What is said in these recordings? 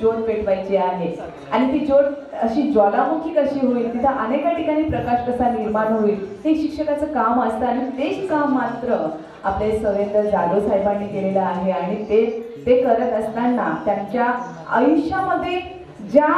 ज्योत पेटवायची आहे आणि ती ज्योत अशी ज्वालामुखी कशी होईल, तिथं अनेका ठिकाणी प्रकाश कसा निर्माण होईल, हे शिक्षकाचं काम असतं. आणि तेच काम मात्र आपले सुरेंद्र जाधव साहेबांनी केलेलं आहे. आणि ते करत असताना त्यांच्या आयुष्यामध्ये ज्या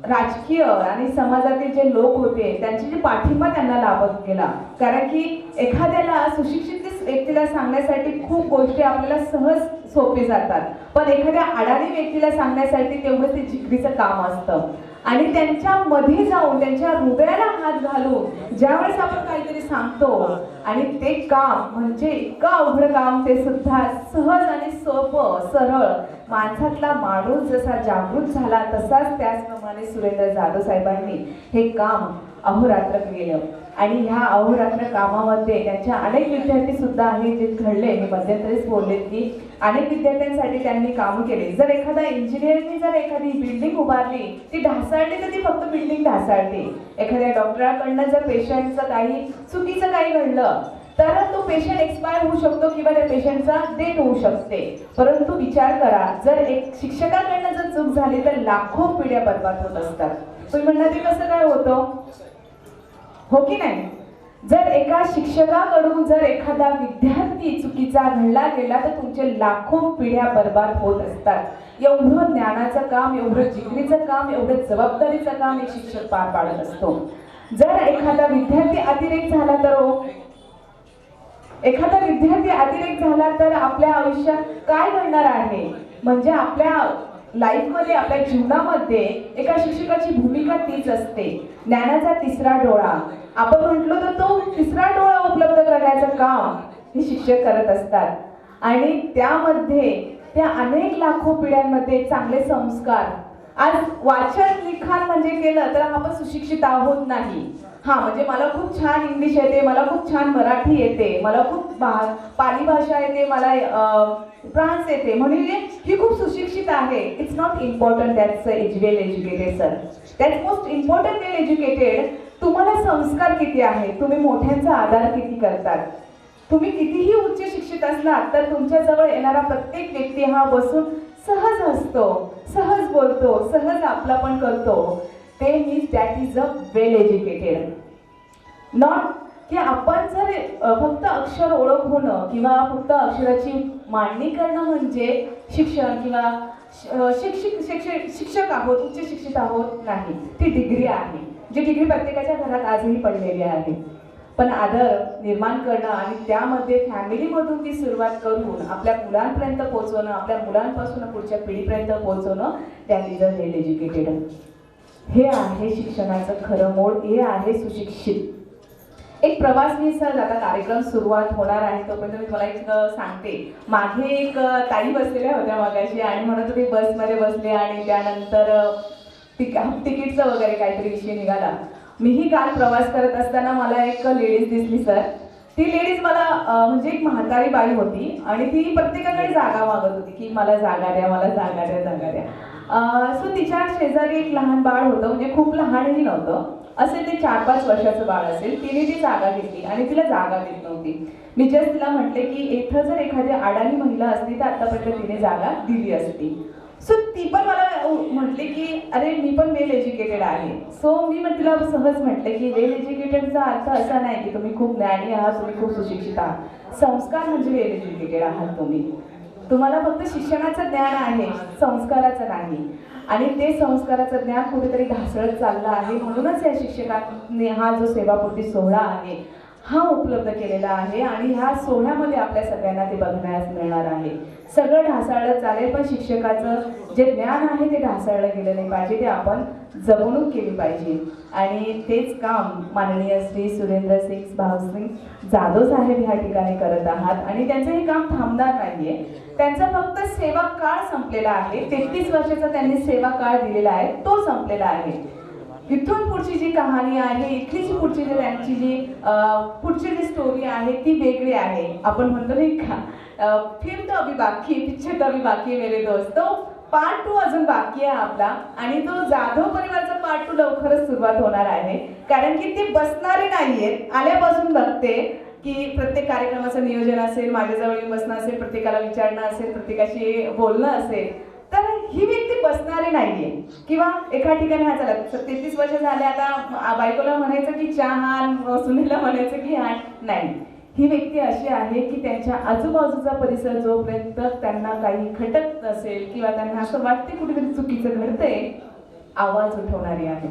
राजकीय आणि समाजातील जे लोक होते त्यांची जी पाठिंबा त्यांना लाभत गेला. कारण की एखाद्याला सुशिक्षित व्यक्तीला सांगण्यासाठी खूप गोष्टी आपल्याला सहज सोपे जातात, पण एखाद्या अडाणी व्यक्तीला सांगण्यासाठी तेवढं ते जिगरीचं काम असतं. आणि त्यांच्या मध्ये जाऊन त्यांच्या हृदयाला हात घालून ज्यावेळेस आपण काहीतरी सांगतो आणि ते काम म्हणजे इतकं अवघड काम ते सुद्धा सहज आणि सोपं सरळ, माणसातला माणूस जसा जागृत झाला तसाच त्याचप्रमाणे सुरेंद्र जाधव साहेबांनी हे काम अहोरात्र केलं. आणि ह्या अहोरात्र कामामध्ये त्यांच्या अनेक विद्यार्थी सुद्धा आहे जे घडले. मी मध्यंतरीच बोलले की अनेक विद्यार्थ्यांसाठी त्यांनी काम केले. जर एखादा इंजिनियरने जर एखादी बिल्डिंग उभारली, ती ढासाळली तर ती फक्त बिल्डिंग ढासाळते. एखाद्या डॉक्टराकडनं जर पेशंटचं काही चुकीचं काही घडलं तर तो पेशंट एक्सपायर होऊ शकतो किंवा त्या पेशंटचा डेथ होऊ शकते. परंतु विचार करा, जर एक शिक्षकाकडनं जर चूक झाली तर लाखो पिढ्या बर्बाद होत असतात. तुम्ही म्हणणार ते कसं काय होतं, हो की नाही? जर एका शिक्षकाकडून जर एखादा विद्यार्थी चुकीचा घडला गेला तर तुमचे लाखो पिढ्या बर्बाद होत असतात. एवढं ज्ञानाचं काम, एवढं जिगरीचं काम, एवढं जबाबदारीचं काम एक शिक्षक पार पाडत असतो. जर एखादा विद्यार्थी अतिरेक झाला तर आपल्या आयुष्यात काय घडणार आहे, म्हणजे आपल्या लाईफमध्ये, आपल्या जीवनामध्ये एका शिक्षकाची भूमिका तीच असते. ज्ञानाचा तिसरा डोळा आपण म्हटलो तर तो तिसरा डोळा उपलब्ध करण्याचं काम हे शिक्षक करत असतात. आणि त्यामध्ये त्या अनेक लाखो पिढ्यांमध्ये चांगले संस्कार, आज वाचन लिखाण म्हणजे केलं तर आपण सुशिक्षित आहोत नाही. हा, म्हणजे मला खूप छान इंग्लिश येते, मला खूप छान मराठी येते, मला खूप पाली भाषा येते, मला फ्रान्स येते, म्हणजे ही खूप सुशिक्षित आहे. It's not important that's well educated sir. That's most important well educated. तुम्हाला संस्कार किती आहे, तुम्ही मोठ्यांचा आदर किती करतात, तुम्ही कितीही उच्च शिक्षित असलात तर तुमच्याजवळ येणारा प्रत्येक व्यक्ती हा बसून सहज हसतो, सहज बोलतो, सहज आपला पण करतो. ते means that is a well educated. Not की आपण जर फक्त अक्षर ओळख होणं किंवा फक्त अक्षराची मांडणी करणं म्हणजे शिक्षण किंवा शिक्षक आहोत, उच्च शिक्षित आहोत, नाही. ती डिग्री आहे, जी डिग्री प्रत्येकाच्या घरात आजही पडलेली आहे. पण आदर निर्माण करणं आणि त्यामध्ये फॅमिलीमधून ती सुरुवात करून आपल्या मुलांपर्यंत पोहोचवणं, आपल्या मुलांपासून पुढच्या पिढीपर्यंत पोहोचवणं, that is a well educated. हे आहे शिक्षणाचं खरं मोड, हे आहे सुशिक्षित. एक प्रवासनीचा आता कार्यक्रम सुरुवात होणार आहे तोपर्यंत मी तुम्हाला एक सांगते. मागे एक ताई बसलेल्या होत्या मगाशी आणि म्हणत होती बसमध्ये बसले आणि त्यानंतर तिकीटचं वगैरे काहीतरी विषय निघाला. मीही काल प्रवास करत असताना मला एक लेडीज दिसली सर. ती लेडीज मला म्हणजे एक म्हातारी बाई होती आणि ती प्रत्येकाकडे जागा मागत होती की मला जागा द्या, मला जागा द्या, जागा द्या. सो तिच्या शेजारी एक लहान बाळ होतं, म्हणजे खूप लहानही नव्हतं, असेल ते 4-5 वर्षाचं बाळ असेल. तिने ती जागा घेतली आणि तिला जागा देत नव्हती. मी जस्ट तिला म्हटले की इथं जर एखादी अडाणी महिला असती तर आतापर्यंत तिने जागा दिली असती. सो ती पण मला म्हटले की अरे मी पण वेल एज्युकेटेड आहे. सो मी तिला सहज म्हटले की वेल एज्युकेटेडचा अर्थ असा नाही की तुम्ही खूप ज्ञानी आहात, तुम्ही खूप सुशिक्षित आहात. संस्कार म्हणजे वेल एज्युकेटेड आहात तुम्ही. तुम्हाला फक्त शिक्षणाचं ज्ञान आहे, संस्काराचं नाही. आणि ते संस्काराचं ज्ञान कुठेतरी ढासळत चाललं आहे. म्हणूनच या शिक्षकांनी हा जो सेवापूर्ती सोहळा आहे हा उपलब्ध केलेला आहे. आणि ह्या सोहळ्यामध्ये आपल्या सगळ्यांना ते बघण्यास मिळणार आहे. सगळं ढासळलं चालेल, पण शिक्षकाचं जे ज्ञान आहे ते ढासळलं गेलं नाही पाहिजे, ते आपण जपणूक केली पाहिजे. आणि तेच काम माननीय श्री सुरेंद्रसिंग भाऊसिंग जाधव साहेब ह्या ठिकाणी करत आहात. आणि त्यांचं हे काम थांबणार नाहीये. त्यांचा फक्त सेवा काळ संपलेला आहे. 33 वर्षाचा त्यांनी सेवा काळ दिलेला आहे, तो संपलेला आहे. इथून पुढची जी कहाणी आहे, इथलीची पुढची जी त्यांची जी पुढची जी स्टोरी आहे ती वेगळी आहे. आपण म्हणतो नाही का, फिल्म तो अभी बाकी, पिक्चर तो अभी बाकी मेरे दोस्त. तो पार्ट 2 अजून बाकी आहे आपला. आणि तो जाधव परिवारचा पार्ट 2 लवकरच सुरुवात होणार आहे. कारण की ते बसणारे नाहीयेत. आल्यापासून बघते की प्रत्येक कार्यक्रमाचं नियोजन असेल, माझ्याजवळ बसणं असेल, प्रत्येकाला विचारणं असेल, प्रत्येकाशी बोलणं असेल, तर ही व्यक्ती बसणारी नाहीये. किंवा एका ठिकाणी हा चला 33 वर्ष झाले आता बायकोला म्हणायचं की चहा, सुनेला म्हणायचं की हा नाही. ही व्यक्ती अशी आहे की त्यांच्या आजूबाजूचा परिसर जोपर्यंत त्यांना काही खटत नसेल किंवा त्यांना असं वाटते कुठेतरी चुकीचं घडतंय, आवाज उठवणारी आहे.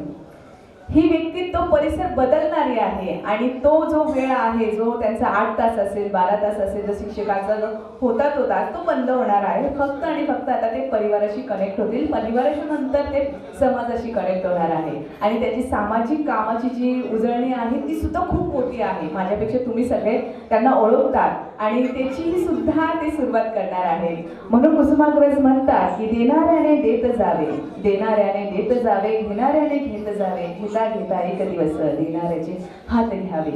ही व्यक्ती तो परिसर बदलणारी आहे. आणि तो जो वेळ आहे, जो त्यांचा 8 तास असेल, 12 तास असेल, जो शिक्षकाचा जो होता तो तास, तो बंद होणार आहे. फक्त आणि फक्त आता ते परिवाराशी कनेक्ट होतील. परिवाराच्या नंतर ते समाजाशी कनेक्ट होणार आहे. आणि त्याची सामाजिक कामाची जी उजळणी आहे ती सुद्धा खूप मोठी आहे. माझ्यापेक्षा तुम्ही सगळे त्यांना ओळखतात आणि त्याचीही सुद्धा ते सुरुवात करणार आहे. म्हणून कुसुमाग्रज म्हणतात की देणाऱ्याने देत जावे, देणाऱ्याने देत जावे, घेणाऱ्याने घेत जावे, घेता घेता एक दिवस देणाऱ्याचे हात घ्यावे.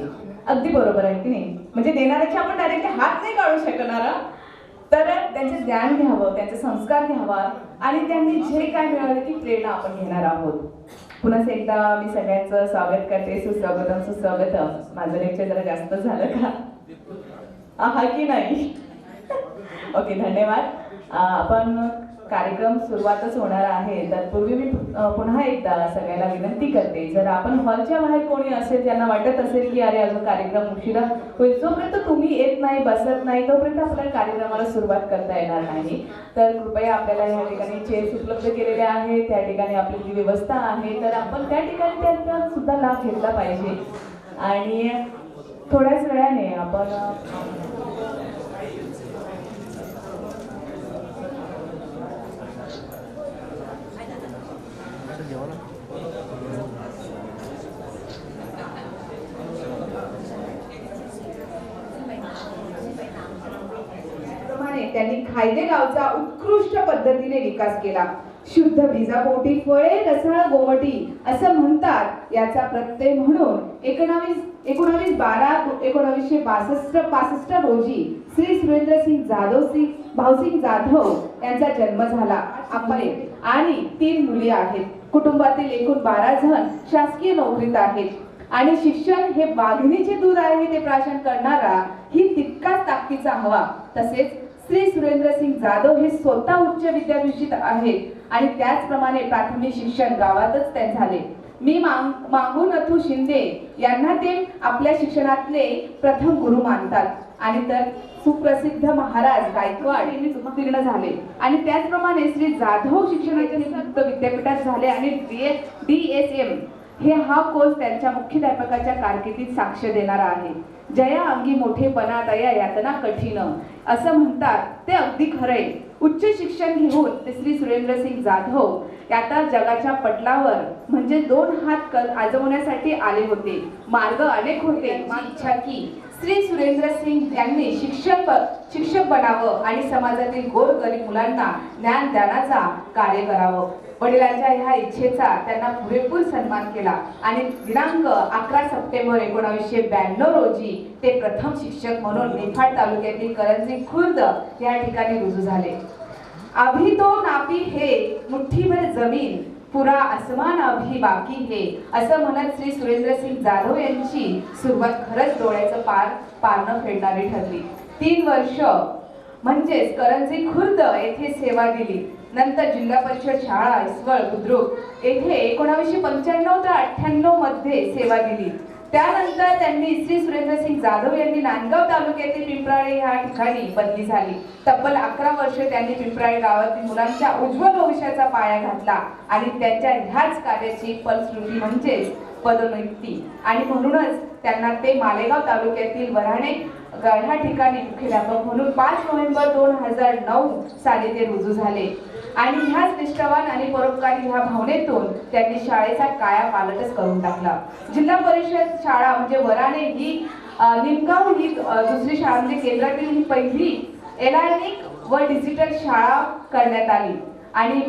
अगदी बरोबर आहे की नाही? म्हणजे देणाऱ्याचे आपण डायरेक्टली हात नाही काढू शकणार, तर त्यांचे ज्ञान घ्यावं, त्यांचे संस्कार घ्यावा आणि त्यांनी जे काय मिळाले ती प्रेरणा आपण घेणार आहोत. पुन्हा एकदा मी सगळ्यांचं स्वागत करते. सुस्वागतम सुस्वागतम. माझं लेक्चर जरा जास्त झालं का? हा की नाही? ओके, धन्यवाद. आपण कार्यक्रम सुरुवातच होणार आहे. तत्पूर्वी मी पुन्हा एकदा सगळ्यांना विनंती करते, जर आपण हॉलच्या बाहेर कोणी असेल ज्यांना वाटत असेल की अरे अजून कार्यक्रम उशिरा होईल, जोपर्यंत तुम्ही येत नाही, बसत नाही, तोपर्यंत आपल्याला कार्यक्रमाला सुरुवात करता येणार नाही. तर कृपया आपल्याला या ठिकाणी चेअर्स उपलब्ध केलेल्या आहेत, त्या ठिकाणी आपली जी व्यवस्था आहे, तर आपण त्या ठिकाणी त्यांचा सुद्धा लाभ घेतला पाहिजे. आणि थोड्याच वेळाने आपण त्यांनी खायदे गावचा उत्कृष्ट पद्धतीने विकास केला. शुद्ध बीजापोटी फळे रसाळ गोमटी असं म्हणतात. याचा प्रत्यय म्हणून 19/12/1965 रोजी श्री सुरेंद्रसिंग भाऊसिंग जाधव यांचा जन्म झाला. आणि 3 मुली आहेत. कुटुंबातील एकूण 12 जण शासकीय नोकरीत आहेत. आणि शिक्षण हे वाघिणीचे दूध आहे ते प्राशन करणारा ही तितकाच ताकदीचा हवा. तसेच श्री सुरेंद्रसिंग जाधव हे स्वतः उच्च विद्याभूषित आहेत आणि त्याचप्रमाणे प्राथमिक शिक्षण गावातच ते झाले. मी मांगू नथू शिंदे यांना ते आपल्या शिक्षणातले प्रथम गुरु मानतात. आणि तर सुप्रसिद्ध महाराज गायकवाड यांनी उत्तीर्ण झाले. आणि त्याचप्रमाणे श्री जाधव शिक्षणाचे संत विद्यापीठात झाले आणि DSM हे हा कोर्स त्यांच्या मुख्याध्यापकाच्या कारकिर्दीत साक्ष देणारा आहे. जया अंगी मोठेपणा दया यातना कठीण असं म्हणतात ते अगदी खरंय. उच्च शिक्षण घेऊन ते श्री सुरेंद्रसिंग जाधव आता जगाच्या पटलावर म्हणजे 2 हात आजवण्यासाठी आले होते. मार्ग अनेक होते. इच्छा की श्री सुरेंद्रसिंग यांनी शिक्षक बनावं आणि समाजातील गोरगरीब मुलांना ज्ञानदानाचा कार्य करावं. वडिलांच्या ह्या इच्छेचा त्यांना पुरेपूर सन्मान केला आणि दिनांक 11 सप्टेंबर 1992 रोजी ते प्रथम शिक्षक म्हणून निफाड तालुक्यातील करंजी खुर्द या ठिकाणी रुजू झाले. अभी तो नापी हे मुठ्ठीभर जमीन पुरा आसमान अभी बाकी हे असं म्हणत श्री सुरेंद्रसिंग जाधव यांची सुरुवात खरंच डोळ्याचं पारणं फेडणारी ठरली. 3 वर्ष म्हणजेच करंजी खुर्द येथे सेवा दिली. नंतर जिल्हा परिषद शाळा इसवळ बुद्रुक येथे 1995 ते 98 मध्ये सेवा दिली. त्यानंतर त्यांनी श्री सुरेंद्रसिंग जाधव यांनी नांदगाव तालुक्यातील पिंपराळे या ठिकाणी बदली झाली. तब्बल 11 वर्ष त्यांनी पिंपराळे गावातील मुलांच्या उज्ज्वल भविष्याचा पाया घातला आणि त्यांच्या ह्याच कार्याची फलश्रुती म्हणजेच पदोन्नती. आणि म्हणूनच त्यांना ते मालेगाव तालुक्यातील वऱ्हाणे ह्या ठिकाणी मुख्याध्यापक म्हणून 5 नोव्हेंबर 2009 साली ते रुजू झाले. आणि ह्याच निष्ठावान आणि परोपकारी ह्या भावनेतून त्यांनी शाळेचा काया पालटच करून टाकला. जिल्हा परिषद शाळा म्हणजे वऱ्हाणे ही निमगाव ही दुसरी शाळा म्हणजे केंद्रातील ही पहिली इलेक्ट्रॉनिक व डिजिटल शाळा करण्यात आली. आणि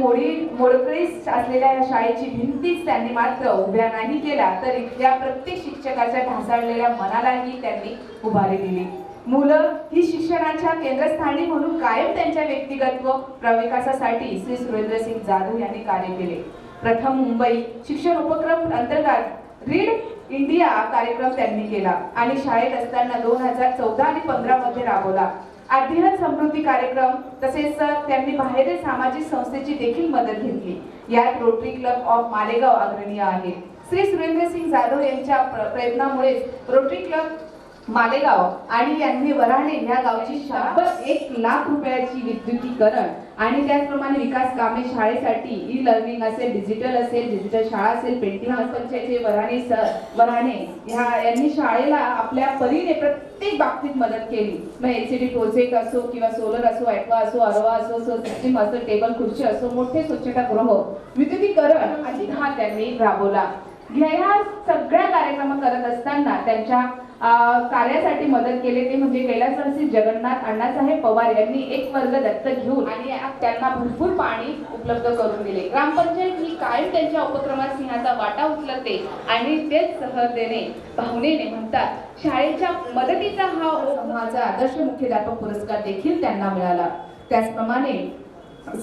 मोडकळीस असलेल्या या शाळेची भिंतीच त्यांनी मात्र उभ्या नाही केल्या, तर इथल्या प्रत्येक शिक्षकाच्या ढासळलेल्या मनालाही त्यांनी उभारी दिली. मुलं ही शिक्षणाच्या केंद्रस्थानी म्हणून कायम त्यांच्या व्यक्तिगत व प्रविकासासाठी श्री सुरेंद्रसिंग जाधव यांनी कार्य केले. प्रथम मुंबई शिक्षण उपक्रम अंतर्गत रीड इंडिया कार्यक्रम त्यांनी केला आणि शाळेत असताना 2014 आणि 15 मध्ये राबवला. अध्ययन समृद्धी कार्यक्रम तसेच त्यांनी बाहेरील सामाजिक संस्थेची देखील मदत घेतली. यात रोटरी क्लब ऑफ मालेगाव अग्रणी आहे. श्री सुरेंद्रसिंग जाधव यांच्या प्रयत्नामुळे रोटरी क्लब मालेगाव आणि यांनी वराणे या गावची 1,00,000 रुपयाची विद्युतीकरण आणि त्याचप्रमाणे विकास कामे शाळेसाठी ई लर्निंग असेल, डिजिटल शाळा असेल, पेंटिंग असेल, वराणे यांनी शाळेला आपल्या परीने प्रत्येक बाबतीत मदत केली. मग एलसीडी प्रोजेक्ट असो किंवा सोलर असो, ॲक्वा असो, अरवा असो, सिस्टीम असो, टेबल खुर्ची असो, मोठे स्वच्छतागृह, विद्युतीकरण आदी हा त्यांनी राबवला. ह्या सगळ्या कार्यक्रम करत असताना त्यांच्या कार्यासाठी मदत केली ते म्हणजे कैलासवासी जगन्नाथ अण्णासाहेब पवार यांनी एक वर्ग दत्तक घेऊन आणि त्यांना भरपूर पाणी उपलब्ध करून दिले. ग्रामपंचायत ही कायम त्यांच्या उपक्रमात सिंहाचा वाटा उचलते आणि तेच सहजतेने भावनेने म्हणतात. शाळेच्या मदतीचा हा आदर्श मुख्याध्यापक पुरस्कार देखील त्यांना मिळाला. त्याचप्रमाणे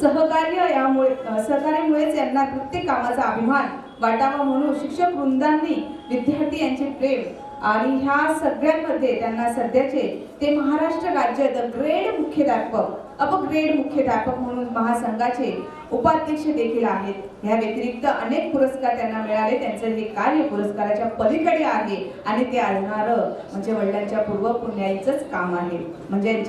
सहकार्यामुळेच यांना प्रत्येक कामाचा अभिमान वाटावा म्हणून शिक्षक वृंदांनी विद्यार्थी यांचे प्रेम आणि ह्या सगळ्यांमध्ये त्यांना सध्याचे ते महाराष्ट्र राज्य द ग्रेड मुख्याध्यापक अपग्रेड मुख्याध्यापक म्हणून महासंघाचे उपाध्यक्ष देखील आहेत. ह्या व्यतिरिक्त अनेक पुरस्कार त्यांना मिळाले. त्यांचं हे कार्य पुरस्काराच्या पलीकडे आहे आणि ते आणणारं म्हणजे वडिलांच्या पूर्व पुण्याईचंच काम आहे. म्हणजे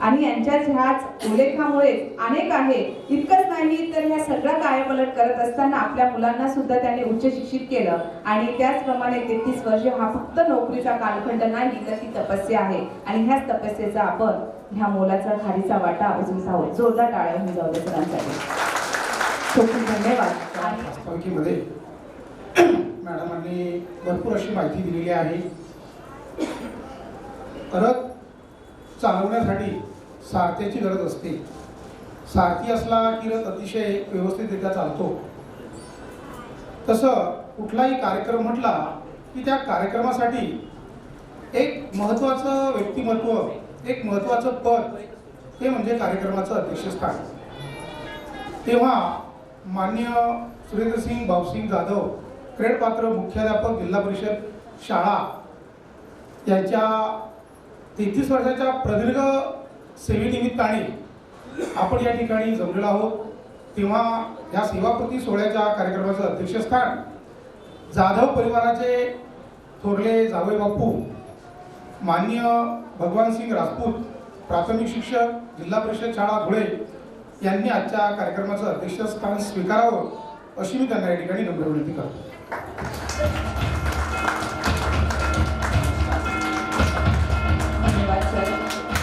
यांच्याच ह्याच उल्लेखामुळे अनेक आहे. इतकंच नाही तर ह्या सगळ्या कायापलट करत असताना आपल्या मुलांना सुद्धा त्यांनी उच्च शिक्षित केलं आणि त्याचप्रमाणे 33 वर्ष हा फक्त नोकरीचा कालखंड नाही तर ती तपस्या आहे आणि ह्याच तपस्येचा आपण ह्या मोलाचा खारीचा वाटा उचलत आहोत. जोरदार टाळ्या होऊन जाऊ दे सरांसाठी. खूप खूप धन्यवाद. मॅडमांनी भरपूर अशी माहिती दिलेली आहे. रथ चालवण्यासाठी सारथ्याची गरज असते. सारथी असला की रथ अतिशय व्यवस्थितरित्या चालतो. तसं कुठलाही कार्यक्रम म्हटला की त्या कार्यक्रमासाठी एक महत्त्वाचं व्यक्तिमत्व, एक महत्त्वाचं पद ते म्हणजे कार्यक्रमाचं अध्यक्षस्थान. तेव्हा माननीय सुरेंद्रसिंग भाऊसिंग जाधव क्रेडपात्र मुख्याध्यापक जिल्हा परिषद शाळा यांच्या 33 वर्षाच्या प्रदीर्घ सेवेनिमित्ताने आपण या ठिकाणी जमलेलो आहोत. तेव्हा या सेवाकृती सोहळ्याच्या कार्यक्रमाचं अध्यक्षस्थान जाधव परिवाराचे थोरले जावई बापू माननीय भगवानसिंग राजपूत प्राथमिक शिक्षक जिल्हा परिषद शाळा धुळे यांनी आजच्या कार्यक्रमाचं अध्यक्षस्थान स्वीकारावं अशी मी त्यांना या ठिकाणी नम्र विनंती करतो.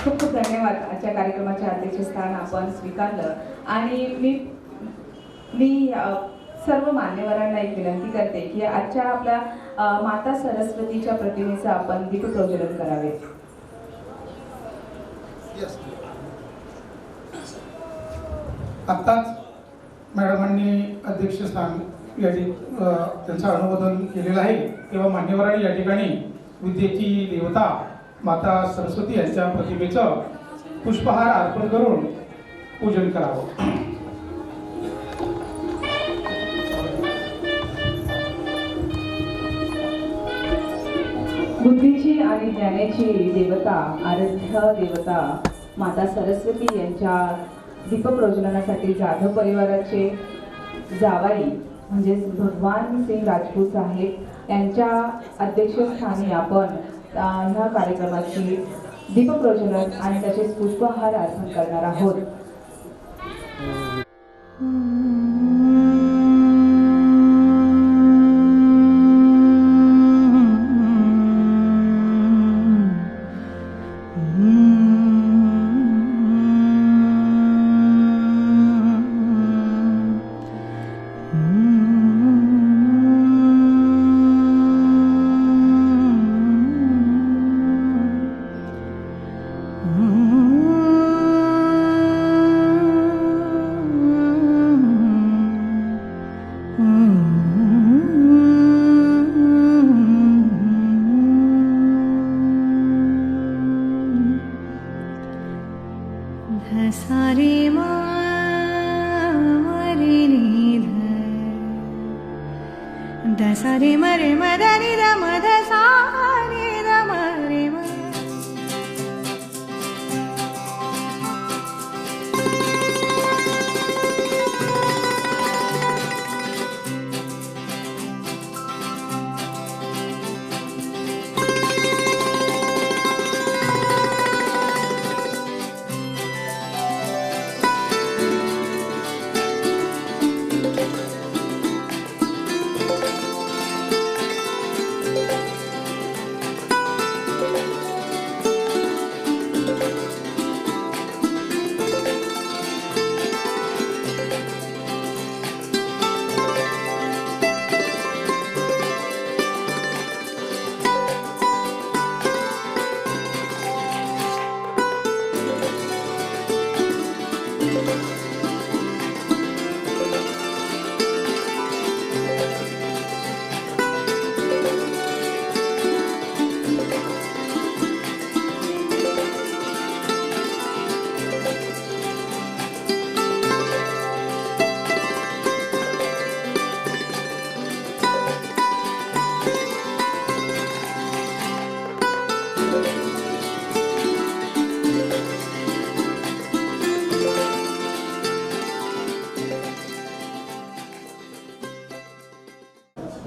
खूप खूप धन्यवाद. आजच्या कार्यक्रमाचे अध्यक्षस्थान आपण स्वीकारलं आणि मी सर्व मान्यवरांना एक विनंती करते की आजच्या आपल्या माता सरस्वतीच्या प्रतिमेचं आपण दीपप्रज्वलन करावे. आत्ताच मॅडमांनी अध्यक्षस्थान या त्यांचं अनुमोदन केलेलं आहे. तेव्हा मान्यवरांनी या ठिकाणी विद्येची देवता माता सरस्वती यांच्या प्रतिमेचं पुष्पहार अर्पण करून पूजन करावं. बुद्धीची आणि ज्ञानाची देवता आराध्य देवता माता सरस्वती यांच्या दीपप्रज्वलनासाठी जाधव परिवाराचे जावाई म्हणजे भगवान सिंग राजपूत साहेब यांच्या अध्यक्षस्थानी आपण ह्या कार्यक्रमाची दीपप्रज्वलन आणि तसेच पुष्पहार अर्पण करणार आहोत. सारे मारे नि ध सारे मरे मदनि ध मध सारे ध मरे म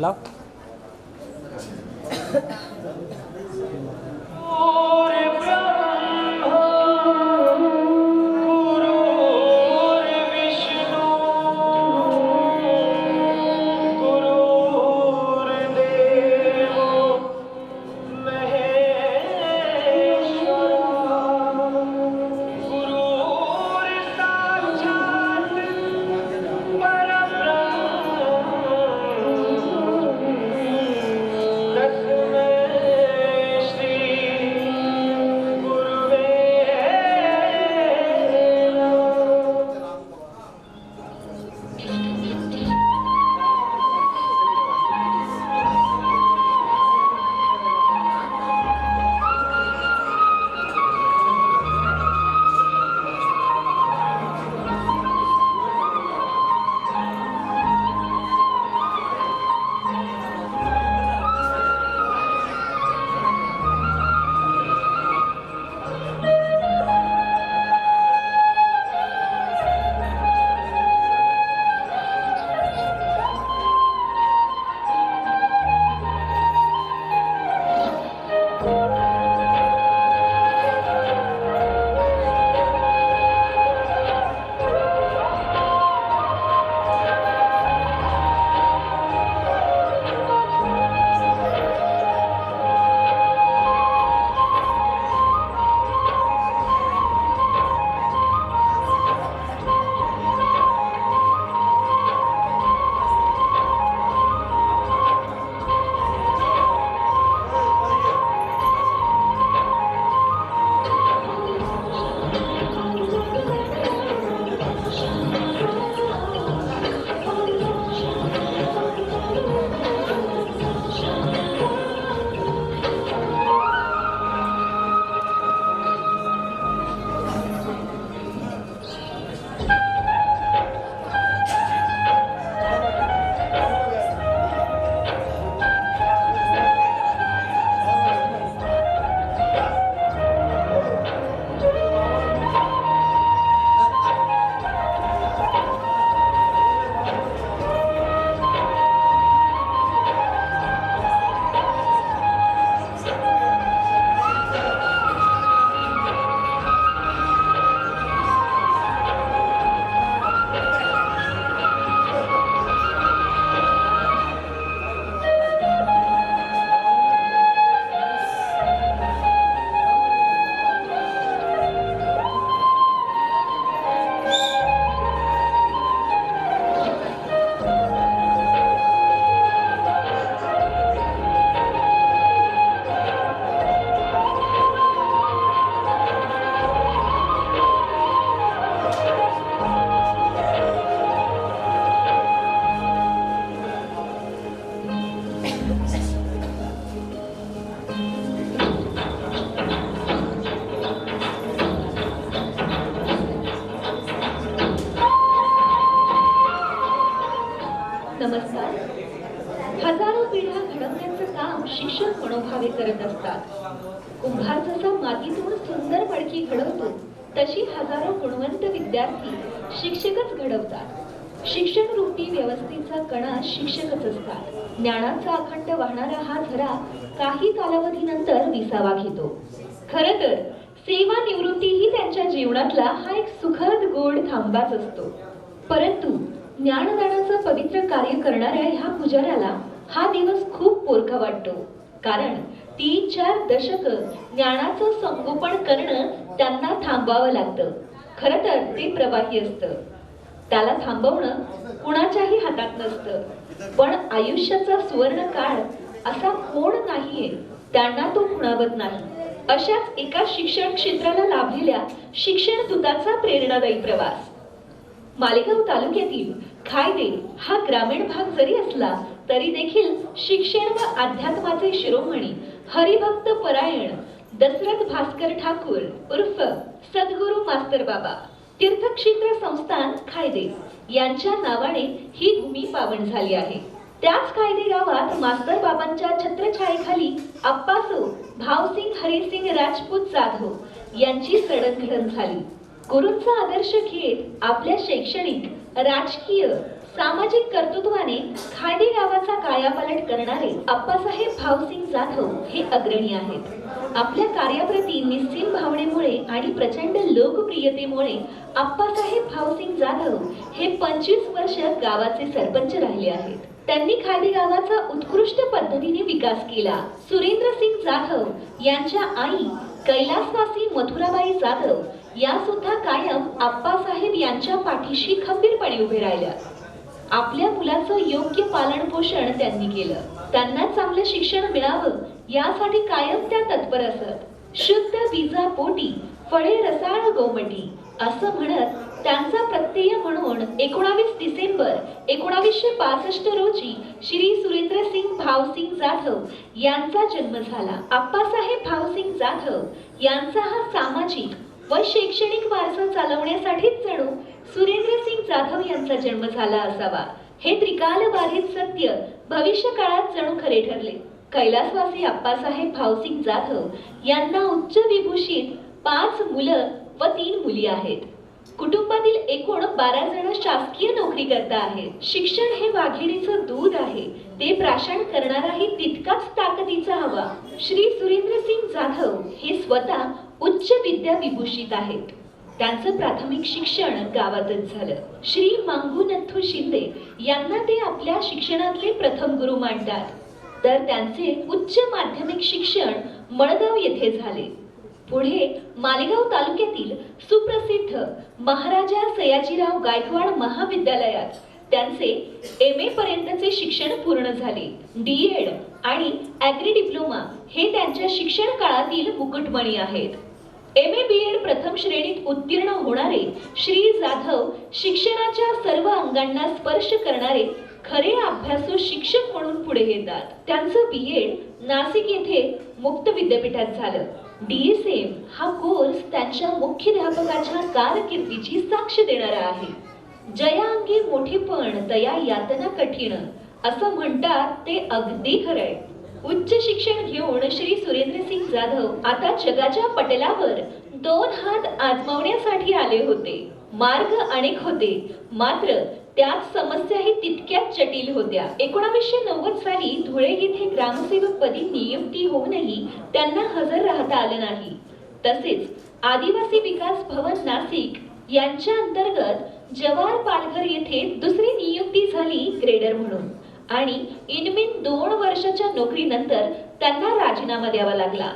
लाव. नमस्कार. हजारो पिढ्या घडवण्याचं काम शिक्षक मनोभावे करत असतात. कुंभार जसा मातीतून सुंदर मडकी घडवतो तशी हजारो गुणवंत विद्यार्थी शिक्षकच घडवतात. शिक्षण रूपी व्यवस्थेचा कणा शिक्षकच असतात. ज्ञानाचा अखंड वाहणारा हा झरा काही कालावधीनंतर विसावा घेतो. खरं तर सेवा निवृत्ती ही त्यांच्या जीवनातला हा एक सुखद गोड थांबाच असतो. परंतु ज्ञानदानाचं पवित्र कार्य करणाऱ्या ह्या पुजाऱ्याला हा दिवस खूप पोरका वाटतो. कारण 3-4 दशक ज्ञानाचं संगोपन करणं त्यांना थांबावं लागतं. खरं तर ते प्रवाही असतं. त्याला थांबवणं कुणाच्याही हातात नसतं. पण आयुष्याचा सुवर्ण काळ असा कोण नाहीये त्यांना तो खुणावत नाही. अशाच एका शिक्षण क्षेत्राला लाभलेल्या शिक्षण दूताचा प्रेरणादायी प्रवास. मालेगाव तालुक्यातील खायदे हा ग्रामीण भाग जरी असला तरी देखील शिक्षण व अध्यात्माचे शिरोमणी हरिभक्त परायण दशरथ भास्कर ठाकूर उर्फ सद्गुरू मास्तर बाबा तीर्थक्षेत्र संस्थान खायदे यांच्या नावाने ही भूमी पावन झाली आहे. त्याच खायदे गावात मास्तर बाबांच्या छत्रछायेखाली अप्पासो भावसिंग हरिसिंग राजपूत जाधव यांची सडनघडण झाली. गुरूंचा आदर्श घेत आपल्या शैक्षणिक, राजकीय, सामाजिक कर्तृत्वाने खाडी गावाचा कायापालट करणारे आप्पासाहेब भावसिंग जाधव हे अग्रणी आहेत. आपल्या कार्याप्रती निस्सीम भावनेमुळे आणि प्रचंड लोकप्रियतेमुळे आप्पासाहेब भावसिंग जाधव हे 25 वर्ष गावाचे सरपंच राहिले आहेत. त्यांनी खाडी गावाचा उत्कृष्ट पद्धतीने विकास केला. सुरेंद्रसिंग जाधव यांच्या आई कैलासवासी मथुराबाई जाधव या सुद्धा कायम आप्पासाहेब यांच्या पाठीशी खंबीरपणे उभे राहिल्या. आपल्या मुलाचं योग्य पालन पोषण त्यांनी केलं. त्यांना चांगलं शिक्षण मिळावं यासाठी कायम त्या तत्पर असत. शुद्ध बीजा पोटी फळे रसाळ गोमटी असं म्हणत त्यांचा प्रत्यय म्हणून 19 डिसेंबर 1965 रोजी श्री सुरेंद्रसिंग भावसिंग जाधव यांचा जन्म झाला. आप्पासाहेब भावसिंग जाधव यांचा हा सामाजिक व शैक्षणिक वारसा चालवण्यासाठीच जणू सुरेंद्रसिंग जाधव यांचा जन्म झाला असावा हे त्रिकालबाधित सत्य भविष्य काळात जणू खरे ठरले. कैलासवासी आप्पासाहेब भावसिंग जाधव यांना उच्च विभूषित 5 मुलं व 3 मुली आहेत. कुटुंबातील एकूण 12 जण शासकीय नोकरी करता आहेत. शिक्षण हे वाघिणीचं दूध आहे, ते प्राशन करणाराही तितकाच ताकदीचा हवा. श्री सुरेंद्रसिंग जाधव हे स्वतः उच्च विद्या विभूषित आहेत. त्यांचं प्राथमिक शिक्षण गावातच झालं. श्री मांगूनथू शिंदे यांना ते आपल्या शिक्षणातले प्रथम गुरु मानतात. तर त्यांचे उच्च माध्यमिक शिक्षण मळगाव येथे झाले. पुढे मालेगाव तालुक्यातील सुप्रसिद्ध महाराजा सयाजीराव गायकवाड महाविद्यालयात त्यांचे MA पर्यंतचे शिक्षण पूर्ण झाले. D.Ed आणि ॲग्री डिप्लोमा हे त्यांच्या शिक्षण काळातील मुकुटमणी आहेत. MA B.Ed प्रथम श्रेणीत उत्तीर्ण होणारे श्री जाधव शिक्षणाच्या सर्व अंगांना स्पर्श करणारे खरे अभ्यासू शिक्षक म्हणून पुढे येतात. त्यांचं B.Ed नाशिक येथे मुक्त विद्यापीठात झालं. DSM हा कोर्स त्यांच्या मुख्याध्यापकाच्या कारकिर्दीची साक्ष देणारा आहे. जया अंगी मोठेपण तया यातना कठीण असं म्हणतात ते अगदी खरंय. उच्च शिक्षण घेऊन श्री सुरेंद्रसिंग जाधव आता जगाच्या पटलावर 2 हात आजमावण्यासाठी आले होते. मार्ग अनेक होते, मात्र त्यात समस्याही तितक्याच जटिल होत्या. 1990 साली धुळे येथे ग्रामसेवक पदी नियुक्ती होऊनही त्यांना हजर राहता आलं नाही. तसेच आदिवासी विकास भवन नाशिक यांच्या अंतर्गत जवाहर पालघर येथे दुसरी नियुक्ती झाली ग्रेडर म्हणून आणि इनमीन 2 वर्षाच्या नोकरीनंतर त्यांना राजीनामा द्यावा लागला.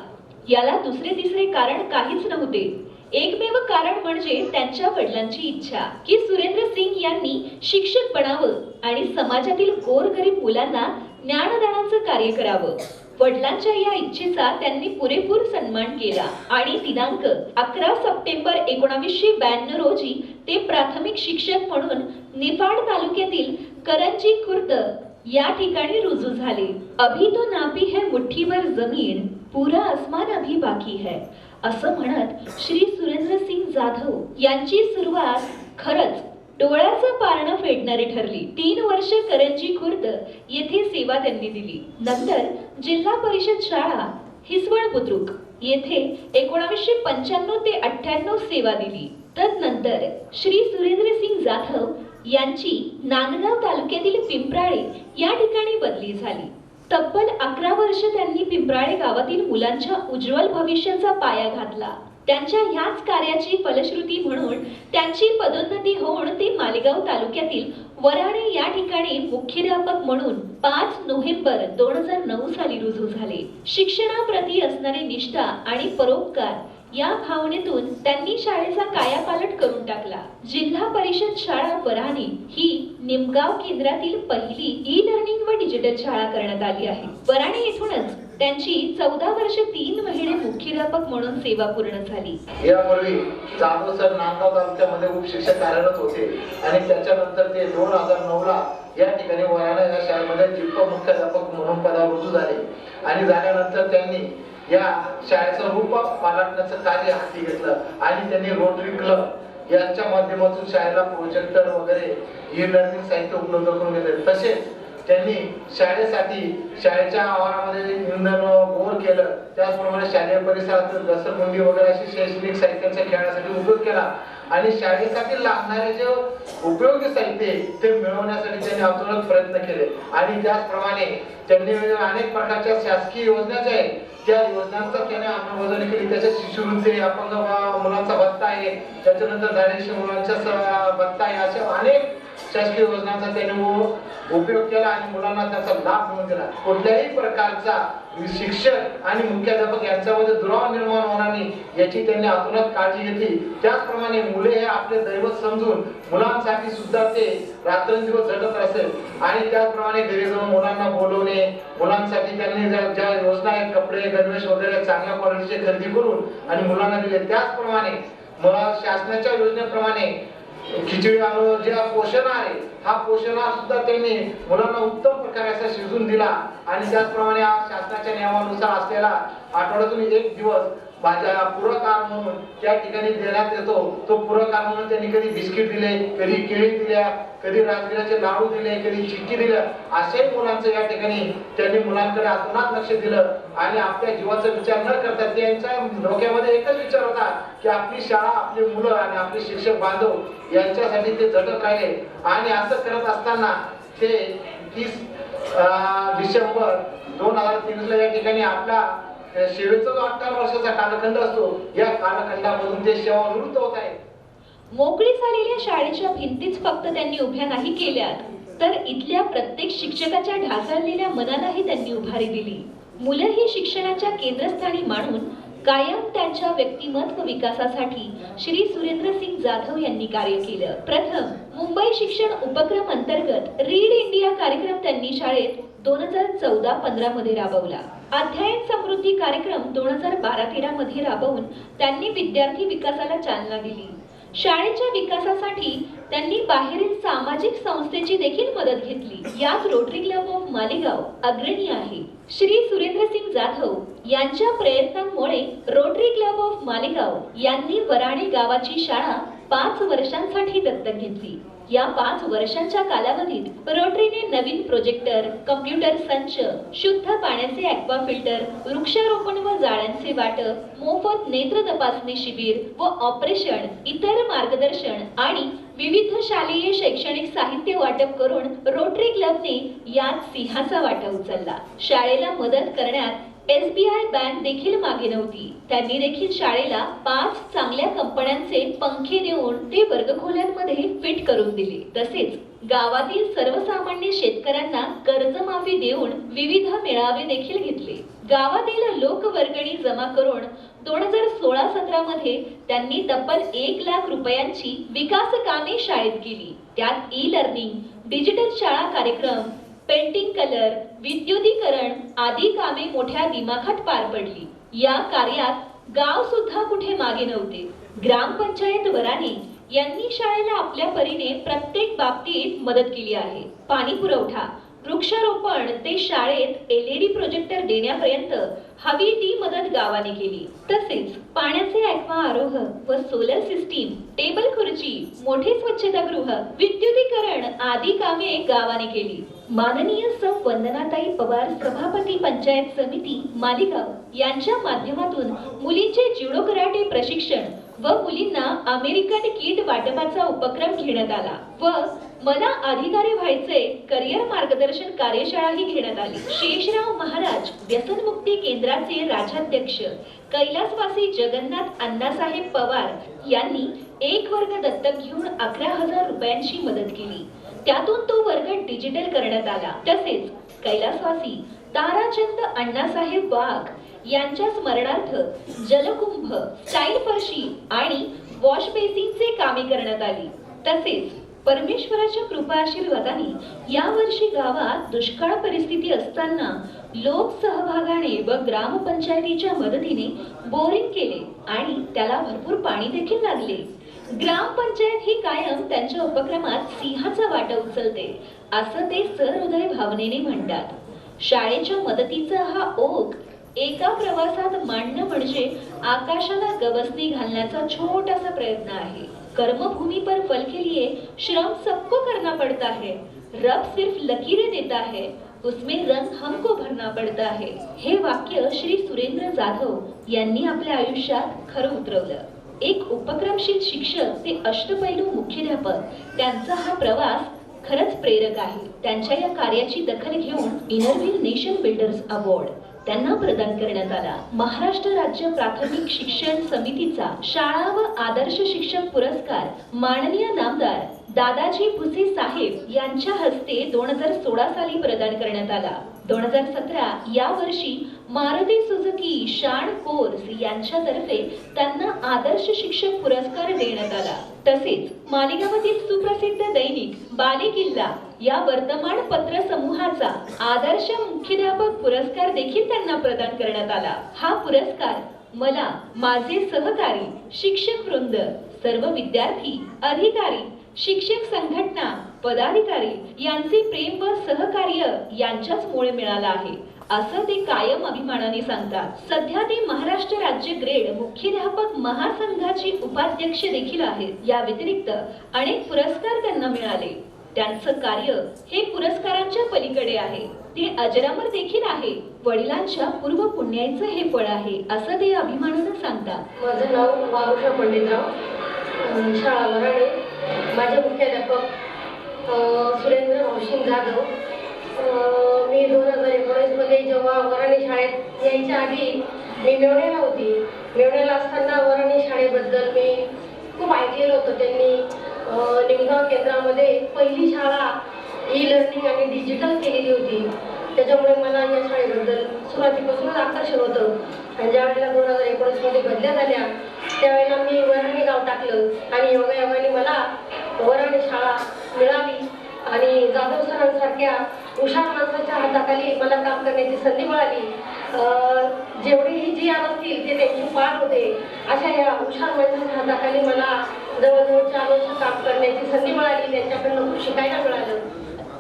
याला दुसरे तिसरे कारण काहीच नव्हते. एकमेव कारण म्हणजे त्यांच्या वडिलांची इच्छा की सुरेंद्र सिंग यांनी शिक्षक बनावं आणि समाजातील गोरगरीब मुलांना ज्ञानदानाचं कार्य करावं. वडिलांच्या या इच्छेचा त्यांनी पुरेपूर सन्मान केला आणि दिनांक 11 सप्टेंबर 1992 रोजी ते प्राथमिक शिक्षक म्हणून निफाड तालुक्यातील करंजी खुर्द या ठिकाणी रुजू झाले. अभी तो नापी है मुठ्ठीभर जमीन, पूरा आसमान अभी बाकी है असं म्हणत श्री सुरेंद्रसिंग जाधव यांची सुरुवात खरंच डोळ्याचं पारणं फेडणारी ठरली. 3 वर्ष करंजी खुर्द येथे सेवा त्यांनी दिली. नंतर जिल्हा परिषद शाळा हिसवळ बुद्रुक येथे 1995 ते 98 सेवा दिली. तदनंतर श्री सुरेंद्रसिंग जाधव यांची नांदगाव तालुक्यातील पिंपराळे या ठिकाणी बदली झाली. तब्बल 11 वर्ष त्यांनी पिंपराळे गावातील मुलांच्या उज्ज्वल भविष्याचा पाया घातला. त्यांच्या ह्याच कार्याची फलश्रुती म्हणून त्यांची पदोन्नती होऊन ते मालेगाव तालुक्यातील वराणे या ठिकाणी मुख्याध्यापक म्हणून 5 नोव्हेंबर 2009 साली रुजू झाले. शिक्षणाप्रती असणारी निष्ठा आणि परोपकार या भावनेतून त्यांनी शाळेचा कायापालट करून टाकला. जिल्हा परिषद शाळा वराणे ही निमगाव केंद्रातील पहिली ई-लर्निंग व डिजिटल शाळा करण्यात आली आहे. वराणे येथूनच त्यांची 14 वर्ष 3 महिने मुख्याध्यापक म्हणून सेवा पूर्ण झाली. यापूर्वी जाधव सर नांदगाव तालुक्यामध्ये उपशिक्षक कार्यरत होते आणि त्याच्यानंतर ते 2009ला या ठिकाणी वराणे या शाळेमध्ये जिल्हा मुख्याध्यापक म्हणून पदावर रुजू झाले आणि झाल्यानंतर त्यांनी या शाळेचं रूप पालटण्याचं कार्य हाती घेतलं आणि त्यांनी रोटरी क्लब यांच्या माध्यमातून शाळेला प्रोजेक्टर वगैरे ई लर्निंग साहित्य उपलब्ध करून दिले. तसेच त्यांनी शाळेसाठी शाळेच्या आवारामध्ये इंधन बोर केलं, त्याचप्रमाणे शालेय परिसरातील घसरगुंडी वगैरे अशी शैक्षणिक साहित्यांचा खेळण्यासाठी उपयोग केला आणि शाळेसाठी लागणारे जे उपयोगी साहित्य ते मिळवण्यासाठी त्यांनी अतोनात प्रयत्न केले आणि त्याचप्रमाणे त्यांनी अनेक प्रकारच्या शासकीय योजना ज्या आहेत त्या योजनांचा त्याने अंमलबजावणी केली. त्याच्यात शिष्यवृत्ती, अपंग मुलांचा भत्ता आहे, त्याच्यानंतर दारिद्र्य मुलांचा भत्ता आहे, अशा अनेक शासकीय योजनांचा त्याने उपयोग केला आणि मुलांना त्याचा लाभ मिळवून दिला. कुठल्याही प्रकारचा शिक्षक आणि मुख्याध्यापक यांच्यामध्ये दुरावा निर्माण होणार नाही याची त्यांनी अतोनात काळजी घेतली. त्याचप्रमाणे मुले हे आपले दैवत समजून मुलांसाठी सुद्धा ते रात्रंदिवस झटत असेल आणि त्याचप्रमाणे घरी जाऊन मुलांना बोलवणे, मुलांसाठी त्यांनी ज्या योजना आहेत कपडे गणवेश वगैरे चांगल्या क्वालिटीचे खरेदी करून आणि मुलांना दिले. त्याचप्रमाणे शासनाच्या योजनेप्रमाणे खिचडी आणून जे पोषण आहे हा पोषण सुद्धा त्यांनी मुलांना उत्तम प्रकारे असा शिजून दिला आणि त्याचप्रमाणे शासनाच्या नियमानुसार असलेला आठवड्यातून एक दिवस भाज्या पुरकार म्हणून त्या ठिकाणी देण्यात येतो. तो पुरकार म्हणून त्यांनी कधी बिस्किट दिले, कधी केळी दिल्या, कधी राजगिराचे लाडू दिले, कधी चिक्की दिलं. अशाही मुलांचं या ठिकाणी त्यांनी मुलांकडे अतोनात लक्ष दिलं आणि आपल्या जीवाचा विचार न करता त्यांच्या डोक्यामध्ये एकच विचार होता की आपली शाळा, आपली मुलं आणि आपले शिक्षक बांधव यांच्यासाठी ते झटत राहिले आणि असं करत असताना ते 30 डिसेंबर 2023 या ठिकाणी आपला सेवेचा जो 18 वर्षाचा कालखंड असतो या कालखंडामधून ते सेवानिवृत्त होत आहेत. मोकळी झालेल्या शाळेच्या भिंतीच फक्त त्यांनी उभ्या नाही केल्यात, तर इथल्या प्रत्येक शिक्षकाच्या ढासळलेल्या मनालाही त्यांनी उभारी दिली. मुलं ही शिक्षणाच्या केंद्रस्थानी मानून कायम त्यांच्या व्यक्तिमत्व विकासासाठी श्री सुरेंद्रसिंग जाधव यांनी कार्य केलं. प्रथम मुंबई शिक्षण उपक्रम अंतर्गत रीड इंडिया कार्यक्रम त्यांनी शाळेत 2014-15 मध्ये राबवला. अध्ययन समृद्धी कार्यक्रम 2012-13 मध्ये राबवून त्यांनी विद्यार्थी विकासाला चालना दिली. शाळेच्या विकासासाठी त्यांनी बाहेरील सामाजिक संस्थेची देखील मदत घेतली. यात रोटरी क्लब ऑफ मालेगाव अग्रणी आहे. श्री सुरेंद्रसिंग जाधव यांच्या प्रयत्नांमुळे रोटरी क्लब ऑफ मालेगाव यांनी वराणे गावाची शाळा 5 वर्षांसाठी दत्तक घेतली. या 5 वर्षांच्या कालावधीत रोटरीने नवीन प्रोजेक्टर, कम्प्युटर संच, शुद्ध पाण्याचे ॲक्वा फिल्टर, वृक्षारोपण व जाळ्यांचे वाटप, मोफत नेत्र तपासणी शिबिर व ऑपरेशन, इतर मार्गदर्शन आणि विविध शालेय शैक्षणिक साहित्य वाटप करून रोटरी क्लबने यात सिंहाचा वाटा उचलला. शाळेला मदत करण्यात SBI बँक देखील मागे नव्हती. त्यांनी देखील शाळेला 5 चांगल्या कंपन्यांचे पंखे देऊन ते वर्गखोल्यांमध्ये फिट करून दिले. तसेच गावातील सर्वसामान्य शेतकऱ्यांना कर्जमाफी देऊन विविध मेळावे देखील घेतले. गावातील लोकवर्गणी जमा करून 2016-17 मध्ये त्यांनी तब्बल 1 लाख रुपयांची विकास कामे शाळेत केली. त्यात ई-लर्निंग, डिजिटल शाळा कार्यक्रम, पेंटिंग कलर, विद्युतीकरण आदी कामे मोठ्या दिमाखात पार पडली. या कार्यात गाव सुद्धा कुठे मागे नव्हते. ग्रामपंचायत वराणे यांनी शाळेला आपल्या परीने प्रत्येक बाबतीत मदत केली आहे. पाणी पुरवठा, वृक्षारोपण ते शाळेत LED प्रोजेक्टर देण्यापर्यंत हवी ती मदत गावाने केली. तसेच पाण्याचे ॲक्वा आरोह व सोलर सिस्टीम, टेबल खुर्ची, मोठे स्वच्छतागृह, विद्युतीकरण आदी कामे गावाने केली. माननीय सौ वंदनाताई पवार सभापती पंचायत समिती मालेगाव यांच्या माध्यमातून मुलींचे जुडो कराटे प्रशिक्षण व मुलींना अमेरिकन किट वाटपाचा उपक्रम घेण्यात आला व मला अधिकारी व्हायचे करिअर मार्गदर्शन कार्यशाळाही घेण्यात आली. शेषराव महाराज व्यसनमुक्ती केंद्राचे राज्याध्यक्ष कैलासवासी जगन्नाथ अण्णासाहेब पवार यांनी 1 वर्ग दत्तक घेऊन 11,000 रुपयांची मदत केली. त्यातून तो वर्ग डिजिटल करण्यात आला. तसेच कैलासवासी ताराचंद अण्णासाहेब वाघ यांच्या स्मरणार्थ जलकुंभ, स्टाईल फरशी आणि वॉश बेसिनचे कामे करण्यात आली. तसेच परमेश्वराच्या कृपा आशीर्वादाने यावर्षी गावात दुष्काळ परिस्थिती असताना लोक सहभागाने व ग्रामपंचायतीच्या मदतीने बोरिंग केले आणि त्याला भरपूर पाणी देखील लागले. ग्रामपंचायत ही कायम त्यांच्या उपक्रमात सिंहाचा वाटा उचलते असं ते सहृदय भावनेने म्हणतात. शाळेच्या मदतीचा हा ओघ एका प्रवासात मांडणं म्हणजे आकाशाला गवसणी घालण्याचा छोटासा प्रयत्न आहे. कर्मभूमी पर फल के लिए श्रम सबको करना पड़ता है. रब सिर्फ लकीरें देता है, उसमें रंग हमको भरना पड़ता है. हे वाक्य श्री सुरेंद्र जाधव यांनी आपल्या आयुष्यात खरं उतरवलं. एक उपक्रमशील शिक्षक ते अष्टपैलू मुख्याध्यापक, त्यांचा हा प्रवास खरंच प्रेरक आहे. त्यांच्या या कार्याची दखल घेऊन इनरव्हील नेशन बिल्डर्स अवॉर्ड त्यांना प्रदान करण्यात आला. महाराष्ट्र राज्य प्राथमिक शिक्षण समितीचा शाळा व आदर्श शिक्षक पुरस्कार माननीय नामदार दादाजी भुसे साहेब यांच्या हस्ते 2016 साली प्रदान करण्यात आला. 2017 या वर्षी मारुती सुझुकी शान कोर्स यांच्यातर्फे त्यांना आदर्श शिक्षक पुरस्कार देण्यात आला. तसेच मालेगावातील सुप्रसिद्ध दैनिक बालेकिल्ला या वर्तमानपत्र समूहाचा आदर्श मुख्याध्यापक पुरस्कार देखील त्यांना प्रदान करण्यात आला. हा पुरस्कार मला, माझे सहकारी, शिक्षक वृंद, सर्व विद्यार्थी, अधिकारी, शिक्षक संघटना, पदाधिकारी यांचे प्रेम व सहकार्य यांच्याचमुळे मिळाला आहे, असं ते कायम अभिमानाने सांगतात. सध्या ते महाराष्ट्र राज्य ग्रेड मुख्याध्यापक महासंघाचे उपाध्यक्ष देखील आहेत. या व्यतिरिक्त अनेक पुरस्कार त्यांना मिळाले. त्यांचं कार्य हे पुरस्कारांच्या पलीकडे आहे. ते अजरामर देखील आहे. वडिलांच्या पूर्व पुण्याचं हे फळ आहे, असं ते अभिमानानं सांगतात. माझं नाव मारुषा पंडितराव, शाळा वराडे. माझे मुख्याध्यापक सुरेंद्र भाऊसिंग जाधव. मी 2019 मध्ये जेव्हा वराणे शाळेत यायच्या आधी मी मेवण्याला होती. मेवण्याला असताना वराणे शाळेबद्दल मी खूप ऐकलेलं होतं. त्यांनी निमगाव केंद्रामध्ये पहिली शाळा ई लर्निंग आणि डिजिटल केलेली होती. त्याच्यामुळे मला या शाळेबद्दल सुरुवातीपासूनच आकर्षण होतं. आणि ज्या वेळेला 2019 मध्ये बदल्या झाल्या त्यावेळेला मी वराणे गाव टाकलं आणि योगायोगाने मला वराणे शाळा मिळाली आणि जाधव सरांसारख्या हुशार माणसाच्या हाताखाली मला काम करण्याची संधी मिळाली. जेवढेही जी असतील ते त्यांची पाठ होते. अशा या हुशार माणसाच्या हाताखाली मला जवळजवळ 4 वर्ष काम करण्याची संधी मिळाली. त्यांच्याकडनं खूप शिकायला मिळालं.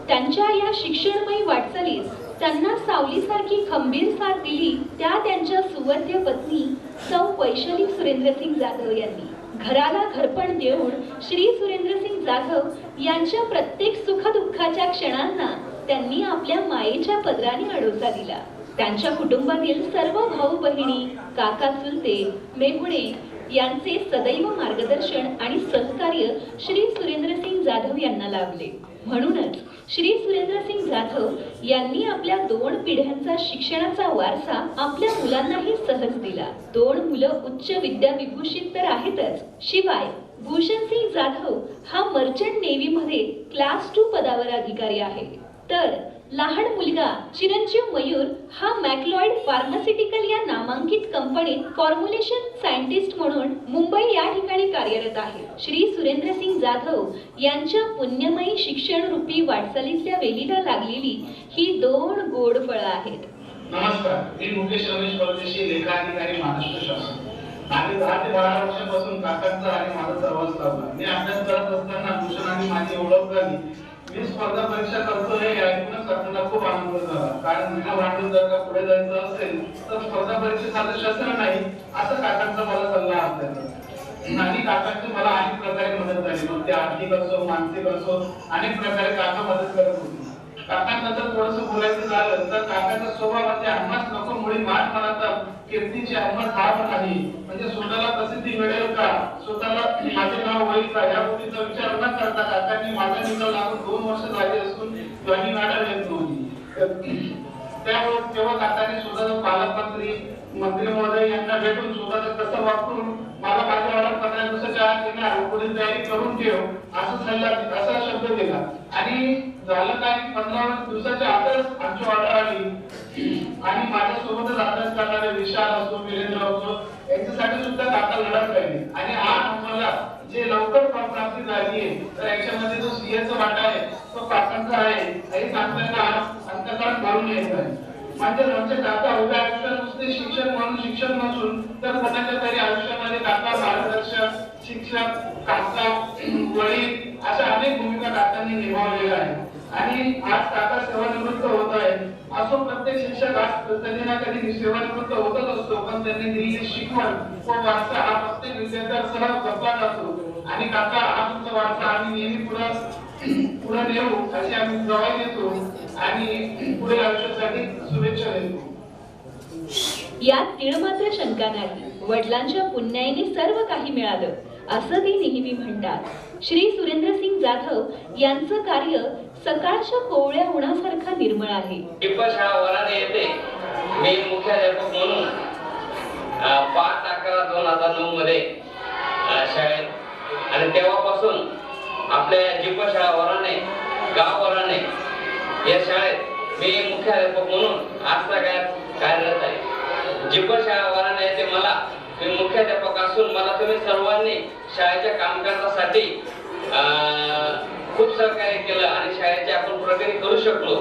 त्यांच्या या शिक्षणमयी वाटचालीत त्यांना सावलीसारखी खंबीर साथ दिली त्या त्यांच्या सुवर्य पत्नी सौ वैशाली सुरेंद्रसिंग जाधव यांनी. घराला घरपण देऊन श्री सुरेंद्रसिंग जाधव यांच्या प्रत्येक सुखदुःखाच्या क्षणांना त्यांनी आपल्या मायेच्या पदराने अडोसा दिला. त्यांच्या कुटुंबातील सर्व भाऊ बहिणी, काका चुलते, मेहुणे यांचे सदैव मार्गदर्शन आणि सहकार्य श्री सुरेंद्रसिंग जाधव यांना लाभले. म्हणूनच श्री सुरेंद्रसिंग जाधव यांनी आपल्या 2 पिढ्यांचा शिक्षणाचा वारसा आपल्या मुलांनाही सहज दिला. 2 मुलं उच्च विद्याविभूषित तर आहेतच, शिवाय भूषणसिंग जाधव हा मर्चंट नेव्हीमध्ये क्लास 2 पदावर अधिकारी आहे. तर लहान मुलगा चिरंजीव मयूर हा मॅक्लॉइड फार्मास्युटिकल या नामांकित कंपनीत फॉर्म्युलेशन सायंटिस्ट म्हणून मुंबई या ठिकाणी कार्यरत आहे. श्री सुरेंद्रसिंग जाधव यांच्या पुण्यमयी शिक्षण रूपी वाटचालीतल्या वेलीला लागलेली ही 2 गोड फळं आहेत. नमस्कार, मी मुकेश रमेश परदेशी, लेखाधिकारी, महाराष्ट्र शासन. आणि 10 ते 12 वर्षापासून काकांचा आणि माझा सहवास लावला. मी अभ्यास करत असताना भूषण आणि माझी ओळख झाली. मी स्पर्धा परीक्षा करतो हे ऐकूनच आपल्याला खूप आनंद झाला. कारण विना भांडून जर का पुढे जायचं असेल तर स्पर्धा परीक्षेसारखं शस्त्र नाही, असं काकांचा मला सल्ला असायचा. आणि काकांची मला अनेक प्रकारे मदत झाली. मग ते आर्थिक असो, मानसिक असो, अनेक प्रकारे काका मदत करत होती. काकांबद्दल थोडंसं बोलायचं झालं तर काकांच्या स्वभावाचे आम्हाच नको मुळे माठ म्हणतात, कीर्तीची आम्हाच हार नाही. म्हणजे स्वतःला प्रसिद्धी मिळेल का, स्वतःला माझे नाव होईल का, या गोष्टीचा विचार न करता काकांनी माझा निकाल लागून 2 वर्ष झाली असून जॉईनिंग ऑर्डर येत नव्हती. त्यामुळे तेव्हा काकांनी स्वतःचा पालकमंत्री, मंत्री महोदय यांना भेटून स्वतःचं कसं वापरून मला माझ्या ऑर्डर 15 दिवसाच्या आत येणार, पुढे तयारी करून ठेव असा सल्ला, असा शब्द दिला. आणि झालं काय, 15 दिवसाच्या आतच आमची ऑर्डर आली. आणि माझ्यासोबतच अभ्यास करणारे विशाल असो, वीरेंद्र असो, यांच्यासाठी सुद्धा काका लढत राहिले. आणि आज मला जे लवकर प्राप्ती झाली आहे तर याच्यामध्ये जो सीएचा वाटा आहे तो काकांचा आहे. हेच आपल्याला आज अंतकाळ भरून येत आहे. म्हणजे आमचे काका उभ्या आयुष्यात नुसते शिक्षक म्हणून शिक्षक नसून तर कोणाच्या तरी आयुष्यामध्ये काका मार्गदर्शक, शिक्षक, काका, वडील अशा अनेक भूमिका काकांनी निभावलेल्या आहेत. आणि आज काका सेवानिवृत्त होत आहे. असो प्रत्येक शिक्षक आज कधी ना कधी सेवानिवृत्त होतच असतो, पण त्यांनी दिलेली शिकवण व वारसा हा प्रत्येक विद्यार्थ्यासह जपला जातो. आणि काका हा तुमचा वारसा आम्ही नेहमी पुढे पुढे नेऊ अशी आम्ही ग्वाही देतो आणि पुढील आयुष्यासाठी शुभेच्छा देतो. यात तीळ मात्र शंका नाही. वडिलांच्या पुण्याईने सर्व काही मिळालं असं ते नेहमी म्हणतात. श्री सुरेंद्रसिंग जाधव यांचं कार्य सकाळच्या कोवळ्या उन्हासारखा निर्मळ आहे. शाळा वराने येते. मी मुख्याध्यापक म्हणून 5/11/2009 मध्ये शाळेत आणि तेव्हापासून आपल्या जिप शाळा वराने गाव वराने या शाळेत मी मुख्याध्यापक म्हणून आज सगळ्यात कार्यरत आहे. जिप शाळा वराने येते मला मी मुख्याध्यापक असून मला तुम्ही सर्वांनी शाळेच्या कामकाजासाठी खूप सहकार्य केलं आणि शाळेची आपण प्रगती करू शकलो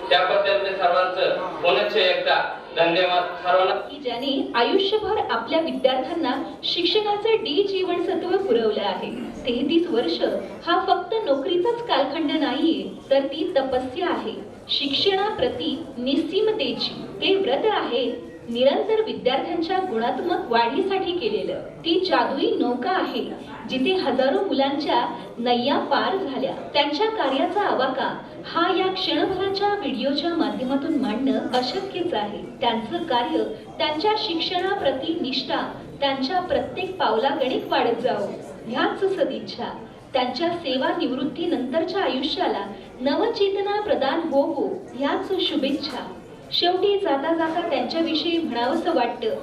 त्याबद्दल मी सर्वांचं पुनश्च एकदा धन्यवाद. सर्वांना की ज्यांनी आयुष्यभर आपल्या विद्यार्थ्यांना शिक्षणाचं डी जीवनसत्व पुरवलं आहे. 33 वर्ष हा फक्त नोकरीचाच कालखंड नाहीये तर ती तपस्या आहे. शिक्षणाप्रती निस्सीमतेची ते व्रत आहे. निरंतर विद्यार्थ्यांच्या गुणात्मक वाढीसाठी केलेलं. ती जादुई नौका आहे जिथे हजारो मुलांच्या नय्या पार झाल्या. त्यांच्या कार्याचा आवाका हा या क्षणभराच्या व्हिडिओच्या माध्यमातून मांडणं अशक्यच आहे. त्यांचं कार्य, त्यांच्या शिक्षणाप्रती निष्ठा त्यांच्या प्रत्येक पावलागणिक वाढत जावो ह्याच सदिच्छा. त्यांच्या सेवा निवृत्तीनंतरच्या आयुष्याला नवचेतना प्रदान होवो ह्याच शुभेच्छा. शेवटी जाता जाता त्यांच्याविषयी म्हणावंसं वाटतं,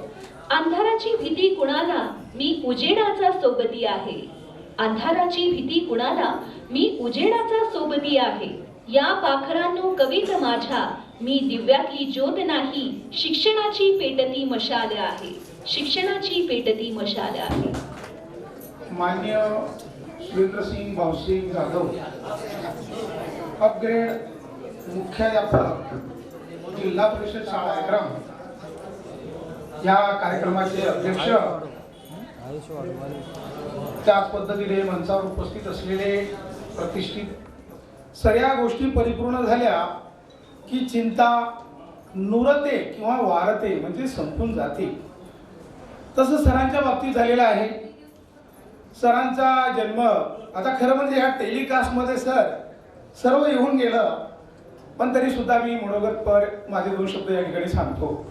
अंधाराची भीती कुणाला मी उजेडाचा सोबती आहे. अंधाराची भीती कुणाला मी उजेडाचा सोबती आहे. या पाखरांनो कवित माझ्या मी दिव्यातली ज्योत नाही. शिक्षणाची पेटती मशाल आहे. शिक्षणाची पेटती मशाल आहे. मान्य सुरेंद्रसिंग भाऊसिंग जाधव अपग्रेड मुख्याध्यापक जिल्हा परिषद शाळा आश्रम या कार्यक्रमाचे अध्यक्ष, त्याच पद्धतीने मंचावर उपस्थित असलेले प्रतिष्ठित, सर्या गोष्टी परिपूर्ण झाल्या की चिंता नुरते किंवा वारते म्हणजे संपून जाते. तसं सरांच्या बाबतीत झालेलं आहे. सरांचा जन्म आता खरं म्हणजे ह्या टेलिकास्टमध्ये सर्व येऊन गेलं पण तरी सुद्धा मी मनोगत पर माझे 2 शब्द या ठिकाणी सांगतो.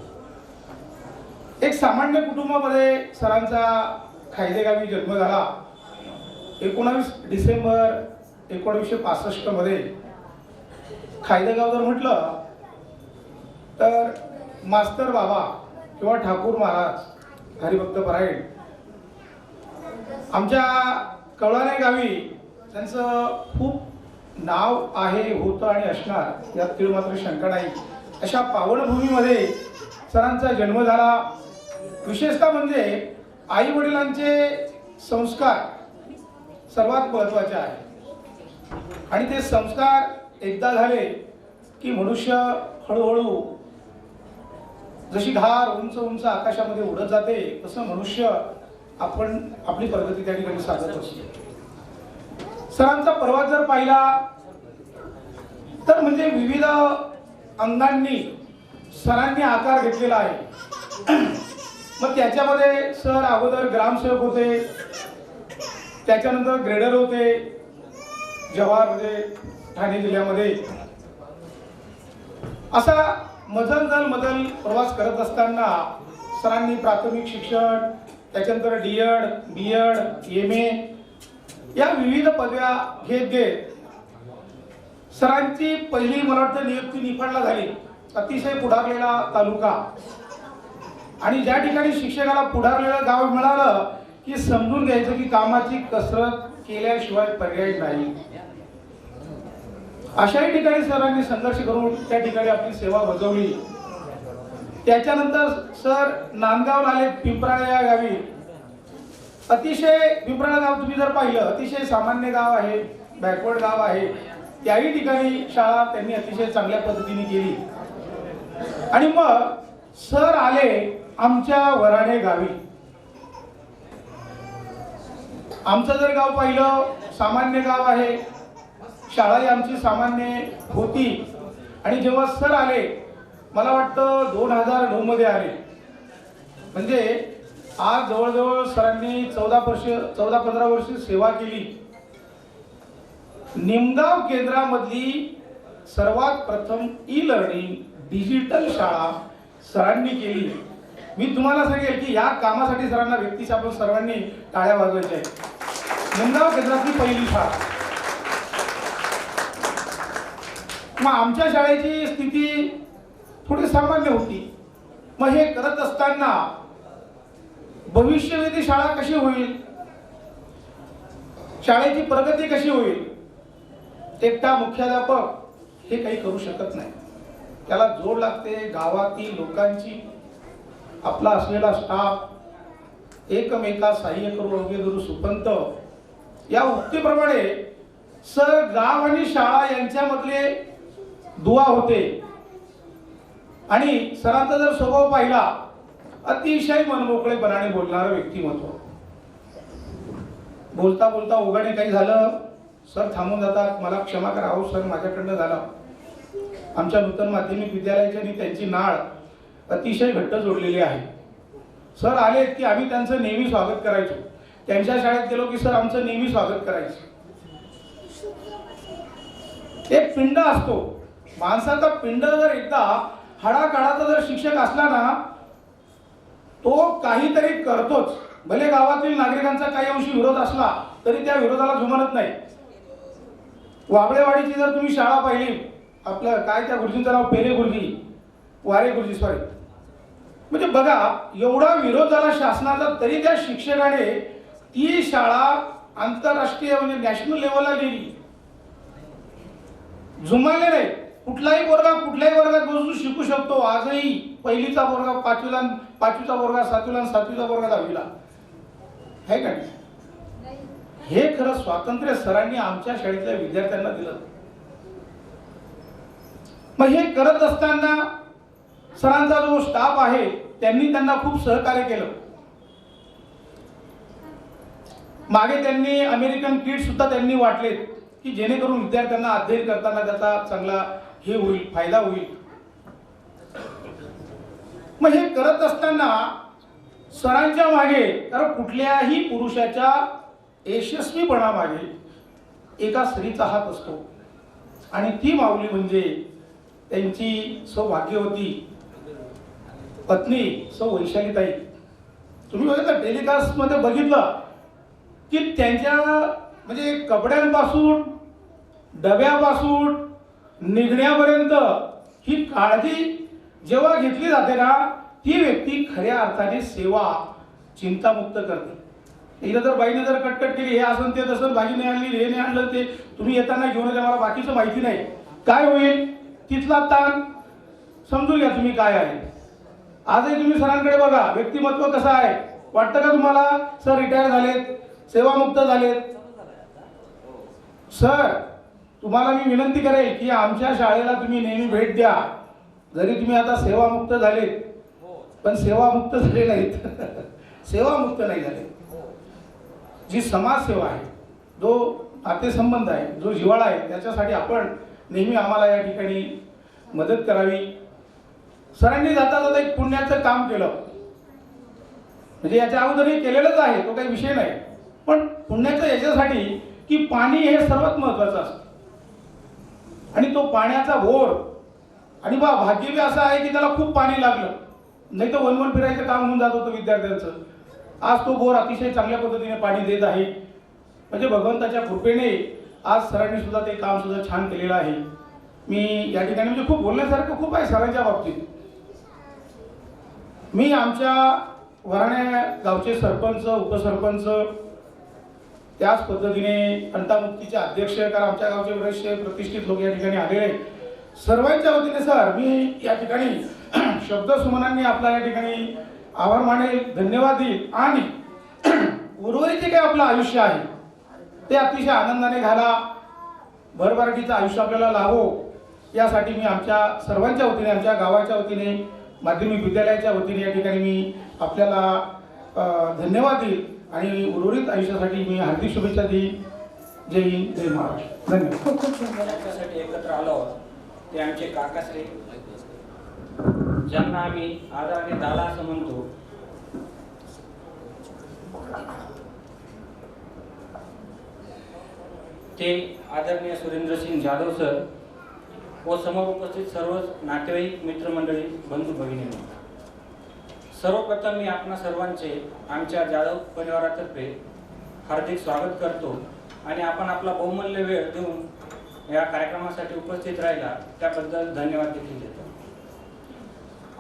एक सामान्य कुटुंबामध्ये सरांचा खायदेगावी जन्म झाला. 19 डिसेंबर 1965 मध्ये. खायदेगाव जर म्हटलं तर मास्तर बाबा किंवा ठाकूर महाराज हरिभक्त परायण आमच्या कवळाणे गावी त्यांचं खूप नाव आहे, होतं आणि असणार यात तीळ मात्र शंका नाही. अशा पावनभूमीमध्ये सरांचा जन्म झाला. विशेषतः म्हणजे आई वडिलांचे संस्कार सर्वात महत्त्वाचे आहे आणि ते संस्कार एकदा झाले की मनुष्य हळूहळू जशी धार उंच उंच आकाशामध्ये उडत जाते तसं मनुष्य आपण आपली प्रगती त्या ठिकाणी साधत असतो. सरांचा प्रवास जर पाहिला तर म्हणजे विविध अंगांनी सरांनी आकार घेतलेला आहे. मग त्याच्यामध्ये सर अगोदर ग्रामसेवक होते, त्याच्यानंतर ग्रेडर होते जव्हारमध्ये ठाणे जिल्ह्यामध्ये. असा मजल प्रवास करत असताना सरांनी प्राथमिक शिक्षण, त्याच्यानंतर डीएड, बीएड, MA या विविध पदव्या घेत सरांची पहिली मला वाटतं नियुक्ती निफाडला झाली. अतिशय पुढारलेला तालुका आणि ज्या ठिकाणी शिक्षकाला पुढारलेलं गाव मिळालं की समजून घ्यायचं की कामाची कसरत केल्याशिवाय पर्याय नाही. अशाही ठिकाणी सरांनी संघर्ष करून त्या ठिकाणी आपली सेवा बजावली. त्याच्यानंतर सर नांदगावला आले, पिंपराळा या गावी. अतिशय पिंपराळा गाव तुम्ही जर पाहिलं अतिशय सामान्य गाव आहे, बॅकवर्ड गाव आहे. त्याही ठिकाणी शाळा त्यांनी अतिशय चांगल्या पद्धतीने केली. आणि मग सर आले आमच्या वराणे गावी. आमचं जर गाव पाहिलं सामान्य गाव आहे, शाळाही आमची सामान्य होती. आणि जेव्हा सर आले मला वाटतं 2009 मध्ये आले, म्हणजे आज जवळजवळ सरांनी 14-15 वर्ष सेवा केली. निमगाव केंद्रामधली सर्वात प्रथम ई लर्निंग डिजिटल शाळा सरांनी केली. मी तुम्हाला सांगेल की या कामासाठी सरांना व्यक्तीच्या आपण सर्वांनी टाळ्या वाजवायच्या आहेत. निमगाव केंद्रातली पहिली शाळा. मग आमच्या शाळेची स्थिती थोडी सामान्य होती. मग हे करत असताना भविष्यवेधी शाळा कशी होईल, शाळेची प्रगती कशी होईल, एकटा मुख्याध्यापक हे काही करू शकत नाही. त्याला जोड लागते गावातील लोकांची, आपला असलेला स्टाफ, एकमेका सहाय्य करू अवघे गुरु सुपंत या उक्तीप्रमाणे सर गाव आणि शाळा यांच्यामधले दुवा होते. आणि सरांचा जर स्वभाव पाहिला, अतिशय मनमोकळेपणाने बोलणारं व्यक्तिमत्व. बोलता बोलता ओघाने काही झालं, सर थांबून जातात, मला क्षमा करा हो सर माझ्याकडनं झालं. आमच्या नूतन माध्यमिक विद्यालयाची आणि त्यांची नाळ अतिशय घट्ट जोडलेली आहे. सर आले की आम्ही त्यांचं नेहमी स्वागत करायचो. त्यांच्या शाळेत गेलो की सर आमचं नेहमी स्वागत करायचं. एक पिंड असतो माणसाचा, पिंड जर एकदा हाडाकाडाचा जर शिक्षक असला ना, तो काहीतरी करतोच. भले गावातील नागरिकांचा काही अंशी विरोध असला तरी त्या विरोधाला जुमानत नाही. वाबळेवाडीची जर तुम्ही शाळा पाहिली, आपलं काय त्या गुरुजींचं नाव, पेरे गुरुजी, वारे गुरुजी सॉरी, म्हणजे बघा एवढा विरोध झाला शासनाचा, तरी त्या शिक्षकाने ती शाळा आंतरराष्ट्रीय म्हणजे नॅशनल लेवलला नेली. जुमानले नाही. कुठलाही पोरगा कुठल्याही वर्गात बसून शिकू शकतो. आजही पहिलीचा पोरगा पाचवीला, पाचवीचा पोरगा सातवीला, सातवीचा पोरगा दहावीला आहे का नाही? हे खरं स्वातंत्र्य सरांनी आमच्या शाळेतल्या विद्यार्थ्यांना दिलं. मग हे करत असताना सरांचा जो स्टाफ आहे त्यांनी त्यांना खूप सहकार्य केलं. मागे त्यांनी अमेरिकन किट सुद्धा त्यांनी वाटले की जेणेकरून विद्यार्थ्यांना अध्ययन करताना त्याचा चांगला हे होईल, फायदा होईल. मग हे करत असताना सरांच्या मागे, कारण कुठल्याही पुरुषाच्या यशस्वीपणामागे एका स्त्रीचा हात असतो आणि ती माऊली म्हणजे त्यांची सौभाग्यवती पत्नी सौ वैशालीताई. तुम्ही बघितलं टेलिकास्ट मध्ये बघितलं की त्यांच्या म्हणजे कपड्यांपासून डब्यापासून निघण्यापर्यंत ही काळजी जेव्हा घेतली जाते ना, ती व्यक्ती खऱ्या अर्थाने सेवा चिंतामुक्त करते. एकदा जर बाईने जर कटकट केली, हे असं ते तसं, भाजी नाही आणली, हे नाही आणलं, ते तुम्ही येताना घेऊन येते, मला बाकीचं माहिती नाही, काय होईल तिथला ताण समजून घ्या तुम्ही काय आहे. आजही तुम्ही सरांकडे बघा, व्यक्तिमत्व कसं आहे वाटतं का तुम्हाला? सर रिटायर झालेत, सेवामुक्त झालेत. सर तुम्हाला मी विनंती करेल की आमच्या शाळेला तुम्ही नेहमी भेट द्या. जरी तुम्ही आता सेवामुक्त झालेत, पण सेवामुक्त झाले नाहीत. सेवामुक्त नाही झाले. जी समाजसेवा आहे, जो नातेसंबंध आहे, जो जिव्हाळा आहे, त्याच्यासाठी आपण नेहमी आम्हाला या ठिकाणी मदत करावी. सरांनी जाता जाता एक पुण्याचं काम केलं, म्हणजे याच्या अगोदरही केलेलंच आहे, तो काही विषय नाही. पण पुण्याचं याच्यासाठी की पाणी हे सर्वात महत्वाचं असतं आणि तो पाण्याचा ओर. आणि बा भाग्य बी असं आहे की त्याला खूप पाणी लागलं, नाही तर वनवन फिरायचं काम होऊन जात होतं विद्यार्थ्यांचं. आज तो बोर अतिशय चांगल्या पद्धतीने पाणी देत आहे. म्हणजे भगवंताच्या कृपेने आज सरांनी सुद्धा ते काम सुद्धा छान केलेलं आहे. मी या ठिकाणी म्हणजे खूप बोलण्यासारखं खूप आहे सरांच्या बाबतीत. मी आमच्या वराण्या गावचे सरपंच, उपसरपंच, त्याच पद्धतीने अंतामुक्तीचे अध्यक्ष, कारण आमच्या गावचे बरेचसे प्रतिष्ठित लोक या ठिकाणी आलेले, सर्वांच्या वतीने सर मी या ठिकाणी शब्दसुमनांनी आपला या ठिकाणी आभार मानेल, धन्यवाद देईल. आणि उर्वरित जे काही आपलं आयुष्य आहे ते अतिशय आनंदाने घाला, भरभराटीचं आयुष्य आपल्याला लाभो, यासाठी मी आमच्या सर्वांच्या वतीने, आमच्या गावाच्या वतीने, माध्यमिक विद्यालयाच्या वतीने या ठिकाणी मी आपल्याला धन्यवाद देईल आणि उर्वरित आयुष्यासाठी मी हार्दिक शुभेच्छा देईन. जय हिंद, जय महाराष्ट्र. धन्यवाद. खूप खूप धन्यवाद. त्यासाठी एकत्र आलो ते आमचे काकाश्री, ज्यांना आम्ही आदराने दादा असं म्हणतो. ते आदरणीय सुरेंद्रसिंग जाधव सर व समोर उपस्थित सर्व नातेवाईक मित्रमंडळी बंधू भगिनींनो, सर्वप्रथम मी आपणा सर्वांचे आमच्या जाधव परिवारातर्फे हार्दिक स्वागत करतो आणि आपण आपला बहुमूल्य वेळ देऊन या कार्यक्रमासाठी उपस्थित राहिला त्याबद्दल धन्यवाद देखील देतो.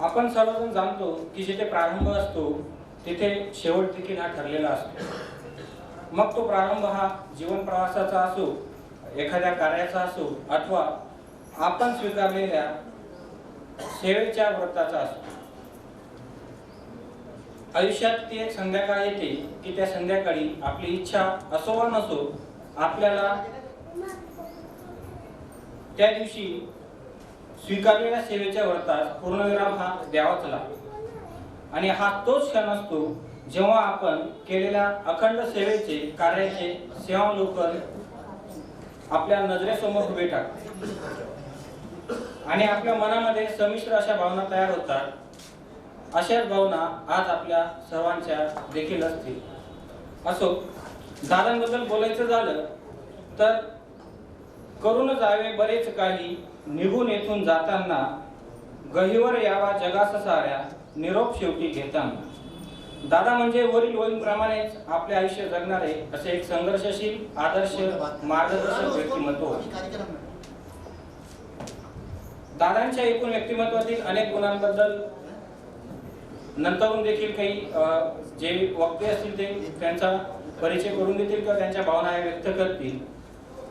आपण सर्वजण जाणतो की जिथे प्रारंभ असतो तिथे शेवट देखील हा ठरलेला असतो. मग तो प्रारंभ हा जीवन प्रवासाचा असो, एखाद्या कार्याचा असो अथवा आपण स्वीकारलेल्या सेवेच्या व्रताचा असो. आयुष्यात ती एक संध्याकाळ येते की त्या संध्याकाळी आपली इच्छा असो वा नसो आपल्याला त्या दिवशी स्वीकारलेल्या सेवेच्या व्रतास पूर्णविराम हा द्यावाच लागतो. आणि हा तोच क्षण असतो जेव्हा आपण केलेल्या अखंड सेवेचे कार्याचे सेवावलोकन आपल्या नजरेसमोर उभे टाकते आणि आपल्या मनामध्ये संमिश्र अशा भावना तयार होतात. अशाच भावना आज आपल्या सर्वांच्या देखील असतील. असो, दादांबद्दल बोलायचं झालं तर करून जावे बरेच काही, निघून येथून जाताना गहिवर यावा जगास साऱ्या, निरोप शेवटी घेताना. दादा म्हणजे वरील ओळींप्रमाणेच आपले आयुष्य जगणारे असे एक संघर्षशील आदर्श मार्गदर्शक व्यक्तिमत्व. दादांच्या एकूण व्यक्तिमत्वातील अनेक गुणांबद्दल नंतरून देखील काही जे वक्ते असतील ते त्यांचा परिचय करून देतील किंवा त्यांच्या भावना व्यक्त करतील.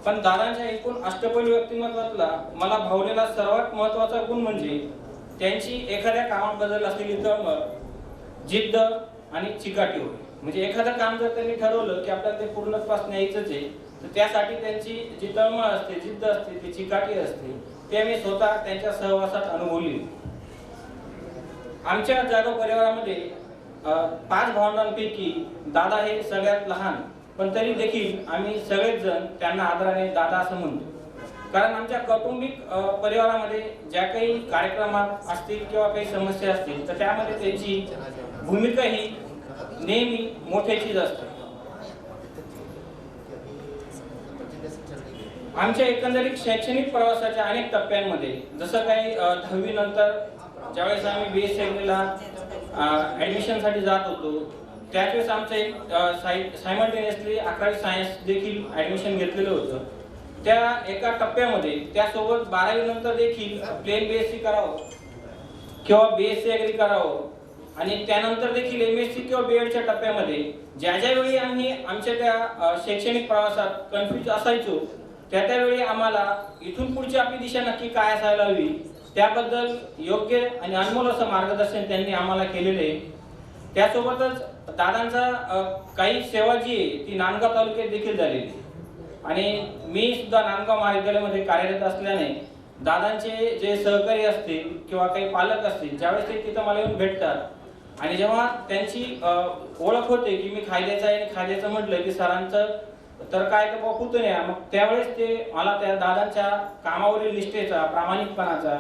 पण दादांच्या एकूण अष्टपैलू व्यक्तिमत्वातला मला भावलेला सर्वात महत्त्वाचा गुण म्हणजे त्यांची एखाद्या कामाबद्दल असलेली तळमळ, जिद्द आणि चिकाटी होय. म्हणजे एखादं काम जर त्यांनी ठरवलं की आपल्याला ते पूर्णत्वास न्यायचंच आहे तर त्यासाठी त्यांची जी तळमळ असते, जिद्द असते, ती चिकाटी असते, ते मी स्वतः त्यांच्या सहवासात अनुभवली. आमच्या जाधव परिवारामध्ये 5 भावंडांपैकी दादा हे सगळ्यात लहान, पण तरी देखील आम्ही सगळेच जण त्यांना आदराने दादा असं म्हणतो. कारण आमच्या कौटुंबिक परिवारामध्ये ज्या काही कार्यक्रमात असतील किंवा काही समस्या असतील तर त्यामध्ये त्यांची भूमिका ही नेहमी मोठ्याचीच असते. आमच्या एकंदरीत शैक्षणिक प्रवासाच्या अनेक टप्प्यांमध्ये जसं काही 10वी नंतर ज्यावेळेस आम्ही BSc ला ऍडमिशनसाठी जात होतो त्यावेळेस आमचं एक सायमल्टेनियसली 11वी सायन्स देखील ऍडमिशन घेतलेलं होतं. त्या एका टप्प्यामध्ये त्यासोबत 12वी नंतर देखील प्लेन BSc करावं किंवा BSc ॲग्री करावं आणि त्यानंतर देखील MSc किंवा BEdच्या टप्प्यामध्ये ज्यावेळी आम्ही आमच्या त्या शैक्षणिक प्रवासात कन्फ्यूज असायचो त्यावेळी आम्हाला इथून पुढची आपली दिशा नक्की काय असायला हवी त्याबद्दल योग्य आणि अनमोल असं मार्गदर्शन त्यांनी आम्हाला केलेले. त्यासोबतच दादांचा काही सेवा जी आहे ती नांदगाव तालुक्यात देखील झालेली आणि मी सुद्धा नांदगाव महाविद्यालयामध्ये कार्यरत असल्याने दादांचे जे सहकारी असतील किंवा काही पालक असतील ज्यावेळेस ते तिथं मला येऊन भेटतात आणि जेव्हा त्यांची ओळख होते की मी खायद्याचं आहे आणि खायद्याचं म्हटलं की सरांचं तर काय तर पुतण्या नाही, मग त्यावेळेस ते मला त्या दादांच्या कामावरील निष्ठेचा, प्रामाणिकपणाचा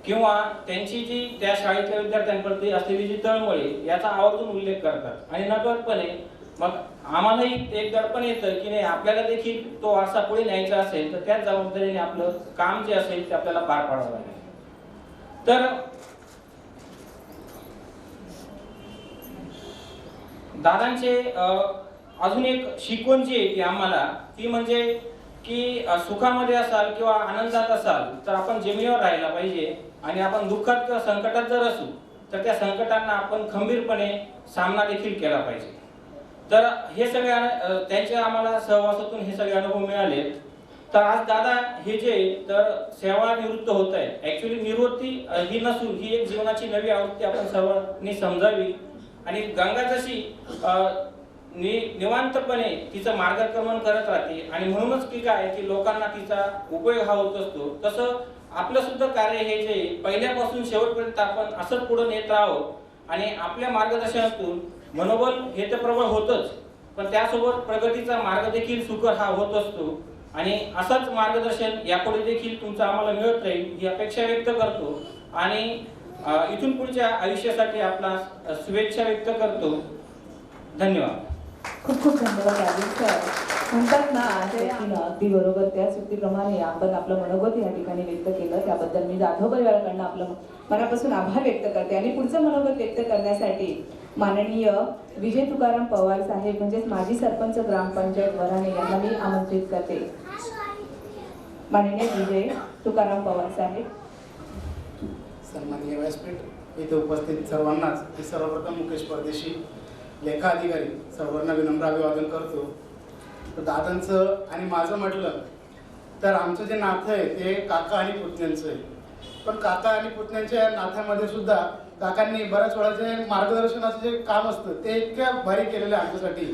किंवा त्यांची जी त्या शाळेतल्या विद्यार्थ्यांप्रती असलेली जी तळमळ याचा आवर्जून उल्लेख करतात आणि नकळतपणे मग आम्हालाही एक दडपण येतं की नाही आपल्याला देखील तो वारसा पुढे न्यायचा असेल तर त्याच जबाबदारीने आपलं काम जे असेल ते आपल्याला पार पाडावं लागेल. तर दादांचे अजून एक शिकवण जी आहे ती आम्हाला ती म्हणजे की सुखामध्ये असाल किंवा आनंदात असाल तर आपण जमिनीवर राहायला पाहिजे आणि आपण दुःखात किंवा संकटात जर असू तर त्या संकटांना आपण खंबीरपणे सामना देखील केला पाहिजे. तर हे सगळे त्यांच्या आम्हाला सहवासातून हे सगळे अनुभव मिळाले. तर आज दादा हे जे तर सेवानिवृत्त होत आहे. ऍक्च्युली निवृत्ती ही नसून ही एक जीवनाची नवी आवृत्ती आपण सर्वांनी समजावी आणि गंगा जशी निवांतपणे तिचं मार्गक्रमण करत राहते आणि म्हणूनच की काय की लोकांना तिचा उपयोग हा होत असतो तसं आपलं सुद्धा कार्य हे जे पहिल्यापासून शेवटपर्यंत आपण असंच पुढे नेत राहावं आणि आपल्या मार्गदर्शनातून मनोबल हे तर प्रबळ होतच पण त्यासोबत प्रगतीचा मार्ग देखील सुकर हा होत असतो आणि असंच मार्गदर्शन यापुढे देखील तुमचं आम्हाला मिळत राहील ही अपेक्षा व्यक्त करतो आणि इथून पुढच्या आयुष्यासाठी आपला शुभेच्छा व्यक्त करतो. धन्यवाद. खूप खूप धन्यवाद राजेश सर. म्हणतात ना अगदी बरोबर त्या सुट्टीप्रमाणे आपण आपलं मनोगत या ठिकाणी व्यक्त केलं, त्याबद्दल मी जाधव परिवाराकडनं आपलं मनापासून आभार व्यक्त करते. आणि पुढचं मनोगत व्यक्त करण्यासाठी माननीय विजय तुकाराम पवार साहेब म्हणजेच माजी सरपंच ग्रामपंचायत वराणे यांना मी आमंत्रित करते. माननीय विजय तुकाराम पवार साहेब. सन्माननीय व्यासपीठ इथे उपस्थित सर्वांनाच मी सर्वप्रथम मुकेश परदेशी लेखा अधिकारी सर्वांना विनम्र अभिवादन करतो. तर दादांचं आणि माझं म्हटलं तर आमचं जे नातं आहे ते काका आणि पुतण्यांचं आहे. पण काका आणि पुतण्यांच्या या नात्यामध्ये सुद्धा काकांनी बऱ्याच वेळा जे मार्गदर्शनाचं जे काम असतं ते इतक्या भारी केलेलं आहे आमच्यासाठी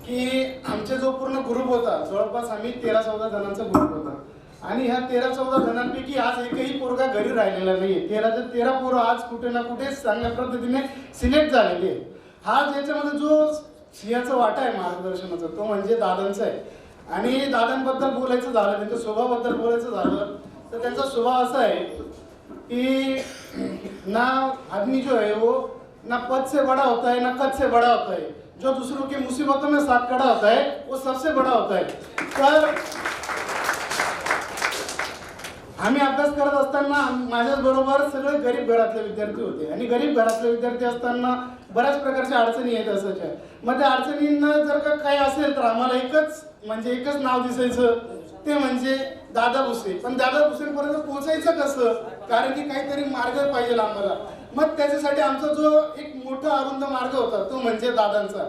की आमचा जो पूर्ण ग्रुप होता जवळपास आम्ही 13-14 जणांचा ग्रुप होता. आणि ह्या 13-14 जणांपैकी आज एकही पोरगा घरी राहिलेला नाहीये. 13च्या 13 पोरं आज कुठे ना कुठे चांगल्या पद्धतीने सिलेक्ट झालेली आहे. हा ज्याच्यामध्ये जो सिंहाचा वाटा आहे मार्गदर्शनाचा तो म्हणजे दादांचा आहे. आणि दादांबद्दल बोलायचं झालं, त्यांच्या स्वभावाबद्दल बोलायचं झालं तर त्यांचा स्वभाव असा आहे कि ना आदमी जो है वो ना पद से बड़ा होता है ना कद से बड़ा होता है. जो दूसरों की मुसीबतों में साथ खड़ा होता है वो सबसे बड़ा होता है. तर आम्ही अभ्यास करत असताना माझ्याच बरोबर सगळे गरीब घरातले विद्यार्थी होते. आणि गरीब घरातले विद्यार्थी असताना बऱ्याच प्रकारच्या अडचणी येत असायच्या. मग त्या अडचणींना जर का काही असेल तर आम्हाला एकच नाव दिसायचं ते म्हणजे दादा भुसे. पण दादा भुसेपर्यंत पोहोचायचं कसं, कारण की काहीतरी मार्ग पाहिजे आम्हाला. मग त्याच्यासाठी आमचा जो एक मोठा अरुंद मार्ग होता तो म्हणजे दादांचा.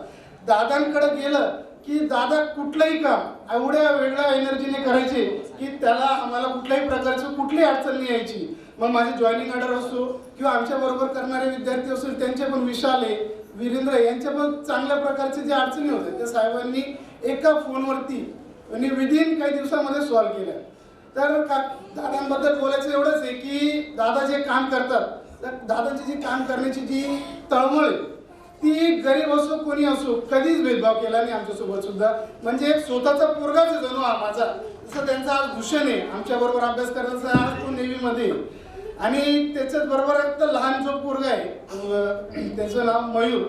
दादांकडे गेलं की दादा कुठलंही काम एवढ्या वेगळ्या एनर्जीने करायचे की त्याला आम्हाला कुठल्याही प्रकारची कुठलीही अडचण नाही यायची. मग माझे जॉईनिंग ऑर्डर असो किंवा आमच्या बरोबर करणारे विद्यार्थी असतील त्यांचे पण विशाले वीरेंद्र यांच्या पण चांगल्या प्रकारचे जे अडचणी होते त्या साहेबांनी एका फोनवरती आणि विदिन काही दिवसामध्ये सॉल्व्ह केल्या. तर दादांबद्दल बोलायचं एवढंच आहे की दादा जे काम करतात तर दादाची जी काम करण्याची जी तळमळ आहे ती गरीब असो कोणी असो कधीच भेदभाव केला नाही आमच्यासोबत सुद्धा. म्हणजे एक स्वतःचा पोरगाच जणू हा माझा. जसं त्यांचा आज भूषण आहे आमच्या बरोबर अभ्यास करण्याचा आज तो नेव्हीमध्ये आणि त्याच्याच बरोबर एक लहान जो पोरगा आहे त्याचं नाव मयूर.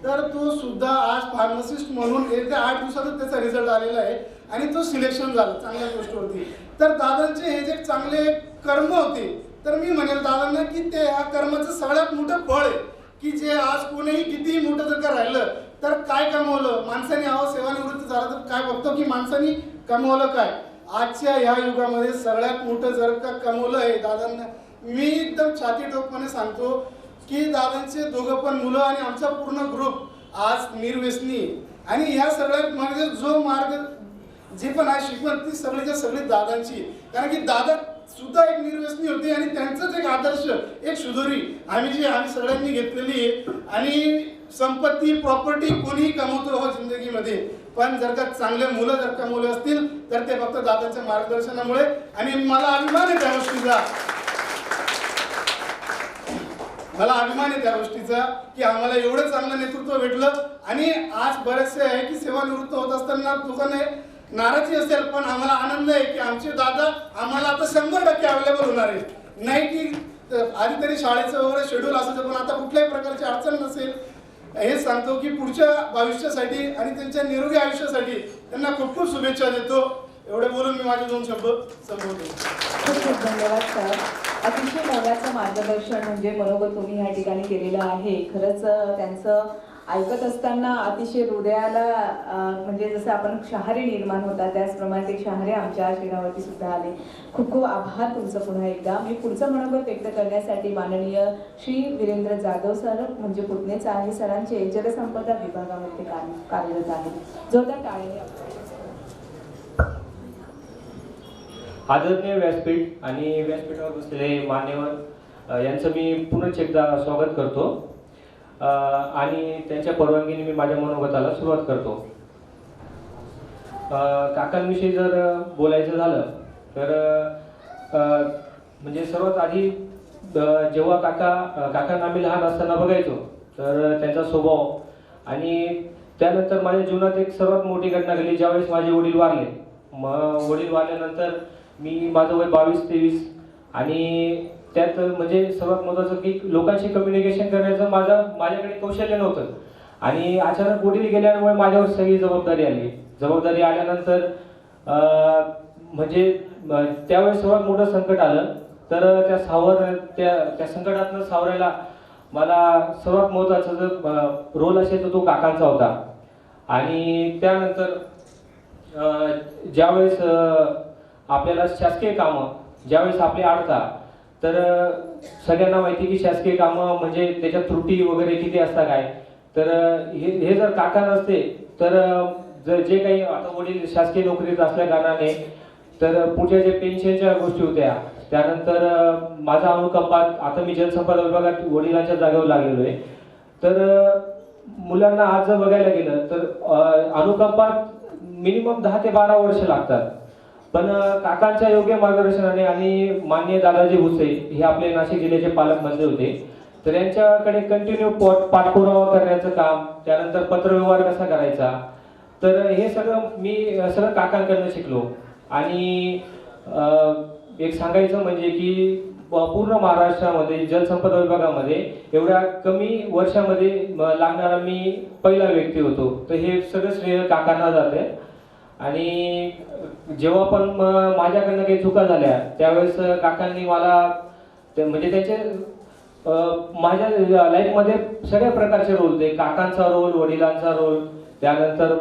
तर तो सुद्धा आज फार्मासिस्ट म्हणून येत्या 8 दिवसातच त्याचा रिझल्ट आलेला आहे आणि तो सिलेक्शन झाला चांगल्या गोष्टीवरती. तर दादांचे हे जे चांगले कर्म होते तर मी म्हणेल दादांना की ते ह्या कर्माचं सगळ्यात मोठं फळ आहे की जे आज कोणीही कितीही मोठं जर का राहिलं तर काय कमवलं माणसाने सेवानिवृत्त झाला तर काय बघतो की माणसाने कमवलं काय. आजच्या ह्या युगामध्ये सगळ्यात मोठं जर का कमवलं आहे दादांना. मी एकदम छाती ठोकपणे सांगतो की दादांचे दोघं पण मुलं आणि आमचा पूर्ण ग्रुप आज निर्व्यसनी. आणि ह्या सगळ्यात मार्ग जो मार्ग जे पण आहे शिकवण ती सगळीच्या सगळी दादांची. कारण की दादा सुद्धा एक निर्व्यसनी होते आणि त्यांचाच एक आदर्श एक सुधोरी आम्ही सगळ्यांनी घेतलेली आहे. आणि संपत्ती प्रॉपर्टी कोणीही कमवतो हो जिंदगीमध्ये पण जर का चांगले मुलं जर कमवले असतील तर ते फक्त दादाच्या मार्गदर्शनामुळे. आणि मला अभिमान आहे त्या गोष्टीचा त्या गोष्टीचा की आम्हाला एवढं चांगलं नेतृत्व भेटलं. आणि आज बरेचसे आहे की सेवानिवृत्त होत असताना लोकांना नाराजी असेल पण आम्हाला आनंद आहे की आमचे दादा आम्हाला आता 100% अवेलेबल होणार आहे. नाही की आधी तरी शाळेचं वगैरे शेड्यूल असायचं पण आता कुठल्याही प्रकारची अडचण नसेल. हे सांगतो की पुढच्या भविष्यासाठी आणि त्यांच्या निरोगी आयुष्यासाठी त्यांना खूप खूप शुभेच्छा देतो. एवढे बोलून मी माझे 2 शब्द संपवतो. खूप खूप धन्यवाद सर. अतिशय मोलाचं मार्गदर्शन म्हणजे मनोगत तुम्ही या ठिकाणी केलेलं आहे. खरंच त्यांचं ऐकत असताना अतिशय हृदयाला म्हणजे जसं आपण शहारे निर्माण होतात त्याचप्रमाणे ते शहारे आमच्या शरीरावरती सुद्धा आले. खूप खूप आभार तुमचं पुन्हा एकदा. मी पुढचं मनोगत व्यक्त करण्यासाठी माननीय श्री वीरेंद्र जाधव सर म्हणजे पुतणेच आहे सरांचे जलसंपदा विभागामध्ये कार्यरत आहे. जोरदार टाळ्या. आदरणीय व्यासपीठ आणि व्यासपीठावर बसलेले मान्यवर यांचं मी पुनश्च एकदा स्वागत करतो आणि त्यांच्या परवानगीने मी माझ्या मनोगताला सुरुवात करतो. काकांविषयी जर बोलायचं झालं तर म्हणजे सर्वात आधी जेव्हा काकांना आम्ही लहान असताना बघायचो तर त्यांचा स्वभाव आणि त्यानंतर माझ्या जीवनात एक सर्वात मोठी घटना घडली ज्यावेळेस माझे वडील वारले. मग वडील वारल्यानंतर माझं वय 22-23 आणि त्यात म्हणजे सर्वात महत्त्वाचं की लोकांशी कम्युनिकेशन करण्याचं माझ्याकडे कौशल्य नव्हतं आणि अचानक वडील गेल्यामुळे माझ्यावर सगळी जबाबदारी आली. जबाबदारी आल्यानंतर म्हणजे त्यावेळेस सर्वात मोठं संकट आलं. तर त्या संकटातनं सावरायला मला सर्वात महत्त्वाचा जो रोल असेल तर तो काकांचा होता. आणि त्यानंतर ज्यावेळेस आपल्याला शासकीय कामं ज्यावेळेस आपले अडतात, तर सगळ्यांना माहिती की शासकीय कामं म्हणजे त्याच्यात त्रुटी वगैरे किती असतात काय. तर हे जर काका नसते तर जे काही आता वडील शासकीय नोकरीत असल्या कारणाने तर पुढच्या जे पेन्शनच्या गोष्टी होत्या, त्यानंतर माझा अनुकंपात आता मी जलसंपदा विभागात वडिलांच्या जागेवर लागलेलो आहे. तर मुलांना आज जर बघायला गेलं तर अनुकंपात मिनिमम 10 ते 12 वर्ष लागतात. पण काकांच्या योग्य मार्गदर्शनाने आणि माननीय दादाजी भुसे हे आपले नाशिक जिल्ह्याचे पालकमंत्री होते, तर यांच्याकडे कंटिन्यू पाठपुरावा करण्याचं काम, त्यानंतर पत्रव्यवहार कसा करायचा, तर हे सगळं मी काकांकडनं शिकलो. आणि एक सांगायचं म्हणजे की पूर्ण महाराष्ट्रामध्ये जलसंपदा विभागामध्ये एवढ्या कमी वर्षामध्ये लागणारा मी पहिला व्यक्ती होतो. तर हे सगळं श्रेय काकांना जाते. आणि जेव्हा पण माझ्याकडनं काही चुका झाल्या त्यावेळेस काकांनी मला म्हणजे त्याचे माझ्या लाईफमध्ये सगळ्या प्रकारचे रोल होते. काकांचा रोल, वडिलांचा रोल, त्यानंतर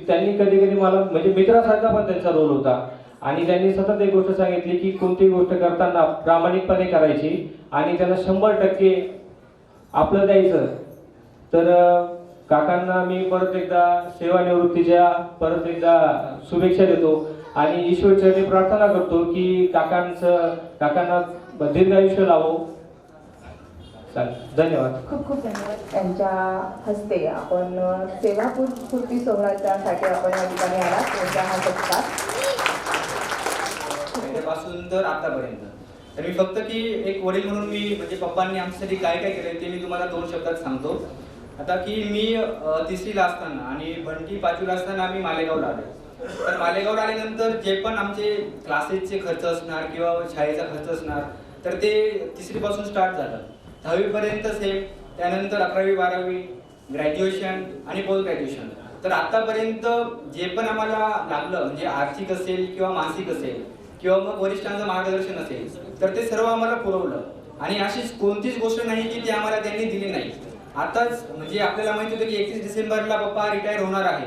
त्यांनी कधी कधी मला म्हणजे मित्रासारखा पण त्यांचा रोल होता. आणि त्यांनी सतत एक गोष्ट सांगितली की कोणतीही गोष्ट करताना प्रामाणिकपणे करायची आणि त्यांना 100% आपलं द्यायचं. तर काकांना मी परत एकदा सेवानिवृत्तीच्या परत एकदा शुभेच्छा देतो आणि ईश्वरचरणी प्रार्थना करतो की काकांना दीर्घायुष्य लावो. धन्यवाद. खूप खूप धन्यवाद. त्यांच्या हस्ते आपण सेवापूर्ती सोहळ्यासाठी आपण या ठिकाणी आला. त्यांचा हा सत्कार पहिल्यापासून तर आतापर्यंत. तर मी फक्त की एक वडील म्हणून मी म्हणजे पप्पांनी आमच्यासाठी काय काय केलं ते मी तुम्हाला 2 शब्दात सांगतो. आता की मी 3रीला असताना आणि बंटी 5वीला असताना आम्ही मालेगावला आलो. तर मालेगावला आल्यानंतर जे पण आमचे क्लासेसचे खर्च असणार किंवा शाळेचा खर्च असणार तर ते 3री पासून स्टार्ट झालं. 10वी पर्यंत सेम, त्यानंतर 11वी 12वी ग्रॅज्युएशन आणि पोस्ट ग्रॅज्युएशन. तर आतापर्यंत जे पण आम्हाला लागलं म्हणजे आर्थिक असेल किंवा मानसिक असेल किंवा मग वरिष्ठांचं मार्गदर्शन असेल तर ते सर्व आम्हाला पुरवलं. आणि अशीच कोणतीच गोष्ट नाही की ती आम्हाला त्यांनी दिली नाही. आताच म्हणजे आपल्याला माहिती होतं की 31 डिसेंबरला पप्पा रिटायर होणार आहे.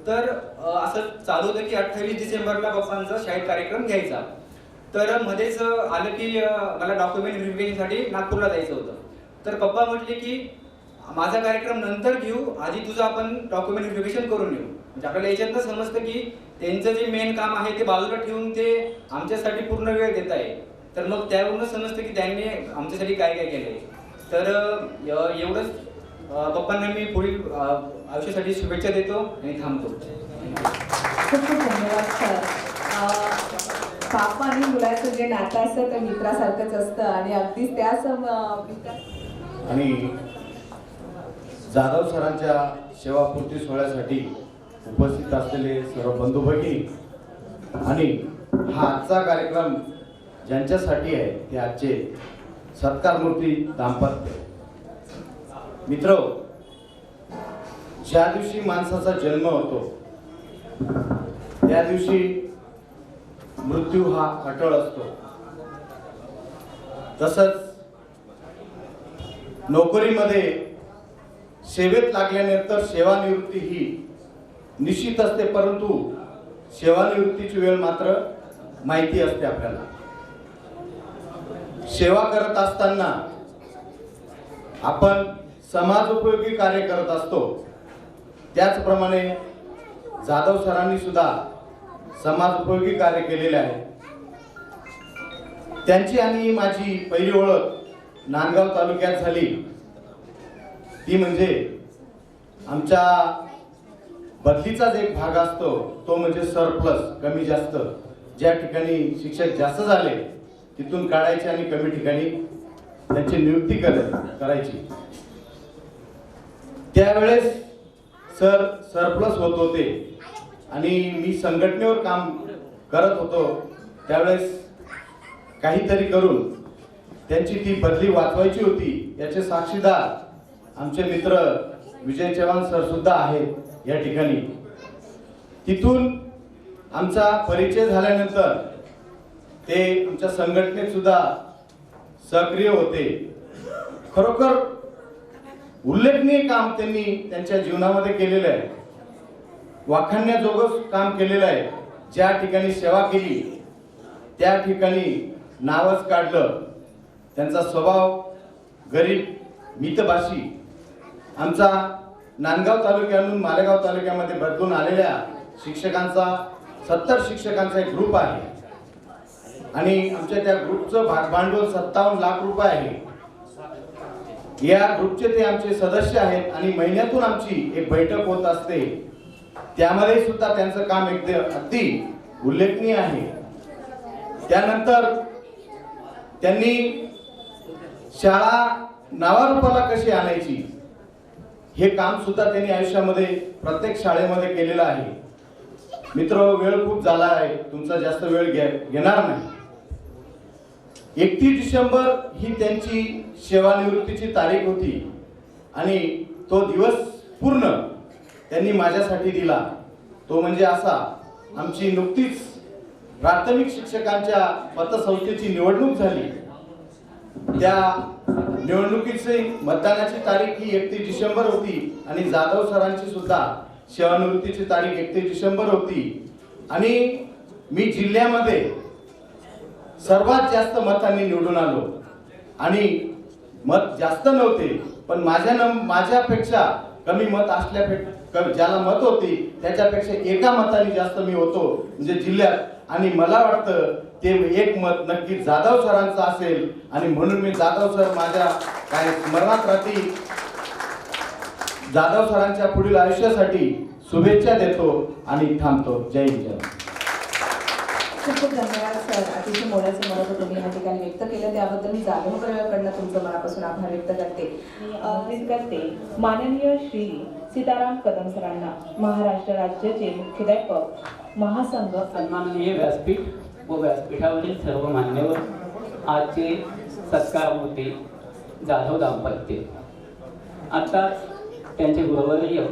तर असं चालू होतं की 28 डिसेंबरला पप्पांचा शाळेत कार्यक्रम घ्यायचा. तर मध्येच आलं की मला डॉक्युमेंट व्हेरिफिकेशनसाठी नागपूरला जायचं होतं. तर पप्पा म्हटले की माझा कार्यक्रम नंतर घेऊ, आधी तुझं आपण डॉक्युमेंट व्हेरिफिकेशन करून येऊ. म्हणजे आपल्याला याच्यातनं समजतं की त्यांचं जे मेन काम आहे ते बाजूला ठेवून ते आमच्यासाठी पूर्ण वेळ देत आहे. तर मग त्यावरूनच समजतं की त्यांनी आमच्यासाठी काय काय केलं आहे. तर एवढंच पप्पांना मी पुढील आयुष्यासाठी शुभेच्छा देतो आणि थांबतो. खूप खूप धन्यवाद सर. बाप्पा आणि मुलाचं जे नातं असतं ते मित्रासारखंच असतं आणि अगदीच त्याच आणि जाधव सरांच्या सेवापूर्ती सोहळ्यासाठी उपस्थित असलेले सर्व बंधू भगिनी आणि हा आजचा कार्यक्रम ज्यांच्यासाठी आहे ते आजचे सत्कारमूर्ती दाम्पत्य. मित्र, ज्या दिवशी माणसाचा जन्म होतो त्या दिवशी मृत्यू हा अटळ असतो. तसंच नोकरीमध्ये सेवेत लागल्यानंतर सेवानिवृत्ती ही निश्चित असते, परंतु सेवानिवृत्तीची वेळ मात्र माहिती असते आपल्याला. सेवा करत असताना आपण समाजोपयोगी कार्य करत असतो. त्याचप्रमाणे जाधव सरांनी सुद्धा समाजोपयोगी कार्य केलेले आहे. त्यांची आणि माझी पहिली ओळख नांदगाव तालुक्यात झाली. ती म्हणजे आमच्या बदलीचाच एक भाग असतो तो म्हणजे सरप्लस, कमी जास्त. ज्या ठिकाणी शिक्षक जास्त झाले तिथून काढायचे आणि कमी ठिकाणी त्यांची नियुक्ती करायची. त्यावेळेस सर सरप्लस होत होते आणि मी संघटनेवर काम करत होतो. त्यावेळेस काहीतरी करून त्यांची ती बदली वाचवायची होती. याचे साक्षीदार आमचे मित्र विजय चव्हाण सर सुद्धा आहेत या ठिकाणी. तिथून आमचा परिचय झाल्यानंतर ते आमच्या संघटनेत सुद्धा सक्रिय होते. खरोखर उल्लेखनीय काम त्यांनी त्यांच्या जीवनामध्ये केलेलं आहे. वाखाणण्याजोगं काम केलेलं आहे. ज्या ठिकाणी सेवा केली त्या ठिकाणी नावच काढलं. त्यांचा स्वभाव गरीब मितभाषी. आमचा नांदगाव तालुक्यातून मालेगाव तालुक्यामध्ये बदलून आलेल्या शिक्षकांचा 70 शिक्षकांचा एक ग्रुप आहे आणि आमच्या त्या ग्रुपचं भागभांडवल 57 लाख रुपये आहे. या ग्रुपचे ते आमचे सदस्य आहेत आणि महिन्यातून आमची एक बैठक होत असते. त्यामध्ये सुद्धा त्यांचं काम अगदी उल्लेखनीय आहे. त्यानंतर त्यांनी शाळा नावारूपाला कशी आणायची हे काम सुद्धा त्यांनी आयुष्यामध्ये प्रत्येक शाळेमध्ये केलेलं आहे. मित्र, वेळ खूप झाला आहे, तुमचा जास्त वेळ घेणार नाही. 31 डिसेंबर ही त्यांची सेवानिवृत्तीची तारीख होती आणि तो दिवस पूर्ण त्यांनी माझ्यासाठी दिला. तो म्हणजे असा, आमची नुकतीच प्राथमिक शिक्षकांच्या पतसंस्थेची निवडणूक झाली. त्या निवडणुकीची मतदानाची तारीख ही 31 डिसेंबर होती आणि जाधव सरांची सुद्धा सेवानिवृत्तीची तारीख 31 डिसेंबर होती आणि मी जिल्ह्यामध्ये सर्वात जास्त मतांनी निवडून आलो आणि मत जास्त नव्हते पण माझ्यापेक्षा कमी मत असल्यापेक्षा ज्याला मत होती त्याच्यापेक्षा एका मताने जास्त मी होतो म्हणजे जिल्ह्यात. आणि मला वाटतं ते एक मत नक्की जाधव सरांचं असेल आणि म्हणून मी जाधव सर माझ्या काय स्मरणात राहतील. जाधव सरांच्या पुढील आयुष्यासाठी शुभेच्छा देतो आणि थांबतो. जय हिंद. खूप खूप धन्यवाद सर. अतिशय मोलाचं मत तुम्ही या ठिकाणी व्यक्त केलं त्याबद्दल मी जाधवकडनं तुमचं मनापासून आभार व्यक्त करते. माननीय श्री सीताराम कदम सरांना महाराष्ट्र राज्याचे मुख्याध्यापक महासंघ. सन्माननीय व्यासपीठ व व्यासपीठावरील सर्व मान्यवर, आजचे सत्कार होते जाधव दाम्पत्य. आता त्यांचे गुरुवर्य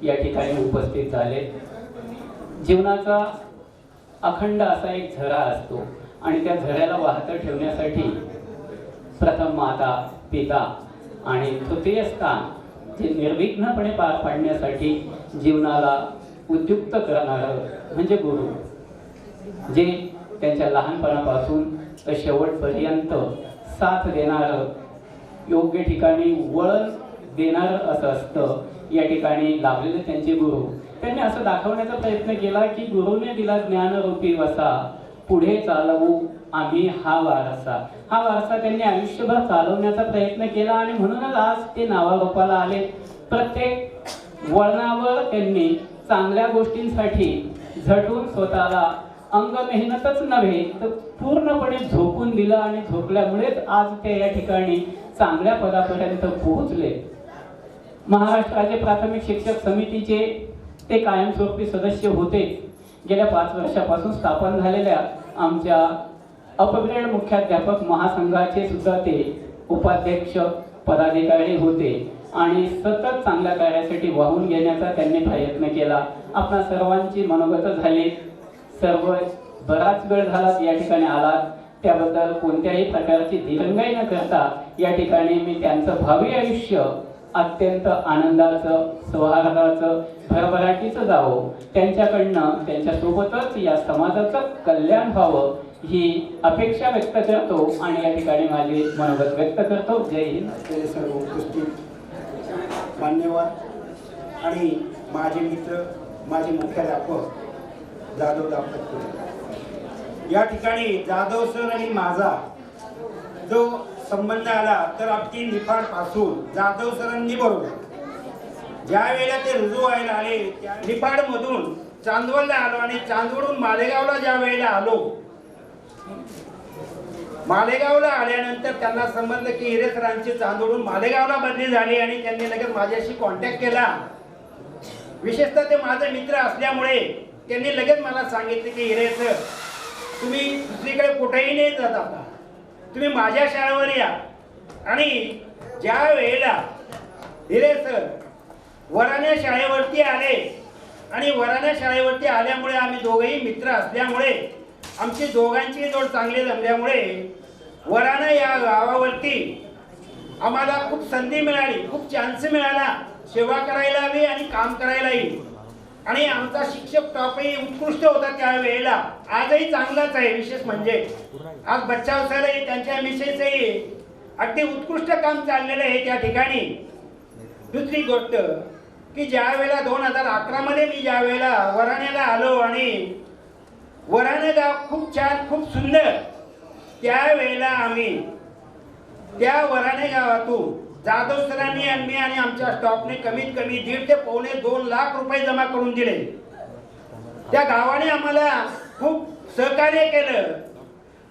या ठिकाणी उपस्थित झाले. जीवनाचा अखंड असा एक झरा असतो आणि त्या झऱ्याला वाहतं ठेवण्यासाठी प्रथम माता, पिता आणि तृतीय स्थान जे निर्विघ्नपणे पार पाडण्यासाठी जीवनाला उद्युक्त करणारं म्हणजे गुरु, जे त्यांच्या लहानपणापासून तर शेवटपर्यंत साथ देणारं, योग्य ठिकाणी वळण देणारं असं असतं. या ठिकाणी लाभलेले त्यांचे गुरु. त्यांनी असं दाखवण्याचा प्रयत्न केला की गुरुने दिला ज्ञानरूपी वसा, पुढे चालवू आम्ही हा वारसा. हा वारसा त्यांनी आयुष्यभर चालवण्याचा प्रयत्न केला आणि म्हणूनच आज ते नावारूपाला आले. प्रत्येक वळणावर त्यांनी चांगल्या गोष्टींसाठी झटून स्वतःला अंग मेहनतच नव्हे तर पूर्णपणे झोकून दिलं आणि झोपल्यामुळेच आज ते या ठिकाणी चांगल्या पदापर्यंत पोहोचले. महाराष्ट्राचे प्राथमिक शिक्षक समितीचे ते कायमस्वरूपी सदस्य होते. गेल्या 5 वर्षापासून स्थापन झालेल्या आमच्या अपग्रेड मुख्याध्यापक महासंघाचे सुद्धा ते उपाध्यक्ष पदाधिकारी होते आणि सतत चांगल्या कार्यासाठी वाहून घेण्याचा त्यांनी प्रयत्न केला. आपणा सर्वांची मनोगत झाली. सर्व बराच वेळ झाला या ठिकाणी आलात त्याबद्दल कोणत्याही प्रकारची दिरंगाई न करता या ठिकाणी मी त्यांचं भावी आयुष्य अत्यंत आनंदाचं, सौहार्दाचं, भरभराटीचं जावं, त्यांच्याकडनं त्यांच्यासोबतच या समाजाचं कल्याण व्हावं ही अपेक्षा व्यक्त करतो आणि या ठिकाणी माझे मनोगत व्यक्त करतो. जय हिंद. सर्व उपस्थित मान्यवर आणि माझे मित्र, माझे मुख्याध्यापक जाधव दाम्पत्य, या ठिकाणी जाधव सर आणि माझा जो संबंध आला तर अगदी निफाड पासून जाधव सरांनी बरोबर ज्या वेळेला ते रुजू व्हायला आले त्या निफाड मधून चांदवडला आलो आणि चांदवडून मालेगावला ज्या वेळेला आलो, मालेगावला आल्यानंतर त्यांना समजलं की हिरे सरांची चांदवडून मालेगावला बदली झाली आणि त्यांनी लगेच माझ्याशी कॉन्टॅक्ट केला. विशेषतः ते माझे मित्र असल्यामुळे त्यांनी लगेच मला सांगितले की हिरे सर, तुम्ही दुसरीकडे कुठेही नाही जात, आता तुम्ही माझ्या शाळेवर या. आणि ज्या वेळेला हिरे सर वराण्या शाळेवरती आले आणि वराण्या शाळेवरती आल्यामुळे आम्ही दोघंही मित्र असल्यामुळे आमची दोघांची जोड चांगली जमल्यामुळे वराणा या गावावरती आम्हाला खूप संधी मिळाली, खूप चान्स मिळाला सेवा करायला हवी आणि काम करायलाही. आणि आमचा शिक्षक स्टाफही उत्कृष्ट होता त्यावेळेला, आजही चांगलाच आहे. विशेष म्हणजे आज बच्चाव सरही त्यांच्या मिसेसही अगदी उत्कृष्ट काम चाललेलं आहे त्या ठिकाणी. दुसरी गोष्ट की ज्या वेळेला 2011 मध्ये मी ज्या वेळेला वराण्याला आलो आणि वराणे गाव खूप छान खूप सुंदर, त्यावेळेला आम्ही त्या वराणे गावातून जाधव सरांनी आणि मी आणि आमच्या स्टॉपने कमीत कमी 1.5 ते पावणे 2 लाख रुपये जमा करून दिले. त्या गावाने आम्हाला खूप सहकार्य केलं.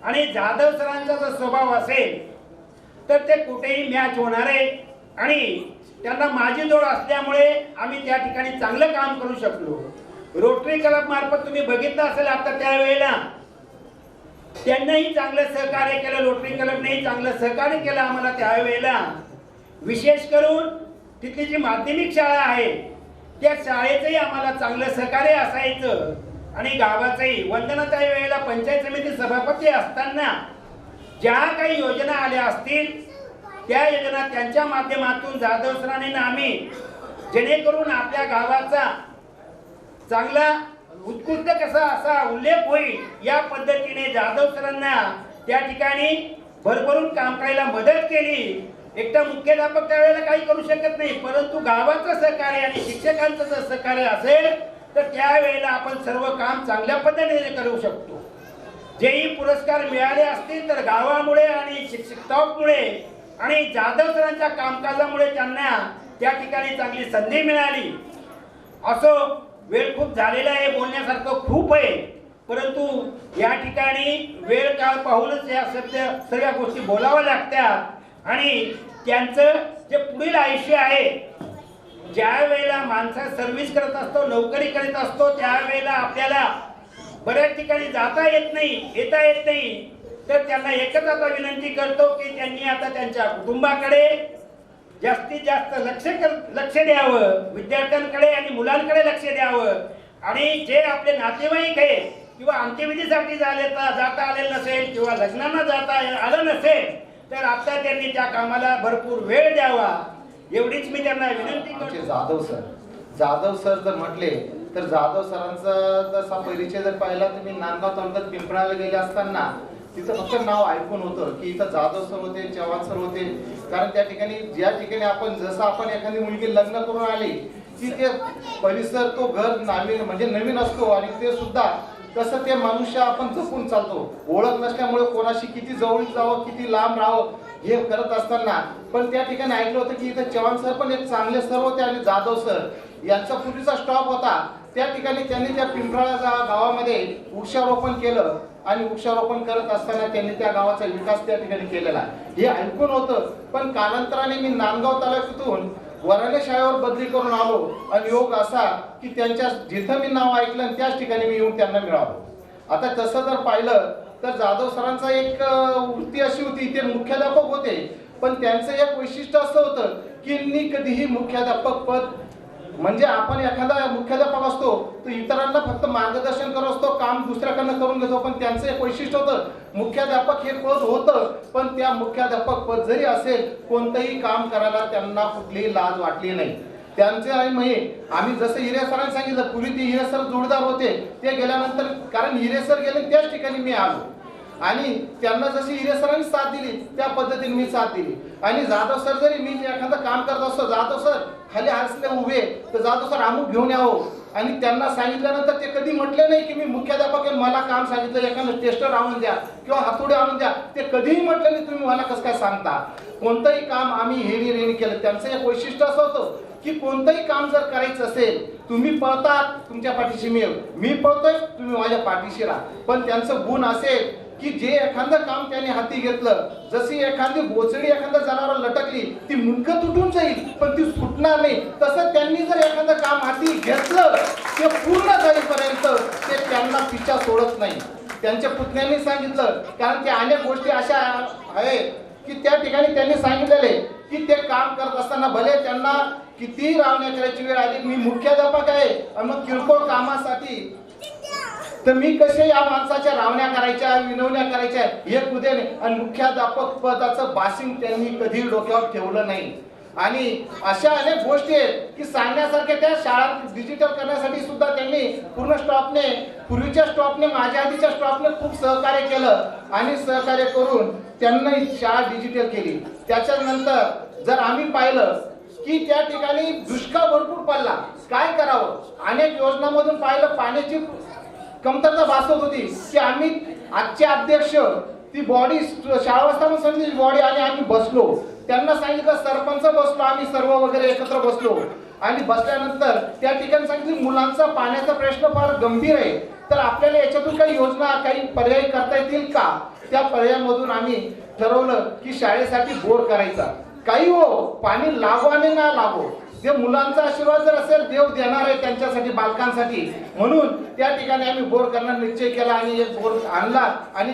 आणि जाधव सरांचा जर स्वभाव असेल तर ते कुठेही मॅच होणार आहे आणि त्यांना माझी जोड असल्यामुळे आम्ही त्या ठिकाणी चांगलं काम करू शकलो. रोटरी क्लब मार्फत तुम्ही बघितलं असेल आता त्यावेळेला त्यांनाही चांगलं सहकार्य केलं, रोटरी क्लबनेही चांगलं सहकार्य केलं आम्हाला त्यावेळेला. विशेष करून तिथली जी माध्यमिक शाळा आहे त्या शाळेचंही आम्हाला चांगलं सहकार्य असायचं. आणि गावाचंही वंदनाताई वेळेला पंचायत समिती सभापती असताना ज्या काही योजना आल्या असतील त्या योजना त्यांच्या माध्यमातून जाधव सरांनी आम्ही जेणेकरून आपल्या गावाचा चांगला उत्कृष्ट कसा असा उल्लेख होईल या पद्धतीने जाधव सरांना त्या ठिकाणी भरभरून काम करायला मदत केली. एकटा मुख्याध्यापक त्यावेळेला काही करू शकत नाही, परंतु गावाचं सहकार्य आणि शिक्षकांचं जर सहकार्य असेल तर त्यावेळेला आपण सर्व काम चांगल्या पद्धतीने करू शकतो. जेही पुरस्कार मिळाले असतील तर गावामुळे आणि शिक्षक स्टाफमुळे आणि जाधव सरांच्या कामकाजामुळे त्यांना त्या ठिकाणी चांगली संधी मिळाली. असो, वेळ खूप झालेला आहे, बोलण्यासारखं खूप आहे, परंतु या ठिकाणी वेळ काळ पाहूनच या सगळ्या गोष्टी बोलाव्या लागतात. आणि त्यांचं जे पुढील आयुष्य आहे, ज्या वेळेला माणसा सर्व्हिस करत असतो, नोकरी करत असतो, त्यावेळेला आपल्याला बऱ्याच ठिकाणी जाता येत नाही, येता येत नाही, तर त्यांना एकच आता विनंती करतो की त्यांनी आता त्यांच्या कुटुंबाकडे जास्तीत जास्त लक्ष द्यावं, विद्यार्थ्यांकडे आणि मुलांकडे लक्ष द्यावं. आणि जे आपले नातेवाईक आहे किंवा अंत्यविधीसाठी जाता आले नसेल किंवा लग्नांना जाता आलं नसेल तर आता त्यांनी त्या कामाला भरपूर वेळ द्यावा, एवढीच मी त्यांना विनंती करतो. जाधव सर जर म्हटले तर जाधव सरांचा जसा परिचय जर पाहिला तर मी नांदगाव तालुक्यात पिंपळाला गेले असताना तिथं फक्त नाव ऐकून होतं की इथं जाधव सर होते, चव्हाण सर होते. कारण त्या ठिकाणी ज्या ठिकाणी आपण जसं आपण एखादी मुलगी लग्न करून आली की ते परिसर तो घर म्हणजे नवीन असतो आणि ते सुद्धा तसं ते मनुष्य आपण जपून चालतो. ओळख नसल्यामुळे कोणाशी किती जवळ जावं किती लांब राहावं हे करत असताना पण त्या ठिकाणी ऐकलं होतं की इथं चव्हाण सर पण एक चांगले सर होते आणि जाधव सर यांचा पूर्वीचा स्टॉप होता. त्या ठिकाणी त्यांनी त्या पिंपळा गावामध्ये वृक्षारोपण केलं आणि वृक्षारोपण करत असताना त्यांनी त्या गावाचा विकास त्या ठिकाणी केलेला हे ऐकून होतं. पण कालांतराने मी नांदगाव तालुक्यातून वराणे शाळेवर बदली करून आलो आणि योग असा की त्यांच्या जिथं मी नाव ऐकलं आणि त्याच ठिकाणी मी येऊन त्यांना मिळालो. आता तसं जर पाहिलं तर जाधव सरांचा एक वृत्ती अशी होती, ते मुख्याध्यापक होते पण त्यांचं एक वैशिष्ट्य असं होतं की कधीही मुख्याध्यापक पद म्हणजे आपण एखादा मुख्याध्यापक असतो तो इतरांना फक्त मार्गदर्शन करत असतो, काम दुसऱ्याकडनं करून घेतो. पण त्यांचं एक वैशिष्ट्य होतं, मुख्याध्यापक हे पद होतं पण त्या मुख्याध्यापक पद जरी असेल कोणतंही काम करायला त्यांना कुठलीही लाज वाटली नाही. त्यांचे आम्ही जसं हिरे सरांनी सांगितलं, पूर्वी ते हिरे सर जोडदार होते, ते गेल्यानंतर कारण हिरे सर गेले त्याच ठिकाणी मी आलो आणि त्यांना जशी हिरे सरांनी साथ दिली त्या पद्धतीने मी साथ दिली. आणि जाधव सर जरी मी एखादं काम करत असतो, जाधव सर खाली हसले उभे तर जाधव सर अमुक घेऊन यावं आणि त्यांना सांगितल्यानंतर ते कधी म्हटले नाही की मी मुख्याध्यापक आहे मला काम सांगितलं एखादं टेस्टर आणून द्या किंवा हातोडे आणून द्या, ते कधीही म्हटलं नाही तुम्ही मला कसं काय सांगता. कोणतंही काम आम्ही हेरी केलं. त्यांचं एक वैशिष्ट्य असं होतं की कोणतंही काम जर करायचं असेल तुम्ही पळतात तुमच्या पाठीशी मी पळतोय तुम्ही माझ्या पाठीशी राहा. पण त्यांचं गुण असेल की जे एखादं काम त्याने हाती घेतलं, जशी एखादी बोचडी एखाद्या जनावर लटकली ती मुंडकं तुटून जाईल पण ती सुटणार नाही, तसं त्यांनी जर एखादं काम हाती घेतलं ते पूर्ण जाईपर्यंत ते त्यांना पिछा सोडत नाही. त्यांच्या पुतण्यांनी सांगितलं, कारण त्या अनेक गोष्टी अशा आहेत की त्या ठिकाणी त्यांनी सांगितलेले की ते काम करत असताना असताना भले त्यांना किती रावण्या करायची वेळ आली, मी मुख्याध्यापक आहे आणि मग किरकोळ कामासाठी तर मी कसे या माणसाच्या रावण्या करायच्या, विनवण्या करायच्या हे कुदे नाही. आणि मुख्याध्यापक पदाचं बाशिंग त्यांनी कधी डोक्यावर ठेवलं नाही. आणि अशा अनेक गोष्टी आहेत की सांगण्यासारख्या. त्या शाळा डिजिटल करण्यासाठी सुद्धा त्यांनी पूर्वीच्या स्टॉपने माझ्या आधीच्या स्टॉपने खूप सहकार्य केलं आणि सहकार्य करून त्यांना शाळा डिजिटल केली. त्याच्यानंतर जर आम्ही पाहिलं की त्या ठिकाणी दुष्काळ भरपूर पडला, काय करावं, अनेक योजनांमधून पाहिलं पाण्याची कमतरता भासत होती की आम्ही आजचे अध्यक्ष ती बॉडी शाळा समिती बॉडी आणि आम्ही बसलो, त्यांना सांगितलं सरपंच बसलो, आम्ही सर्व वगैरे एकत्र बसलो आणि बसल्यानंतर त्या ठिकाणी सांगितलं मुलांचा पाण्याचा प्रश्न फार गंभीर आहे, तर आपल्याला याच्यातून काही योजना काही पर्याय करता येतील का. त्या पर्यायामधून आम्ही ठरवलं की शाळेसाठी बोर करायचा. काही हो, पाणी लागो आणि ना लागो, जे मुलांचा आशीर्वाद जर असेल देव देणार आहे त्यांच्यासाठी, बालकांसाठी, म्हणून त्या ठिकाणी आम्ही बोर करण्याचा निश्चय केला आणि एक बोर आणला आणि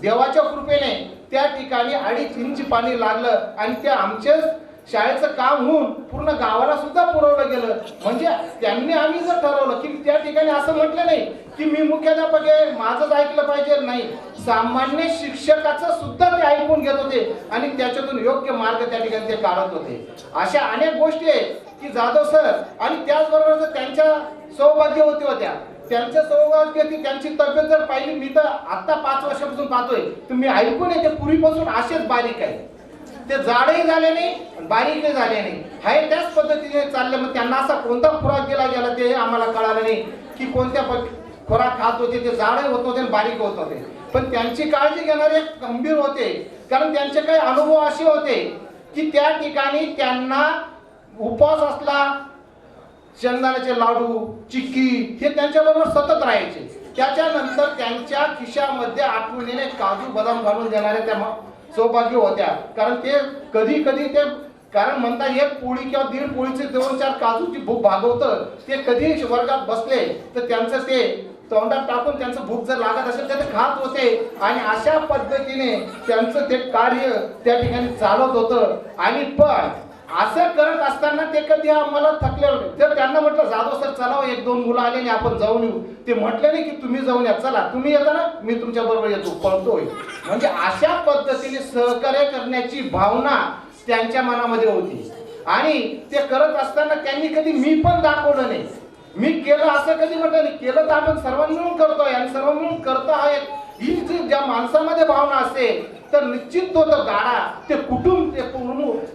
देवाच्या कृपेने त्या ठिकाणी 2.5 इंच पाणी लागलं आणि ते आमच्याच शाळेचं काम होऊन पूर्ण गावाला सुद्धा पुरवलं गेलं. म्हणजे त्यांनी आम्ही जर ठरवलं की त्या ठिकाणी असं म्हटलं नाही की मी मुख्याध्यापक आहे माझंच ऐकलं पाहिजे, नाही, सामान्य शिक्षकाचं सुद्धा ते ऐकून घेत होते आणि त्याच्यातून योग्य मार्ग त्या ठिकाणी ते काढत होते. अशा अनेक गोष्टी आहेत की जाधव सर आणि त्याचबरोबर त्यांच्या सौभाग्यवती होत्या, त्यांच्या सौभाग्य ती त्यांची तब्येत जर पाहिली, मी तर आता 5 वर्षापासून पाहतोय, तर मी ऐकून येते पूर्वीपासून असेच बारीक आहे, ते जाडही झाले नाही बारीकही झाले नाही, हाय त्याच पद्धतीने चालले. मग त्यांना असा कोणता खुराक दिला गेला ते आम्हाला कळालं नाही की कोणत्या खुराक खात होते, ते जाडही होत होते आणि बारीक होत होते, पण त्यांची काळजी घेणारे गंभीर होते. कारण त्यांचे काही अनुभव असे होते की त्या ठिकाणी त्यांना उपवास असला, शेंगदाण्याचे लाडू, चिक्की हे त्यांच्याबरोबर सतत राहायचे. त्याच्यानंतर त्यांच्या खिशामध्ये आठवणीने काजू बदाम घालून देणारे त्या सौभाग्य होत्या. कारण ते कधी कधी ते कारण म्हणता 1 पोळी किंवा 1.5 पोळीचे 2-4 काजूची भूक भागवतं, ते कधी वर्गात बसले तर त्यांचं ते तोंडात टाकून त्यांचं भूक जर लागत असेल तर ते खात होते आणि अशा पद्धतीने त्यांचं ते कार्य त्या ठिकाणी चालत होतं. आणि पण असं करत असताना ते कधी आम्हाला थकले होते. तर त्यांना म्हटलं जाधव सर चला 1-2 मुलं आले आणि आपण जाऊन येऊ, ते म्हटले नाही की तुम्ही जाऊन या, चला तुम्ही येता ना मी तुमच्या बरोबर येतो, पळतोय. म्हणजे अशा पद्धतीने सहकार्य करण्याची भावना त्यांच्या मनामध्ये होती आणि ते करत असताना त्यांनी कधी मी पण दाखवलं नाही, मी केलं असं कधी म्हटलं नाही. केलं तर आपण सर्व मिळून करतोय आणि सर्व मिळून करतो आहे, ही जी ज्या माणसामध्ये भावना असेल तर निश्चित तो गाडा ते कुटुंब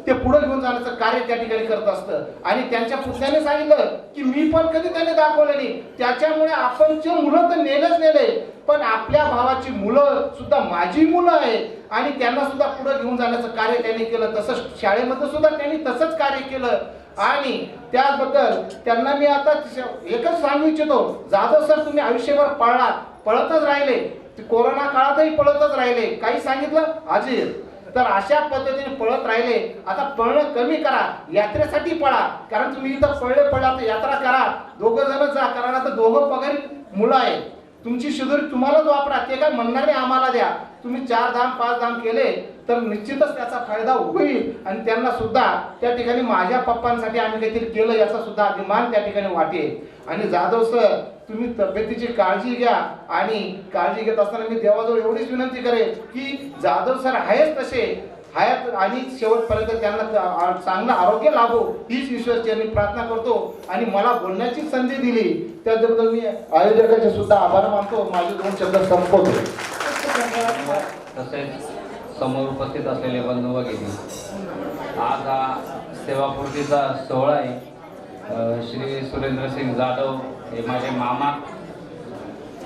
ते पुढे घेऊन जाण्याचं कार्य त्या ठिकाणी करत असतं. आणि त्यांच्या पुतण्याने सांगितलं की मी पण कधी त्याने दाखवलं नाही, त्याच्यामुळे आपण जे मुलं तर नेले, पण आपल्या भावाची मुलं सुद्धा माझी मुलं आहेत आणि त्यांना सुद्धा पुढे घेऊन जाण्याचं कार्य त्यांनी केलं. तसंच शाळेमध्ये सुद्धा त्यांनी तसंच कार्य केलं. आणि त्याबद्दल त्यांना मी आता एकच सांगू इच्छितो, जाधव सर तुम्ही आयुष्यभर पळतच राहिले, कोरोना काळातही पळतच राहिले, काही सांगितलं अजित, तर अशा पद्धतीने पळत राहिले. आता पळणं कमी करा, यात्रेसाठी पळा, कारण तुम्ही इथं पळले तर यात्रा करा, 2 जण जा, कारण आता 2 पगारी मुलं आहेत, तुमची शिदोरी तुम्हालाच वापरा, ते काय म्हणणार नाही आम्हाला द्या. तुम्ही 4 धाम 5 धाम केले तर निश्चितच त्याचा फायदा होईल आणि त्यांना सुद्धा त्या ठिकाणी माझ्या पप्पांसाठी आम्ही काहीतरी केलं याचा सुद्धा अभिमान त्या ठिकाणी वाटेल. आणि जाधव सर तुम्ही तब्येतीची काळजी घ्या आणि काळजी घेत असताना मी देवाजवळ एवढीच विनंती करेन की जाधव सर आहेच तसे हयात आणि शेवटपर्यंत त्यांना चांगलं आरोग्य लाभो हीच ईश्वरचरणी प्रार्थना करतो. आणि मला बोलण्याची संधी दिली त्याबद्दल मी आयोजकाचे सुद्धा आभार मानतो. माझे 2 शब्द संपवतो. तसेच समोर उपस्थित असलेले बंधू भगिनी, आज हा सेवापूर्तीचा सोहळा आहे. श्री सुरेंद्रसिंग जाधव हे माझे मामा,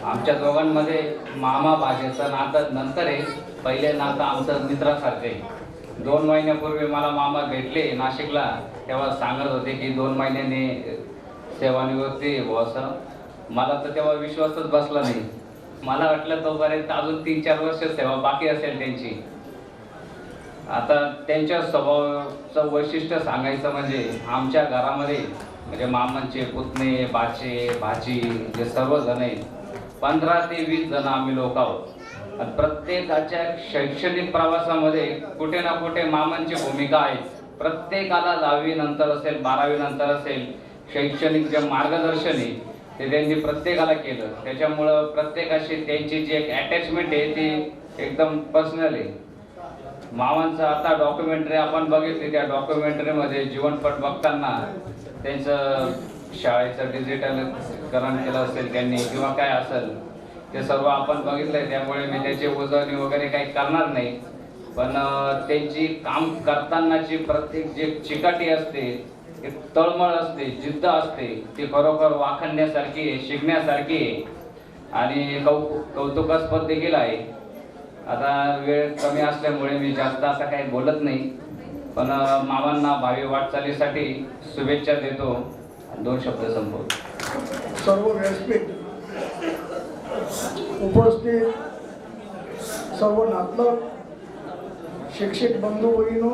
आमच्या दोघांमध्ये मामा भाषेचं नातं नंतर आहे, पहिले नातं आमचं मित्रासारखे. 2 महिन्यापूर्वी मला मामा भेटले नाशिकला, तेव्हा सांगत होते की 2 महिन्याने सेवानिवृत्ती हो असं. मला तर तेव्हा विश्वासच बसला नाही, मला वाटलं तोपर्यंत अजून 3-4 वर्ष सेवा बाकी असेल त्यांची. आता त्यांच्या स्वभावाचं वैशिष्ट्य सांगायचं म्हणजे आमच्या घरामध्ये म्हणजे मामांचे पुतणे, बाचे, भाची जे सर्वजण आहेत 15 ते 20 जण आम्ही लोक आहोत. प्रत्येकाच्या शैक्षणिक प्रवासामध्ये कुठे ना कुठे मामांची भूमिका आहे. प्रत्येकाला 10वी नंतर असेल 12वी नंतर असेल शैक्षणिक जे मार्गदर्शन आहे ते त्यांनी प्रत्येकाला केलं. त्याच्यामुळं प्रत्येकाशी त्यांची जी एक अटॅचमेंट आहे ती एकदम पर्सनल आहे. मामांचं आता डॉक्युमेंटरी आपण बघितली, त्या डॉक्युमेंटरीमध्ये जीवनपट बघताना त्यांचं शाळेचं डिजिटलीकरण केलं असेल त्यांनी किंवा काय असेल ते सर्व आपण बघितलंय. त्यामुळे मी त्याची उजळणी वगैरे काही करणार नाही, पण त्यांची काम करतानाची प्रत्येक जे चिकाटी असते, एक तळमळ असते, जिद्द असते, ती खरोखर वाखाणण्यासारखी आहे, शिकण्यासारखी आहे आणि कौतुकास्पद देखील आहे. आता वेळ कमी असल्यामुळे मी जास्त असं काही बोलत नाही, पण मामांना भावी वाटचालीसाठी शुभेच्छा देतो. 2 शब्द संपवतो. सर्व व्यासपीठ उपस्थित सर्व नातलग, शिक्षक बंधू भगिनो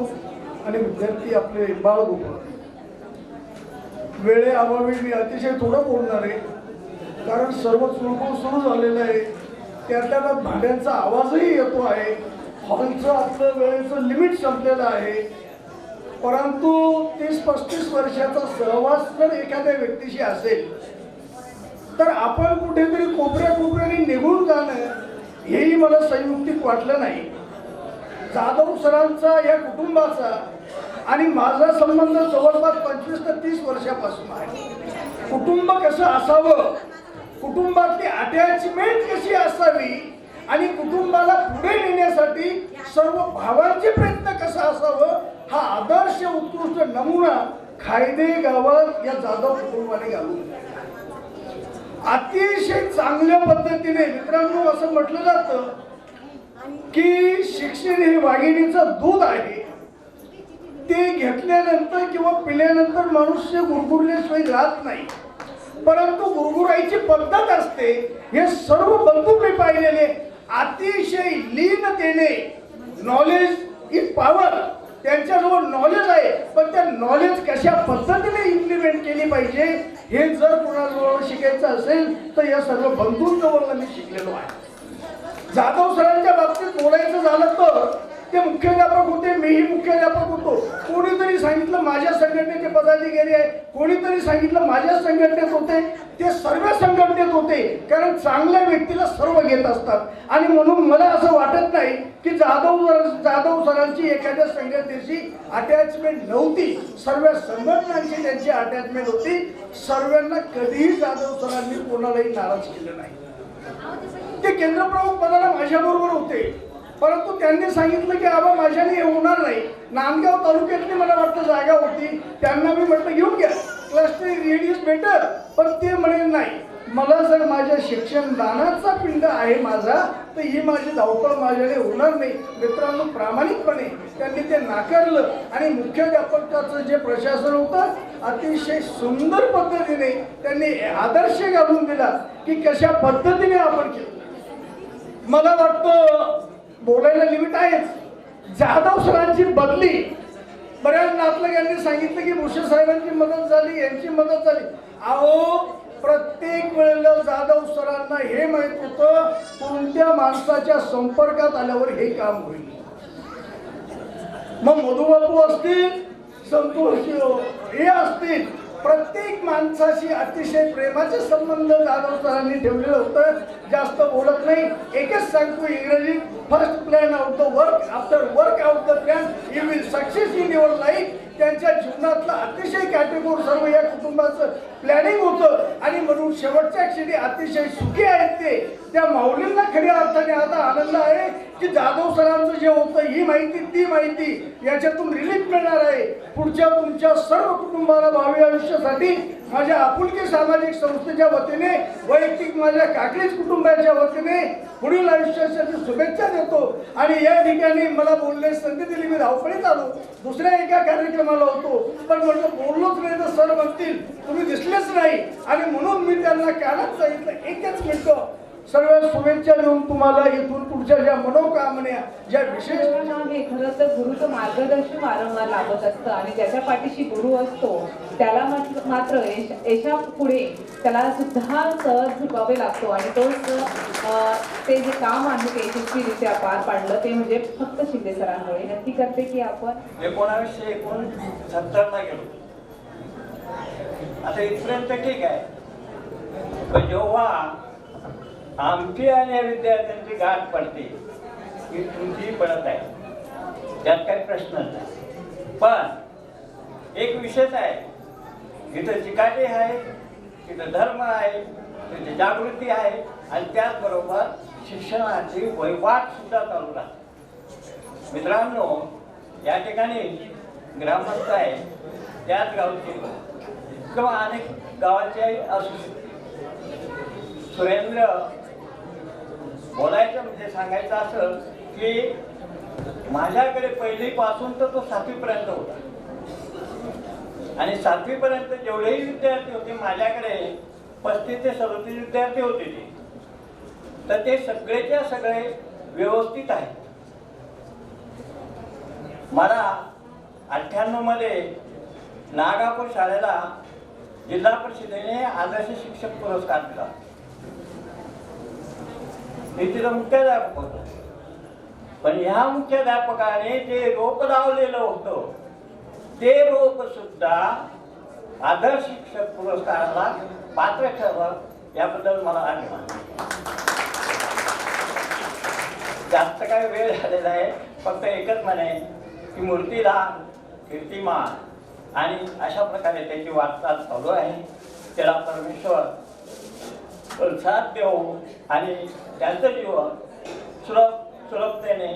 आणि विद्यार्थी आपले बाळगोपाळ, वेळेअभावी मी अतिशय थोडं बोलणार आहे, कारण सर्व चुळबुळ सुरू झालेलं आहे. त्यातल्या भांड्यांचा आवाजही येतो आहे. हॉलचं आपलं वेळेचं लिमिट संपलेलं आहे. परंतु 30-35 वर्षाचा सहवास जर एखाद्या व्यक्तीशी असेल तर आपण कुठेतरी कोपऱ्याने निघून जाणं हेही मला संयुक्तिक वाटलं नाही. जाधव सरांचा या कुटुंबाचा आणि माझा संबंध जवळपास 25 ते 30 वर्षापासून आहे. कुटुंब कसं असावं, कुटुंबातली अटॅचमेंट कशी असावी आणि कुटुंबाला पुढे नेण्यासाठी सर्व भावांचे प्रयत्न कसा असावं हा आदर्श उत्कृष्ट नमुना खायदे गावात या जाधव कुटुंबाने घालून अतिशय चांगल्या पद्धतीने. मित्रांनो, असं म्हटलं जातं की शिक्षण हे वाघिणीचं दूध आहे. ते घेतल्यानंतर किंवा पिल्यानंतर मनुष्य गुरगुरल्याशिवाय राहत नाही, परंतु गुरगुरायची पद्धत असते. हे सर्व बंधू मी पाहिलेले अतिशय लीनतेने, नॉलेज इज पॉवर, त्यांच्याजवळ नॉलेज आहे, पण त्या नॉलेज कशा पद्धतीने इम्प्लिमेंट केली पाहिजे हे जर कोणाजवळ शिकायचं असेल तर या सर्व बंधूंजवळ मी शिकलेलो आहे. जाधव सरांच्या बाबतीत बोलायचं झालं तर ते मुख्याध्यापक होते, मीही मुख्याध्यापक होतो. कोणीतरी सांगितलं माझ्या संघटनेचे पदाधिकारी आहे, कोणीतरी सांगितलं माझ्या संघटनेत होते. ते सर्व संघटनेत होते, कारण चांगल्या व्यक्तीला सर्व घेत असतात. आणि म्हणून मला असं वाटत नाही की जाधव सरांची एखाद्या संघटनेशी अटॅचमेंट नव्हती. सर्व संघटनांची त्यांची अटॅचमेंट होती. सर्वांना कधीही जाधव सरांनी कोणालाही नाराज केलं नाही. ते केंद्रप्रमुख पदाला माझ्याबरोबर होते, परंतु त्यांनी सांगितलं की आबा माझ्याने हे होणार नाही. नांदगाव तालुक्यातली मला वाटतं जागा होती, त्यांना मी म्हटलं घेऊन घ्या, क्लस्टर रेडियस बेटर, पण ते म्हणे नाही, मला जर माझ्या शिक्षण दानाचा पिंड आहे माझा तर ही माझी धावपळ माझ्याने होणार नाही. मित्रांनो, प्रामाणिकपणे त्यांनी ते नाकारलं आणि मुख्याध्यापकाचं जे प्रशासन होतं अतिशय सुंदर पद्धतीने त्यांनी आदर्श घालून दिला की कशा पद्धतीने आपण केलं. मला वाटतं बोलायला लिमिट आहेच. जाधव सरांची बदली, बऱ्याच नातलगांनी सांगितलं की भुसे साहेबांची मदत झाली, यांची मदत झाली. अहो, प्रत्येक वेळेला जाधव सरांना हे माहित होतं कोणत्या माणसाच्या संपर्कात आल्यावर हे काम होईल. मग मधुबापू असतील, संतोष हे असतील, प्रत्येक माणसाशी अतिशय प्रेमाचे संबंध जाधव सरांनी ठेवलेलं होतं. जास्त बोलत नाही, एकच सांगतो इंग्रजीत, first plan out the work, after work out the plan you will success in your life. त्यांच्या जीवनातलं अतिशय कॅटेगोर सर्व या कुटुंबाचं प्लॅनिंग होतं आणि म्हणून शेवटच्या क्षणी अतिशय सुखी आहेत ते. त्या माऊलींना खऱ्या अर्थाने आता आनंद आहे की जाधव सरांचं जे होतं ही माहिती ती माहिती याच्यातून रिलीफ मिळणार आहे. पुढच्या तुमच्या सर्व कुटुंबाला भावी आयुष्यासाठी माझ्या आपुलकी सामाजिक संस्थेच्या वतीने, वैयक्तिक माझ्या काकडीच कुटुंबाच्या वतीने पुढील आयुष्यासाठी शुभेच्छा देतो. आणि या ठिकाणी मला बोलण्याची संधी दिली, मी धावपळीत आलो, दुसऱ्या एका कार्यक्रमाला होतो, पण म्हटलं बोललोच नाही तर सर म्हणतील तुम्ही दिसलेच नाही. आणि म्हणून मी त्यांना कानात सांगितलं एकच मिनिट सर्व शुभेच्छा देऊन तुम्हाला इथून पुढच्या ज्या मनोकामना ज्या विशेष आहे, खरं तर गुरुचं मार्गदर्शन वारंवार लाभत असतं आणि ज्याच्या पाठीशी गुरु असतो त्याला मात्र यशा पुढे त्याला सुद्धा सहज झुकावे लागतो आणि ते जे काम आहे ते यशस्वीरित्या पार पाडलं ते म्हणजे फक्त शिंदे सरांमुळे. नक्की करते की आपण 1969 गेलो. आता इथपर्यंत ठीक आहे, पण जेव्हा आमची आणि या विद्यार्थ्यांची गाठ पडते ही तुमची पडत आहे, त्यात काही प्रश्नच नाही. पण एक विषयच आहे, जिथं चिकाटी आहे तिथं धर्म आहे, तिथे जागृती आहे आणि त्याचबरोबर शिक्षणाची वहिवाट सुद्धा चालू राहते. मित्रांनो, या ठिकाणी ग्रामस्थ आहे, त्याच गावचे किंवा अनेक गावाचे असू शकते. सुरेंद्र बोलायचं म्हणजे सांगायचं असं की माझ्याकडे पहिलीपासून तर तो 7वी पर्यंत होता आणि 7वी पर्यंत जेवढेही विद्यार्थी होते माझ्याकडे 35 ते 37 विद्यार्थी होते ते, तर ते सगळेच्या सगळे व्यवस्थित आहेत. मला 98 मध्ये नागापूर शाळेला जिल्हा परिषदेने आदर्श शिक्षक पुरस्कार दिला. मी तिथं मुख्याध्यापक होतो, पण ह्या मुख्याध्यापकाने जे रोप लावलेलं होतं ते रोप सुद्धा आदर्श शिक्षक पुरस्काराला पात्र ठरलं. याबद्दल मला अभिमान. जास्त काही वेळ झालेला आहे, फक्त एकच म्हणे की मूर्तीदान, कीर्तिमान आणि अशा प्रकारे त्याची वाटचाल चालू आहे. त्याला परमेश्वर साथ देऊ आणि त्यांचं जीवन सुलभतेने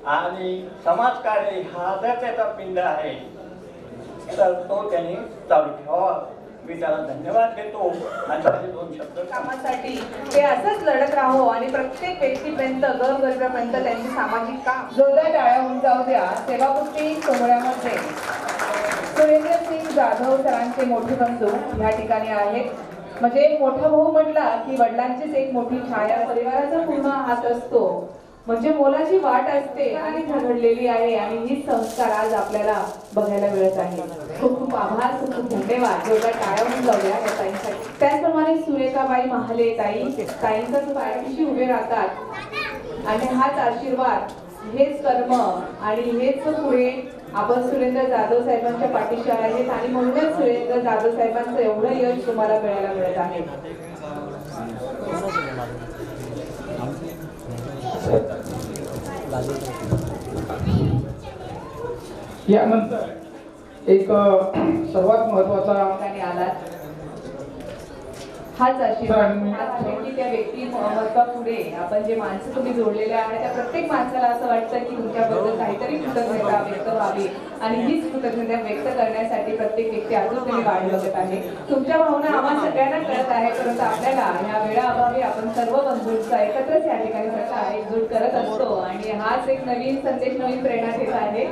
आणि समाजकार्य हा जर त्याचा पिंड आहे तर तो त्यांनी चालू ठेवावा. मी त्याला धन्यवाद देतो आणि माझे 2 शब्द कामासाठी ते असंच लढत राहो आणि प्रत्येक व्यक्तीपर्यंत गरजेपर्यंत त्यांची सामाजिक काम जोरदार टाळ्या होऊन जाऊ द्या. सेवापूर्ती सोहळ्यामध्ये सुरेंद्र सिंग जाधव सरांचे मोठे बंधू या ठिकाणी आहेत. म्हणजे मोठा भाऊ म्हटला की वडिलांचीच एक मोठी छाया, परिवाराचा पूर्ण हात असतो, म्हणजे मोलाची वाट असते आणि घडलेली आहे आणि ही संस्कार आज आपल्याला बघायला मिळत आहे. खूप खूप आभार, खूप खूप धन्यवाद. जोरदार टाळ्या होऊन जाऊया या ताईंसाठी. त्याचप्रमाणे सुरेखाबाई महाले ताईंचा पाठीशी उभे राहतात आणि हाच आशीर्वाद, हेच कर्म आणि हेच पुढे आपण सुरेंद्र जाधव साहेबांच्या पाठीशी आहेत आणि म्हणूनच सुरेंद्र जाधव साहेबांचं एवढं यश तुम्हाला मिळायला मिळत आहे. यानंतर एक सर्वात महत्वाचा आला हाच आशीर्वाद त्या व्यक्तिमत्वापुढे आपण जे माणसं तुम्ही जोडलेले आहेत त्या प्रत्येक माणसाला असं वाटतं की तुमच्याबद्दल काहीतरी कृतज्ञता व्यक्त व्हावी आणि हीच कृतज्ञता व्यक्त करण्यासाठी प्रत्येक व्यक्ती आतुरतेने वाट बघत आहे. तुमच्या भावना आम्हा सगळ्यांना कळत आहे, परंतु आपल्याला या वेळाअभावी आपण सर्व बंधूंचा एकत्रच या ठिकाणी सगळा एकजूट करत असतो आणि हाच एक नवीन संदेश, नवीन प्रेरणा देत आहे.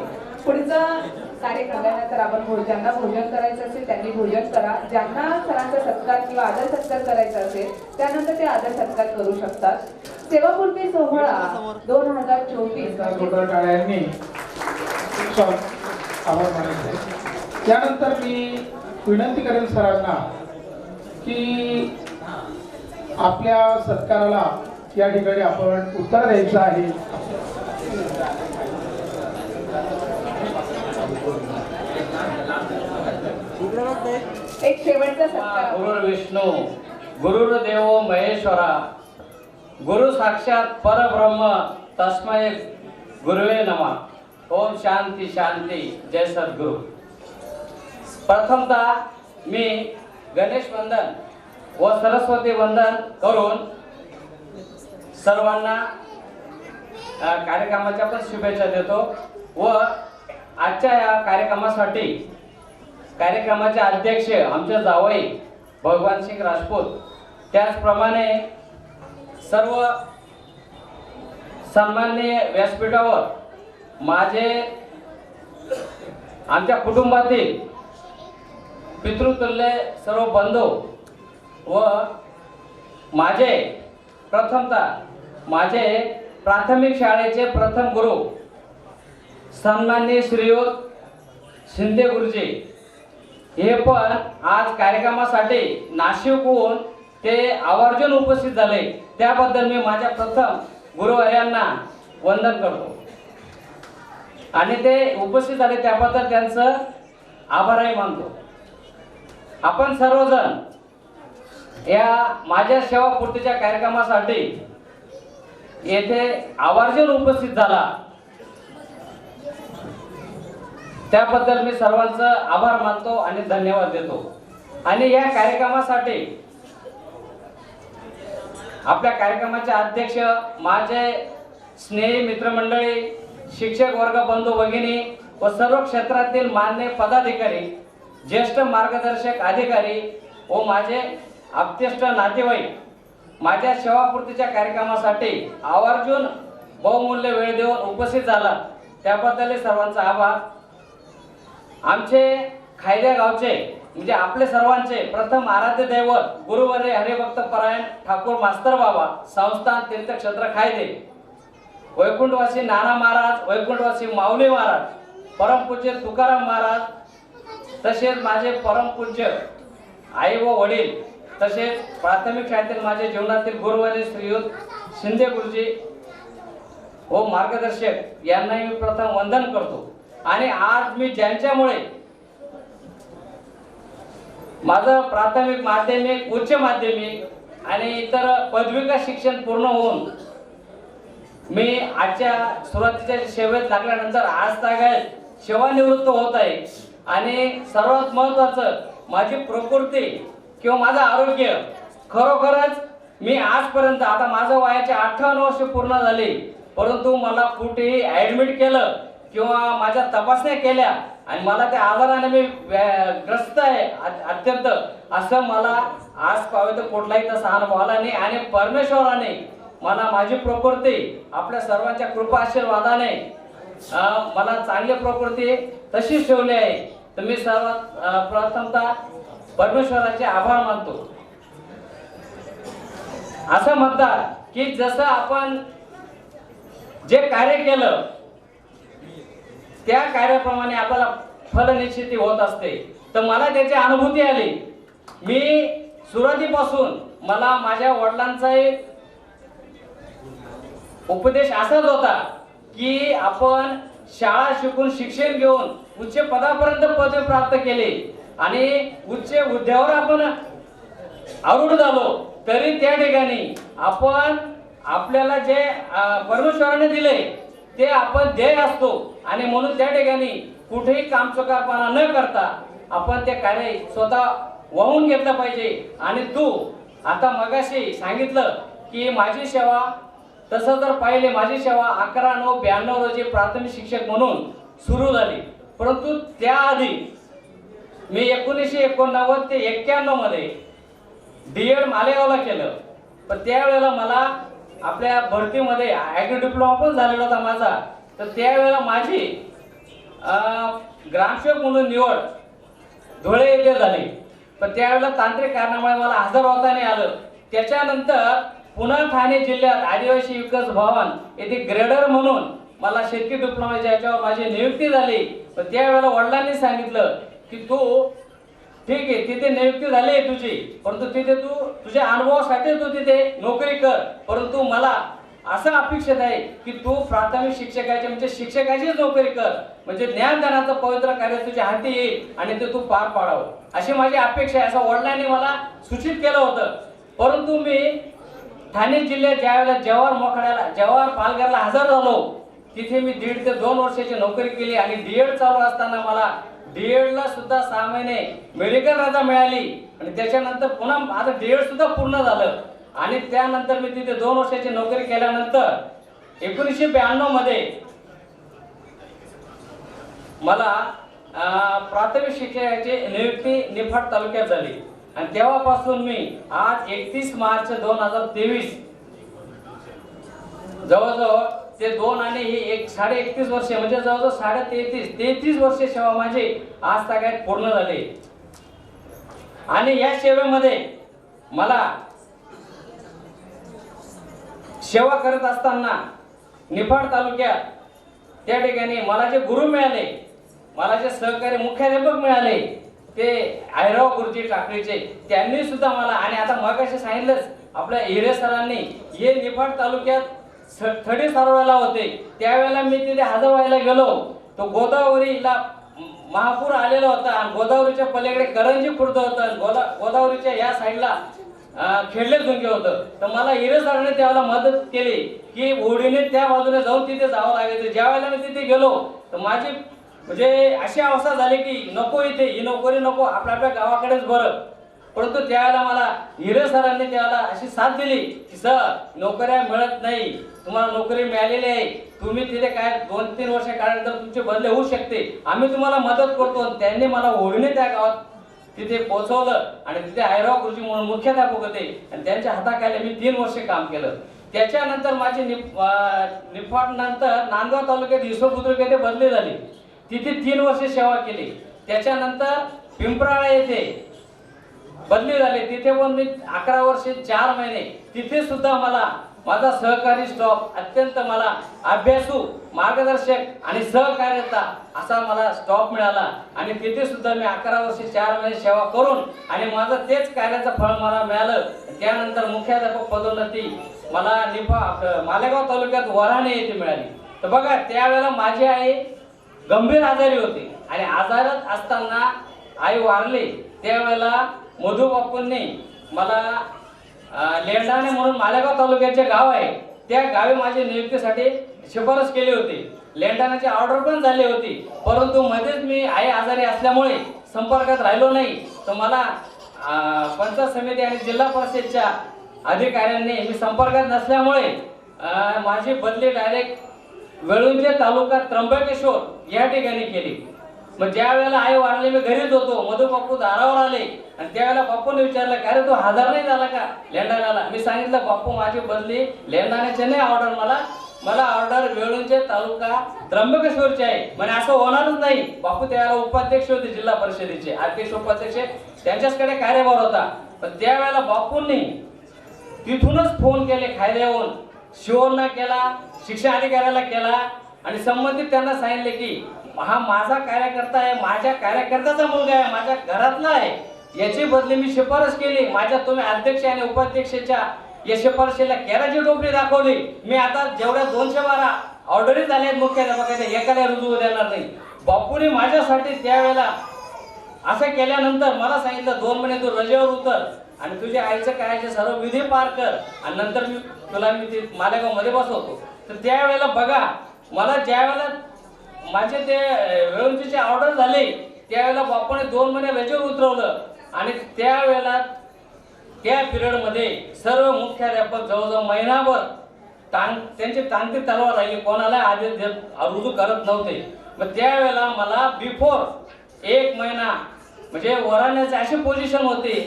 पुढचा कार्यक्रम तर आपण ज्यांना भोजन करायचं असेल त्यांनी भोजन करा. ज्यांना सरांचा सत्कार किंवा आदर सत्कार करायचा असेल त्यानंतर ते आदर सत्कार करू शकतात. सेवापूर्ती सोहळा 2024 टाळ्यांनी आभार मानायचे. त्यानंतर मी विनंती करेन सरांना की आपल्या सत्काराला या ठिकाणी आपण उत्तर द्यायचं आहे. एक शेवटचा सत्कार. गुरु विष्णू गुरुर्देव महेश्वरा गुरु साक्षात परब्रह्म तस्मै गुरुवे नमः. ओम शांती शांती. जय सद्गुरु. प्रथमतः मी गणेश वंदन व सरस्वती वंदन करून सर्वांना कार्यक्रमाच्या पण शुभेच्छा देतो व आजच्या या कार्यक्रमासाठी कार्यक्रमाचे अध्यक्ष आमचे जावई भगवान सिंग राजपूत, त्याचप्रमाणे सर्व सन्माननीय व्यासपीठावर माझे आमच्या कुटुंबातील पितृतुल्य सर्व बंधू व माझे प्रथमतः माझे प्राथमिक शाळेचे प्रथम गुरु सन्माननीय श्रीयुत शिंदे गुरुजी हे पण आज कार्यक्रमासाठी नाशिकहून ते आवर्जून उपस्थित झाले, त्याबद्दल मी माझ्या प्रथम गुरुवर्यांना वंदन करतो आणि ते उपस्थित झाले त्याबद्दल त्यांचं आभारही मानतो. आपण सर्वजण या माझ्या सेवापूर्तीच्या कार्यक्रमासाठी येथे आवर्जून उपस्थित झाला, त्याबद्दल मी सर्वांचं आभार मानतो आणि धन्यवाद देतो. आणि या कार्यक्रमासाठी आपल्या कार्यक्रमाचे अध्यक्ष, माझे स्नेही मित्रमंडळी, शिक्षक वर्ग बंधू भगिनी व सर्व क्षेत्रातील मान्य पदाधिकारी, ज्येष्ठ मार्गदर्शक अधिकारी व माझे आप्तेष्ट नातेवाईक माझ्या सेवापूर्तीच्या कार्यक्रमासाठी आवर्जून बहुमूल्य वेळ देऊन उपस्थित झाला, त्याबद्दल सर्वांचा आभार. आमचे खायद्या गावचे म्हणजे आपले सर्वांचे प्रथम आराध्य दैवत गुरुवर्य हरिभक्त परायण ठाकूर मास्तर बाबा संस्थान तीर्थक्षेत्र खायदे, वैकुंठवासी नाना महाराज, वैकुंठवासी माऊली महाराज, परमपूज्य तुकाराम महाराज, तसेच माझे परमपूज्य आई व वडील, तसेच प्राथमिक शाळेतील माझे जीवनातील गुरुवर्य श्रीयुत शिंदे गुरुजी व मार्गदर्शक यांनाही मी प्रथम वंदन करतो. आणि आज मी ज्यांच्यामुळे माझं प्राथमिक, माध्यमिक, उच्च माध्यमिक आणि इतर पदविका शिक्षण पूर्ण होऊन मी आजच्या सुरुवातीच्या सेवेत लागल्यानंतर आज तागायत सेवानिवृत्त होत आहे. आणि सर्वात महत्त्वाचं माझी प्रकृती किंवा माझं आरोग्य, खरोखरच मी आजपर्यंत, आता माझं वयाचे 58 वर्ष पूर्ण झाले, परंतु मला कुठेही ॲडमिट केलं किंवा माझ्या तपासण्या केल्या आणि मला त्या आजाराने मी ग्रस्त आहे अत्यंत, असं मला आज पावे तर कुठलाही तसा अनुभव आला नाही. आणि परमेश्वराने मला माझी प्रकृती आपल्या सर्वांच्या कृपा आशीर्वादाने मला चांगली प्रकृती तशीच ठेवली आहे. तर मी सर्वात प्रथमतः परमेश्वराचे आभार मानतो. असं म्हणतात की जसं आपण जे कार्य केलं त्या कार्याप्रमाणे आपल्याला फलनिश्चिती होत असते. तर मला त्याची अनुभूती आली. मी सुरुवातीपासून मला माझ्या वडिलांचाही उपदेश असाच होता की आपण शाळा शिकून शिक्षण घेऊन उच्च पदापर्यंत पदवी प्राप्त केली आणि उच्च हुद्द्यावर आपण आरूढ झालो, तरी त्या ठिकाणी आपण आपल्याला जे परमेश्वराने दिले ते आपण ध्येय असतो आणि म्हणून त्या ठिकाणी कुठेही कामचुकारपणा न करता आपण ते कार्य स्वतः वाहून घेतलं पाहिजे. आणि तू आता मगाशी सांगितलं की माझी सेवा, तसं जर पाहिले माझी सेवा 11/9/92 रोजी प्राथमिक शिक्षक म्हणून सुरू झाली, परंतु त्याआधी मी 1989 ते 91 मध्ये D.Ed मालेगावला केलं. पण त्यावेळेला मला आपल्या भरतीमध्ये ॲग्री डिप्लोमा पण झालेला होता माझा. तर त्यावेळेला माझी ग्रामसेवक म्हणून निवड धुळे येथे झाली. पण त्यावेळेला तांत्रिक कारणामुळे मला हजर होता नाही आलं. त्याच्यानंतर पुन्हा ठाणे जिल्ह्यात आदिवासी विकास भवन येथे ग्रेडर म्हणून मला शेतकी डिप्लोमाच्या याच्यावर माझी नियुक्ती झाली. पण त्यावेळेला वडिलांनी सांगितलं की तू ठीक आहे, तिथे नियुक्ती झाली आहे तुझी, परंतु तिथे तू तुझ्या अनुभवासाठी तू तिथे नोकरी कर, परंतु मला असं अपेक्षित आहे की तू प्राथमिक शिक्षकाची म्हणजे शिक्षकाचीच नोकरी कर, म्हणजे ज्ञानदानाचं पवित्र कार्य तुझ्या हाती येईल आणि ते तू पार पाडावं अशी माझी अपेक्षा आहे, असं वडिलांनी मला सूचित केलं होतं. परंतु मी ठाणे जिल्ह्यात ज्यावेळेला जव्हार पालघरला हजर झालो, तिथे मी 1.5 ते 2 वर्षाची नोकरी केली आणि D.Ed चालू असताना मला D.Edला सुद्धा 6 महिने मेडिकल रजा मिळाली आणि त्याच्यानंतर पुन्हा माझं D.Ed सुद्धा पूर्ण झालं. आणि त्यानंतर मी तिथे 2 वर्षाची नोकरी केल्यानंतर 1992 मध्ये मला प्राथमिक शिक्षकाची नियुक्ती निफाड तालुक्यात झाली आणि तेव्हापासून मी आज 31 मार्च 2023 जवळजवळ ते 2 आणि ही 31.5 वर्ष म्हणजे जवळजवळ 33 वर्ष सेवा माझी आज तागायत पूर्ण झाली. आणि या सेवेमध्ये मला सेवा करत असताना निफाड तालुक्यात त्या ठिकाणी मला जे गुरु मिळाले, मला जे सहकारी मुख्याध्यापक मिळाले ते आयराव गुरुजी टाकळीचे, त्यांनी सुद्धा मला, आणि आता मगाशी सांगितलंच आपल्या हिरे सरांनी, हे निफाड तालुक्यात थडी सारवायला होते त्यावेळेला मी तिथे हजर व्हायला गेलो. तो गोदावरीला महापूर आलेला होता आणि गोदावरीच्या पलीकडे करंजी खुर्द होतं, गोदावरीच्या या साईडला खेळले झुंगे होतं. तर मला हिरे सरांनी त्यावेळेला मदत केली की ओढीने त्या बाजूने जाऊन तिथे जावं लागायचं. ज्या वेळेला मी तिथे गेलो तर माझी म्हणजे अशी अवस्था झाली की नको, इथे ही नोकरी नको, आपल्या गावाकडेच बरं. परंतु त्यावेळेला मला हिरे सरांनी त्यावेळेला अशी साथ दिली की सर नोकऱ्या मिळत नाही, तुम्हाला नोकरी मिळालेली आहे, तुम्ही तिथे काय 2-3 वर्ष काढल्यानंतर तुमचे बदले होऊ शकते, आम्ही तुम्हाला मदत करतो. त्यांनी मला ओढीने त्या गावात तिथे पोहोचवलं आणि तिथे आयराव गुरुजी म्हणून मुख्याध्यापक होते आणि त्यांच्या हाताखाली मी 3 वर्ष काम केलं. त्याच्यानंतर माझी निफाड नंतर नांदगाव तालुक्यात इसोबुद्रुक येथे बदली झाली, तिथे 3 वर्ष सेवा केली. त्याच्यानंतर पिंपराळा येथे बदली झाली, तिथे पण मी 11 वर्ष 4 महिने. तिथे सुद्धा मला माझा सहकारी स्टॉप अत्यंत मला अभ्यासू, मार्गदर्शक आणि सहकार्यता असा मला स्टॉप मिळाला आणि तिथे सुद्धा मी 11 वर्ष 4 महिने सेवा करून आणि माझं तेच कार्याचं फळ मला मिळालं. त्यानंतर मुख्याध्यापक पदोन्नती मला मालेगाव तालुक्यात वराणे येथे मिळाली. तर बघा त्यावेळेला माझी आई गंभीर आजारी होती आणि आजारात असताना आई वारली. त्यावेळेला मधु बापूंनी मला लेंडाणे म्हणून मालेगाव तालुक्याचे गाव आहे, त्या गावी माझ्या नियुक्तीसाठी शिफारस केली होती. लेंडाण्याची ऑर्डर पण झाली होती, परंतु मध्येच मी आई आजारी असल्यामुळे संपर्कात राहिलो नाही. तर मला पंचायत समिती आणि जिल्हा परिषदच्या अधिकाऱ्यांनी मी संपर्कात नसल्यामुळे माझी बदली डायरेक्ट वेळुंजे तालुका त्र्यंबकेश्वर या ठिकाणी केली. मग ज्या वेळेला आई वारली मी घरीच होतो, मधु बापू दारावर आले आणि त्यावेळेला बापूने विचारलं काय रे तू हजर नाही झाला का लेंडाण्याला. मी सांगितलं बापू माझी बदली लेंडाण्याची नाही ऑर्डर, मला ऑर्डर वेळुंजे तालुका त्र्यंबकेश्वरची आहे. म्हणजे असं होणारच नाही. बापू त्यावेळेला उपाध्यक्ष होते जिल्हा परिषदेचे, अध्यक्ष उपाध्यक्ष त्यांच्याचकडे कार्यभार होता. पण त्यावेळेला बापूंनी तिथूनच फोन केले खायद्याहून, शिवोरला केला, शिक्षण अधिकाऱ्याला केला आणि संबंधित त्यांना सांगितले की हा माझा कार्यकर्ता आहे, माझ्या कार्यकर्त्याचा मुलगा आहे, माझ्या घरातला आहे, याची बदली मी शिफारस केली. माझ्या तुम्ही अध्यक्ष आणि उपाध्यक्षाच्या या शिफारशीला केराची टोपली दाखवली. मी आता जेवढ्या 212 ऑर्डरी झाल्या मुख्याध्यापकाच्या एकाला रुजू देणार नाही. बापूने माझ्यासाठी त्यावेळेला असं केल्यानंतर मला सांगितलं 2 महिने तू रजेवर उतर आणि तुझ्या आईचं काय सर्व विधी पार कर आणि नंतर मी ते मालेगाव मध्ये बसवतो. तर त्यावेळेला बघा मला ज्यावेळेला माझे ते वेळुंजीचे ऑर्डर झाले त्यावेळेला बापूने 2 महिने रजेवर उतरवलं आणि त्यावेळेला त्या पिरियडमध्ये सर्व मुख्याध्यापक जवळजवळ महिनाभर त्यांची तांत्रिक तलवार राहिली, कोणाला आदेश रुजू करत नव्हते. मग त्यावेळेला मला बिफोर 1 महिना म्हणजे वराण्याची अशी पोझिशन होती,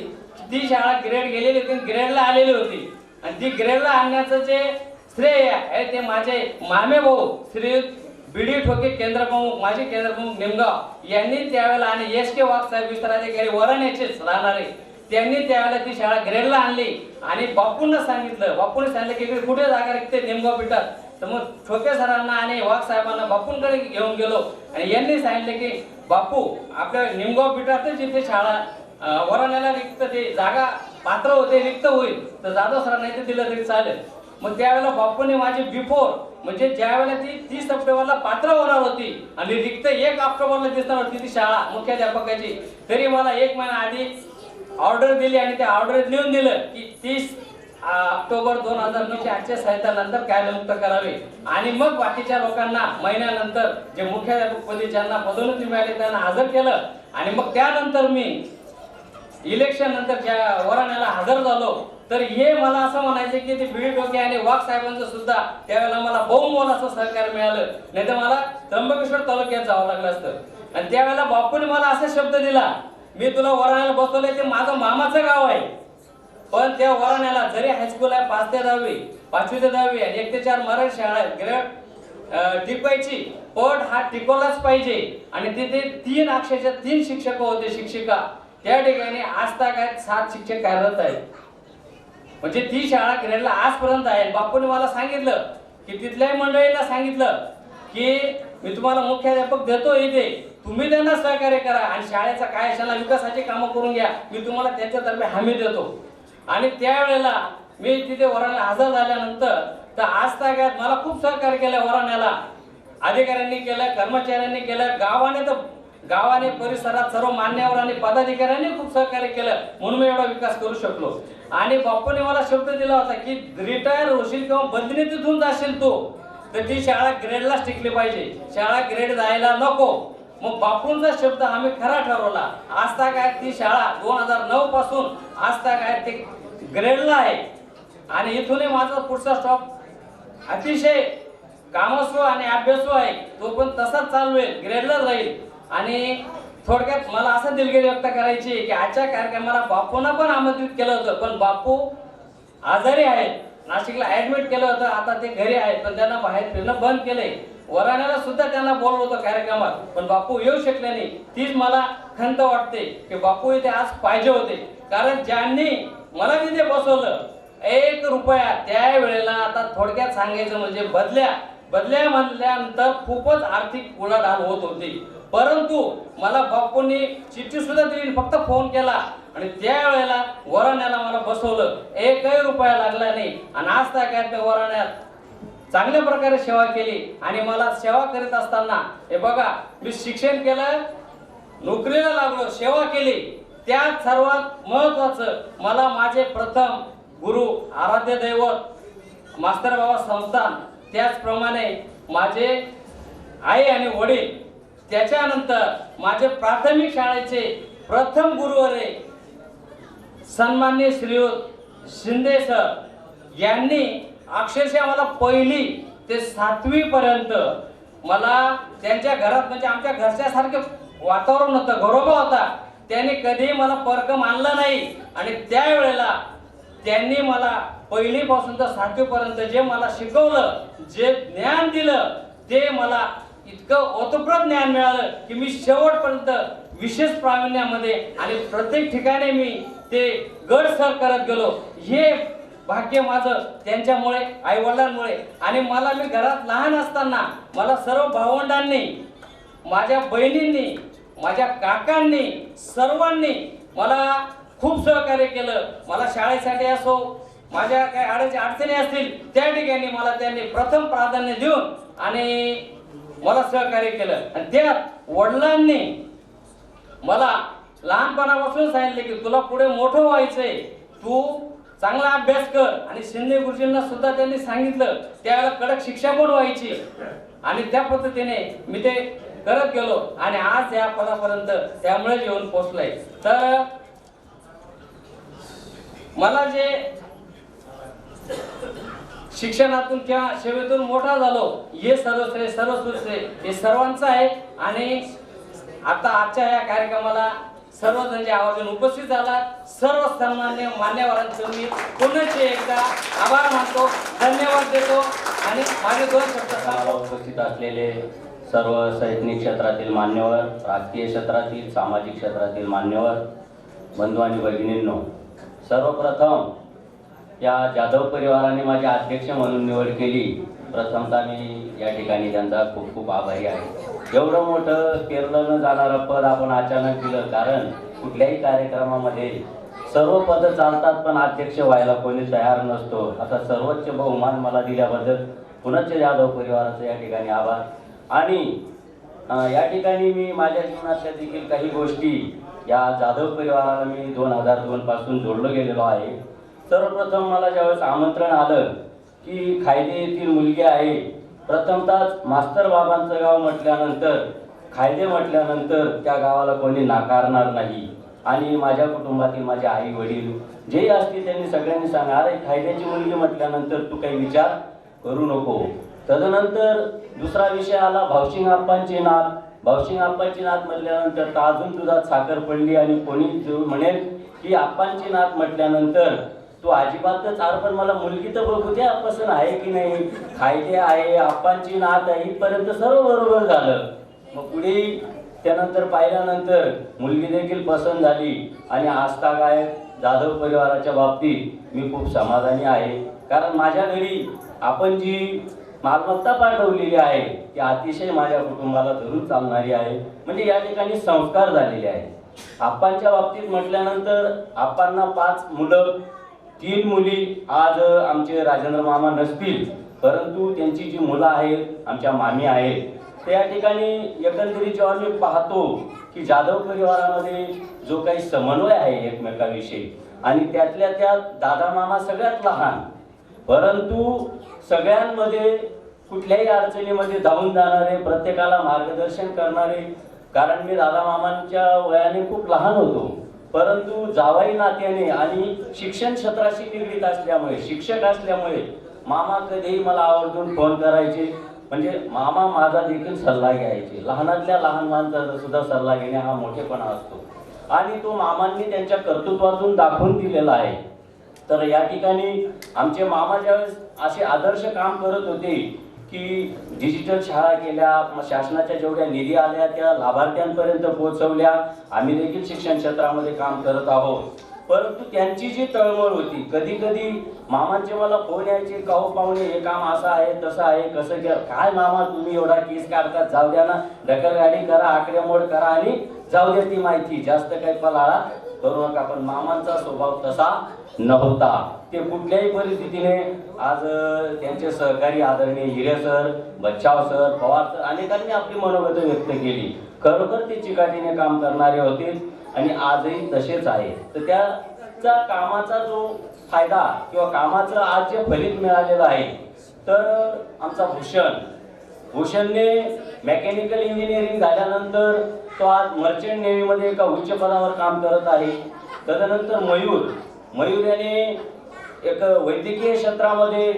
ती शाळा ग्रेड गेलेली होती, ग्रेडला आलेली होती आणि ती ग्रेडला आणण्याचं जे श्रेय आहे ते माझे मामे भाऊ श्री बीडी ठोके केंद्रप्रमुख, माजी केंद्रप्रमुख निमगाव यांनी त्यावेळेला आणि SK वाघ साहेब विस्ताराधिकारी वराण्याचेच राहणारे त्यांनी त्यावेळेला ती शाळा ग्रेडला आणली आणि बापूंना सांगितलं की इकडे कुठे जागा रिक्त निमगाव पिठात. तर मग ठोके सरांना आणि वाघ साहेबांना बापूंकडे घेऊन गेलो आणि यांनी सांगितले की बापू आपल्या निमगाव पिठातच जिथे शाळा वराण्याला रिक्त ते जागा पात्र होते रिक्त होईल तर जाधव सरांना इथे दिलं तरी चालेल. मग त्यावेळेला बापूने माझी बिफोर म्हणजे ज्यावेळेला ती 30 सप्टेंबरला पात्र होणार होती आणि रिक्त 1 ऑक्टोबरला दिसणार होती ती शाळा मुख्याध्यापकाची, तरी मला 1 महिना आधी ऑर्डर दिली आणि त्या ऑर्डर लिहून दिलं की 30 ऑक्टोबर 2009च्या आजच्या साहित्यानंतर कार्यमुक्त करावे आणि मग बाकीच्या लोकांना महिन्यानंतर जे मुख्याध्यापकपदी ज्यांना पदोन्नती मिळाली त्यांना हजर केलं आणि मग त्यानंतर मी इलेक्शन नंतर ज्या वराण्याला हजर झालो. तर हे मला असं म्हणायचं की ते बीडी ठोके आणि वाघ साहेबांचं सुद्धा त्यावेळेला मला बहुमोल असं सहकार्य मिळालं, नाही तर मला त्र्यंबकेश्वर तालुक्यात जावं लागलं असतं. आणि त्यावेळेला बापूने मला असा शब्द दिला, मी तुला वराण्याला बसवलंय ते माझं मामाचं गाव आहे, पण त्या वराण्याला जरी हायस्कूल आहे 5 ते 10वी 5वी ते 10वी आणि 1 ते 4 मराठी शाळा आहे, ग्रेड टिकवायची पट हा टिकवलाच पाहिजे. आणि तिथे 3 अक्षरशः 3 शिक्षक होते, शिक्षिका. त्या ठिकाणी आज तक 7 शिक्षक कार्यरत आहेत. म्हणजे ती शाळा ग्रेडला आजपर्यंत आहे. बापूने मला सांगितलं की तिथल्याही मंडळींना सांगितलं की मी तुम्हाला मुख्याध्यापक देतो इथे, तुम्ही त्यांना सहकार्य करा आणि शाळेचा काय शाळा विकासाची कामं करून घ्या, मी तुम्हाला त्यांच्यातर्फे हमी देतो. आणि त्यावेळेला मी तिथे वराण्याला हजर झाल्यानंतर तर आज तागायत मला खूप सहकार्य केलं. वराण्याला अधिकाऱ्यांनी केलं, कर्मचाऱ्यांनी केलं, गावाने परिसरात सर्व मान्यवर आणि पदाधिकाऱ्यांनी खूप सहकार्य केलं, म्हणून मी एवढा विकास करू शकलो. आणि बापूने मला शब्द दिला होता की रिटायर होशील किंवा बदली तिथून जाशील तू तर ती शाळा ग्रेडलाच टिकली पाहिजे, शाळा ग्रेड जायला नको. मग बापूंचा शब्द आम्ही खरा ठरवला. आज काय ती शाळा 2009 पासून आज काय ते ग्रेडला आहे. आणि इथूनही माझा पुढचा स्टॉप अतिशय कामस्व आणि अभ्यासू आहे, तो पण तसाच चालू आहे, ग्रेडलाच राहील. आणि थोडक्यात मला असं दिलगिरी व्यक्त करायची की आजच्या कार्यक्रमाला बापूंना पण आमंत्रित केलं होतं, पण बापू आजारी आहेत, नाशिकला ऍडमिट केलं होतं, आता ते घरी आहेत, पण त्यांना बाहेर फिरणं बंद केलंय. वराण्याला सुद्धा त्यांना बोलवलं होतं कार्यक्रमात, पण बापू येऊ शकले नाही. तीच मला खंत वाटते की बापू इथे आज पाहिजे होते, कारण ज्यांनी मला तिथे बसवलं 1 रुपया त्यावेळेला, आता थोडक्यात सांगायचं म्हणजे बदल्या म्हणल्यानंतर खूपच आर्थिक उलाढाल होत होती. परंतु मला बापूंनी चिठ्ठी सुद्धा दिली, फक्त फोन केला आणि त्यावेळेला वराण्याला मला बसवलं, 1 रुपया लागला नाही. आणि आज त्या वराण्यात चांगल्या प्रकारे सेवा केली. आणि मला सेवा करीत असताना हे बघा, मी शिक्षण केलं, नोकरीला लागलो, सेवा केली, त्यात सर्वात महत्वाचं मला माझे प्रथम गुरु आराध्य दैवत मास्तर बाबा संस्थान, त्याचप्रमाणे माझे आई आणि वडील, त्याच्यानंतर माझे प्राथमिक शाळेचे प्रथम गुरुवरे सन्माननीय श्रीयुत शिंदे सर यांनी अक्षरशः मला 1ली ते 7वी पर्यंत मला त्यांच्या घरात, म्हणजे आमच्या घरच्यासारखे वातावरण होतं, घरोबा होता, त्यांनी कधीही मला परक मानलं नाही. आणि त्यावेळेला त्यांनी मला 1ली पासून तर 7वी पर्यंत जे मला शिकवलं, जे ज्ञान दिलं, ते मला इतकं ओतप्रोत ज्ञान मिळालं की मी शेवटपर्यंत विशेष प्रावीण्यामध्ये आणि प्रत्येक ठिकाणी मी ते गड सर करत गेलो. हे भाग्य माझं त्यांच्यामुळे, आई वडिलांमुळे. आणि मला, मी घरात लहान असताना मला सर्व भावंडांनी, माझ्या बहिणींनी, माझ्या काकांनी, सर्वांनी मला खूप सहकार्य केलं. मला शाळेसाठी असो, माझ्या काही अडचणी असतील त्या ठिकाणी मला त्यांनी प्रथम प्राधान्य देऊन आणि मला सहकार्य केलं. आणि त्यात वडिलांनी मला लहानपणापासून सांगितले की तुला पुढे मोठं व्हायचंय, तू चांगला अभ्यास कर. आणि शिंदे गुरुजींना सुद्धा त्यांनी सांगितलं, त्यावेळेला कडक शिक्षा पण व्हायची. आणि त्या पद्धतीने मी ते करत गेलो आणि आज या पदापर्यंत त्यामुळे येऊन पोहोचलोय. तर मला जे शिक्षणातून किंवा सेवेतून मोठा झालो, हे सर्वश्रेय सर्वश्रेय हे सर्वांचं आहे. आणि आता आजच्या या कार्यक्रमाला सर्वजण जे आवर्जून उपस्थित झाला, सर्व सन्मान्य मान्यवरांचं मी पुन्हा एकदा आभार मानतो, धन्यवाद देतो. आणि माझे 2 शब्द उपस्थित असलेले सर्व शैक्षणिक क्षेत्रातील मान्यवर, राजकीय क्षेत्रातील, सामाजिक क्षेत्रातील मान्यवर बंधू आणि भगिनींनो, सर्वप्रथम या जाधव परिवाराने माझे अध्यक्ष म्हणून निवड केली, प्रथमतः मी या ठिकाणी त्यांचा खूप खूप आभारी आहे. एवढं मोठं केरळ न जाणारं पद आपण अचानक दिलं, कारण कुठल्याही कार्यक्रमामध्ये सर्व पद चालतात पण अध्यक्ष व्हायला कोणी तयार नसतो. आता सर्वोच्च बहुमान मला दिल्याबद्दल पुनश्च जाधव परिवाराचं या ठिकाणी आभार. आणि या ठिकाणी मी माझ्या जीवनातल्या देखील काही गोष्टी, या जाधव परिवाराला मी 2002 पासून जोडलो गेलेलो आहे. सर्वप्रथम मला ज्यावेळेस आमंत्रण आलं की खायदे येथील मुलगी आहे, प्रथमतःच मास्तर बाबांचं गाव म्हटल्यानंतर, खायदे म्हटल्यानंतर त्या गावाला कोणी नाकारणार नाही. आणि माझ्या कुटुंबातील माझे आई वडील जे असतील त्यांनी सगळ्यांनी सांगा, अरे खायद्याची मुलगी म्हटल्यानंतर तू काही विचार करू नको. तदनंतर दुसरा विषय आला भावसिंग आप्पांची नात. भावसिंग आप्पांची नात म्हटल्यानंतर तर अजून दुधात साखर पडली. आणि कोणी म्हणेल की आप्पांची नात म्हटल्यानंतर तो अजिबातच, अरे पण मला मुलगी तर बघू द्या, पसंत आहे की नाही, खायदे आहे, आप्पांची नात आहे, इथपर्यंत सर्व बरोबर झालं. मग पुढे त्यानंतर पाहिल्यानंतर मुलगी देखील पसंत झाली आणि आजतागायत जाधव परिवाराच्या बाबतीत मी खूप समाधानी आहे. कारण माझ्या घरी आपण जी मालमत्ता पाठवलेली आहे ती अतिशय माझ्या कुटुंबाला धरून चालणारी आहे. म्हणजे या ठिकाणी संस्कार झालेले आहेत. आप्पांच्या बाबतीत म्हटल्यानंतर आप्पांना 5 मुलं 3 मुली. आज आमचे राजेंद्र मामा नसतील परंतु त्यांची जी मुलं आहेत आमच्या मामी आहेत. त्या ठिकाणी एकंदरीत जेव्हा मी पाहतो की जाधव परिवारामध्ये जो काही समन्वय आहे एकमेकाविषयी आणि त्यातल्या त्यात दादा मामा सगळ्यात लहान परंतु सगळ्यांमध्ये कुठल्याही अडचणीमध्ये धावून जाणारे, प्रत्येकाला मार्गदर्शन करणारे. कारण मी दादा मामांच्या वयाने खूप लहान होतो परंतु जावाई नात्याने आणि शिक्षण क्षेत्राशी निगडीत असल्यामुळे, शिक्षक असल्यामुळे मामा कधीही मला आवर्जून फोन करायचे. म्हणजे मामा माझा देखील सल्ला घ्यायचे. लहानातल्या लहान माणसाचा सुद्धा सल्ला घेणे हा मोठेपणा असतो आणि तो मामांनी त्यांच्या कर्तृत्वातून दाखवून दिलेला आहे. तर या ठिकाणी आमचे मामा ज्यावेळेस असे आदर्श काम करत होते की डिजिटल शाळा केल्या, शासनाच्या जेवढ्या निधी आल्या त्या लाभार्थ्यांपर्यंत पोहोचवल्या. आम्ही देखील शिक्षण क्षेत्रामध्ये काम करत आहोत. परंतु त्यांची जी तळमळ होती, कधी कधी मामांचे मला फोन यायचे, का हो पाहुणे हे काम असं आहे तसं आहे कसं केलं. काय मामा तुम्ही एवढा केस काढतात, जाऊ द्या ना, ढकलगाडी करा, आकडेमोड करा आणि जाऊ द्या ती माहिती, जास्त काही पलाळा करू नका. पण मामांचा स्वभाव तसा नव्हता. ते कुठल्याही परिस्थितीने आज त्यांचे सहकारी आदरणीय Hire sir, Bachhav sir, Pawar sir अनेकांनी आपली मनोगत व्यक्त केली. खरोखर ते चिकाटीने काम करणारे होते आणि आजही तसेच आहे. तर त्याचा कामाचा जो फायदा किंवा कामाचं आज जे फलित मिळालेलं आहे तर आमचा भूषणने मेकॅनिकल इंजिनिअरिंग झाल्यानंतर तो आज मर्चंट नेव्हीमध्ये एका उच्च पदावर काम करत आहे. तदनंतर मयूर याने एक वैद्यकीय क्षेत्रामध्ये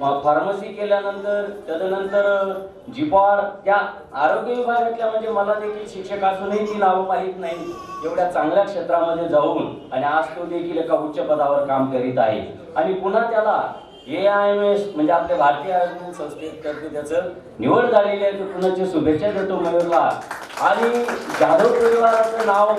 फार्मसी केल्यानंतर तदनंतर जिपॉड या आरोग्य विभागातल्या, म्हणजे मला देखील शिक्षक असूनही ती नावं माहीत नाही, एवढ्या चांगल्या क्षेत्रामध्ये जाऊन आणि आज तो देखील एका उच्च पदावर काम करीत आहे. आणि पुन्हा त्याला AIMS म्हणजे आपल्या भारतीय आयुर्वेद संस्थेतर्फे त्याचं निवड झालेली आहे. तर पुन्हा शुभेच्छा देतो मयूरला. आणि जाधव परिवाराचं नाव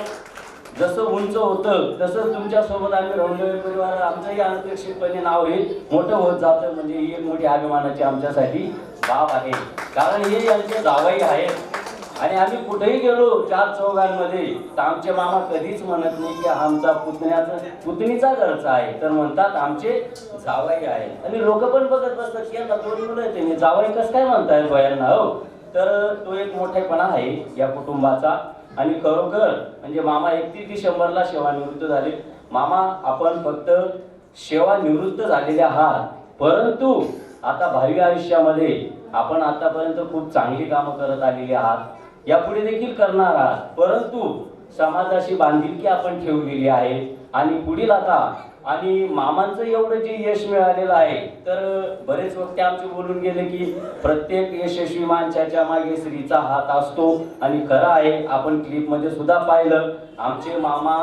जसं उंच होतं तसं तुमच्यासोबत आम्ही रौंदळे परिवार आमचंही अनपेक्षितपणे नाव हे मोठं होत जातं. म्हणजे ही एक मोठी अभिमानाची आमच्यासाठी बाब आहे. कारण हे यांचे जावई आहेत आणि आम्ही कुठेही गेलो 4 चौघांमध्ये तर आमचे मामा कधीच म्हणत नाही की आमचा पुतणीचा घरचा आहे, तर म्हणतात आमचे जावई आहे. आणि लोक पण बघत बसतात की यांना 2 मुलं आहेत, त्यांनी जावई कसं काय म्हणतायत बायांना. हो, तर तो एक मोठेपणा आहे या कुटुंबाचा. आणि खरोखर म्हणजे मामा 31 डिसेंबरला सेवानिवृत्त झाले. मामा आपण फक्त सेवानिवृत्त झालेले आहात परंतु आता भावी आयुष्यामध्ये आपण आतापर्यंत खूप चांगली कामं करत आलेली आहात, यापुढे देखील करणार आहात. परंतु समाजाशी बांधिलकी आपण ठेवलेली आहे आणि पुढील आता आणि मामांचं एवढं जे यश मिळालेलं आहे तर बरेच वक्ते आमचे बोलून गेले की प्रत्येक यशस्वी माणसाच्या मागे स्त्रीचा हात असतो. आणि खरं आहे, आपण क्लिपमध्ये सुद्धा पाहिलं आमचे मामा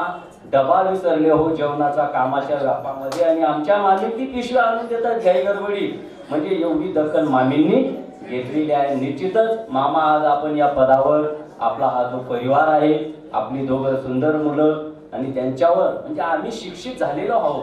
डबा विसरले हो जेवणाचा कामाच्या व्यापामध्ये आणि आमच्या मामी ती पिशव्या आणून देतात घाई गडबडी. म्हणजे एवढी दखल मामींनी घेतलेली आहे. निश्चितच मामा आज आपण या पदावर, आपला हा जो परिवार आहे, आपली 2 सुंदर मुलं आणि त्यांच्यावर म्हणजे आम्ही शिक्षित झालेलो आहोत,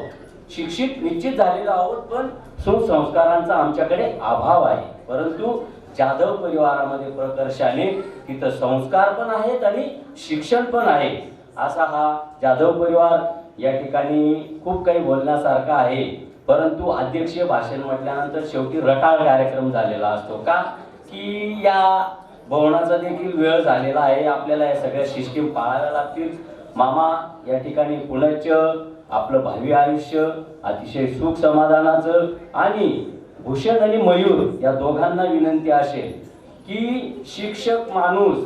शिक्षित निश्चित झालेलो आहोत, पण सुसंस्कारांचा आमच्याकडे अभाव आहे. परंतु जाधव परिवारामध्ये प्रकर्षाने तिथं संस्कार पण आहेत आणि शिक्षण पण आहे. असा हा जाधव परिवार. या ठिकाणी खूप काही बोलण्यासारखं आहे परंतु अध्यक्षीय भाषण म्हटल्यानंतर शेवटी रटाळ कार्यक्रम झालेला असतो का की या भवनाचा देखील वेळ झालेला आहे. आपल्याला या सगळ्या सिस्टीम पाळाव्या लागतील. मामा या ठिकाणी पुनश्च आपलं भावी आयुष्य अतिशय सुख समाधानाचं. आणि भूषण आणि मयूर या दोघांना विनंती असेल की शिक्षक माणूस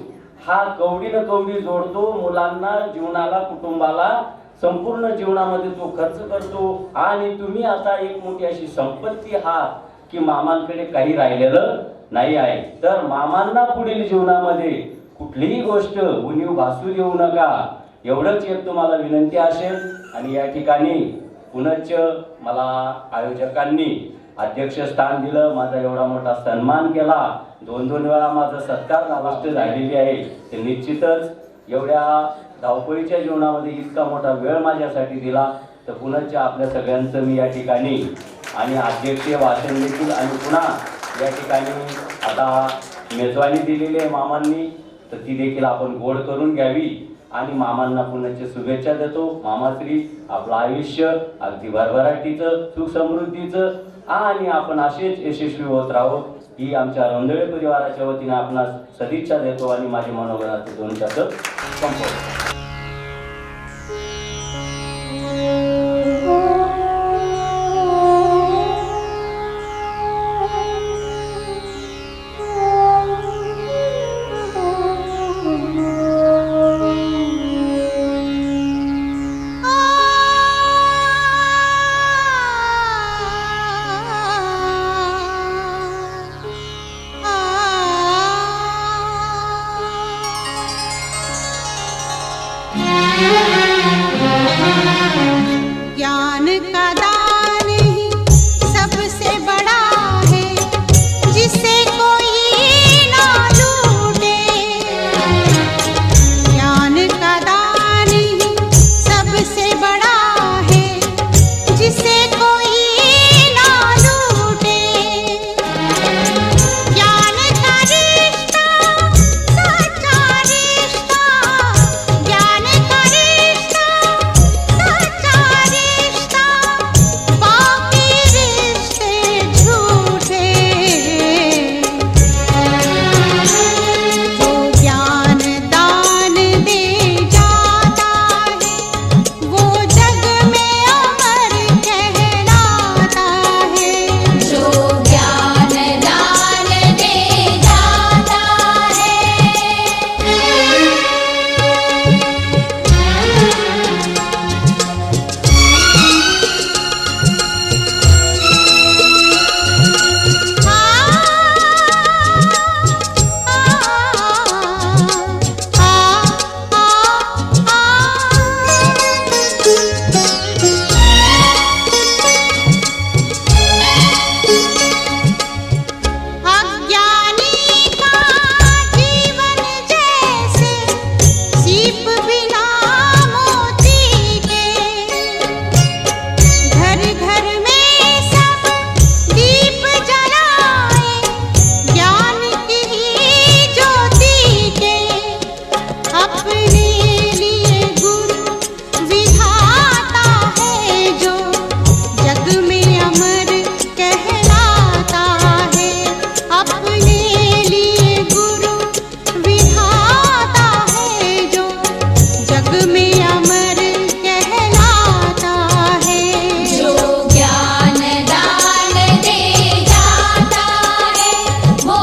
हा कवडीनं कवडी जोडतो, मुलांना, जीवनाला, कुटुंबाला, संपूर्ण जीवनामध्ये तो खर्च करतो. आणि तुम्ही आता एक मोठी अशी संपत्ती आहात की मामांकडे काही राहिलेलं नाही आहे. तर मामांना पुढील जीवनामध्ये कुठलीही गोष्ट उणीव भासू देऊ नका, एवढंच एक तुम्हाला विनंती असेल. आणि या ठिकाणी पुनश्च मला आयोजकांनी अध्यक्षस्थान दिलं, माझा एवढा मोठा सन्मान केला, 2-2 वेळा माझा सत्कार गोष्ट झालेली आहे. ते निश्चितच एवढ्या धावपळीच्या जीवनामध्ये इतका मोठा वेळ माझ्यासाठी दिला, तर पुनश्च आपल्या सगळ्यांचं मी या ठिकाणी आणि अध्यक्षीय भाषण देखील आणि पुन्हा या ठिकाणी आता मेजवानी दिलेली आहे मामांनी, तर ती देखील आपण गोड करून घ्यावी आणि मामांना पुन्हा शुभेच्छा देतो. मामाश्री आपलं आयुष्य अगदी भरभराटीचं, सुख समृद्धीचं आणि आपण असेच यशस्वी होत राहो ही आमच्या रोंदळे परिवाराच्या वतीने आपणास सदिच्छा देतो आणि माझे मनोगताचे 2 शब्द संपवतो. ज्ञान का दान ही सबसे बड़ा है, जिसे कोई ना लूटे। ज्ञान का दान ही सबसे बड़ा है, जिसे कोई ना लूटे। ज्ञान का रिश्ता सच्चा रिश्ता, ज्ञान का रिश्ता सच्चा रिश्ता, बाकी रिश्ते झूठे। जो ज्ञान दान दे जाता है, वो जग में अमर कहलाता है। जो ज्ञान दान दे जाता है। अज्ञानी का जीवन जैसे सीप बिना मोती के, घर घर में सब दीप जलाए ज्ञान की ही ज्योति के। अपने लिए गुरु विधाता है, जो जग में अमर कहलाता है। अपने लिए गुरु विधाता है, जो जग में अमर कहलाता है। जो ज्ञान दान दे जाता है, वो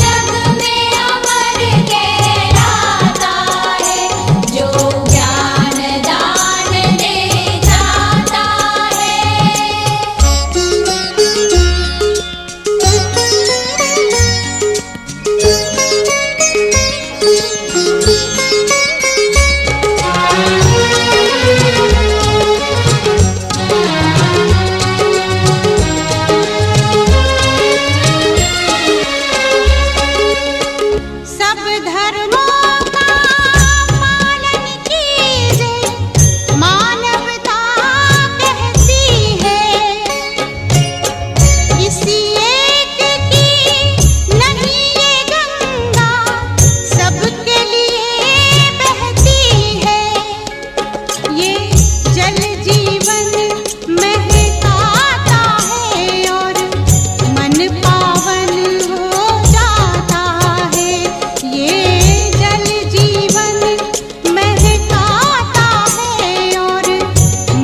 जग में अमर कहलाता है। जो ज्ञान दान दे जाता है। सब धर्मों का पालन कीजिए, मानवता कहती है। किसी एक की नहीं ये गंगा, सबके लिए बहती है। ये जल जीवन महकाता है और मन पावन हो जाता है। ये जल जीवन महकाता है और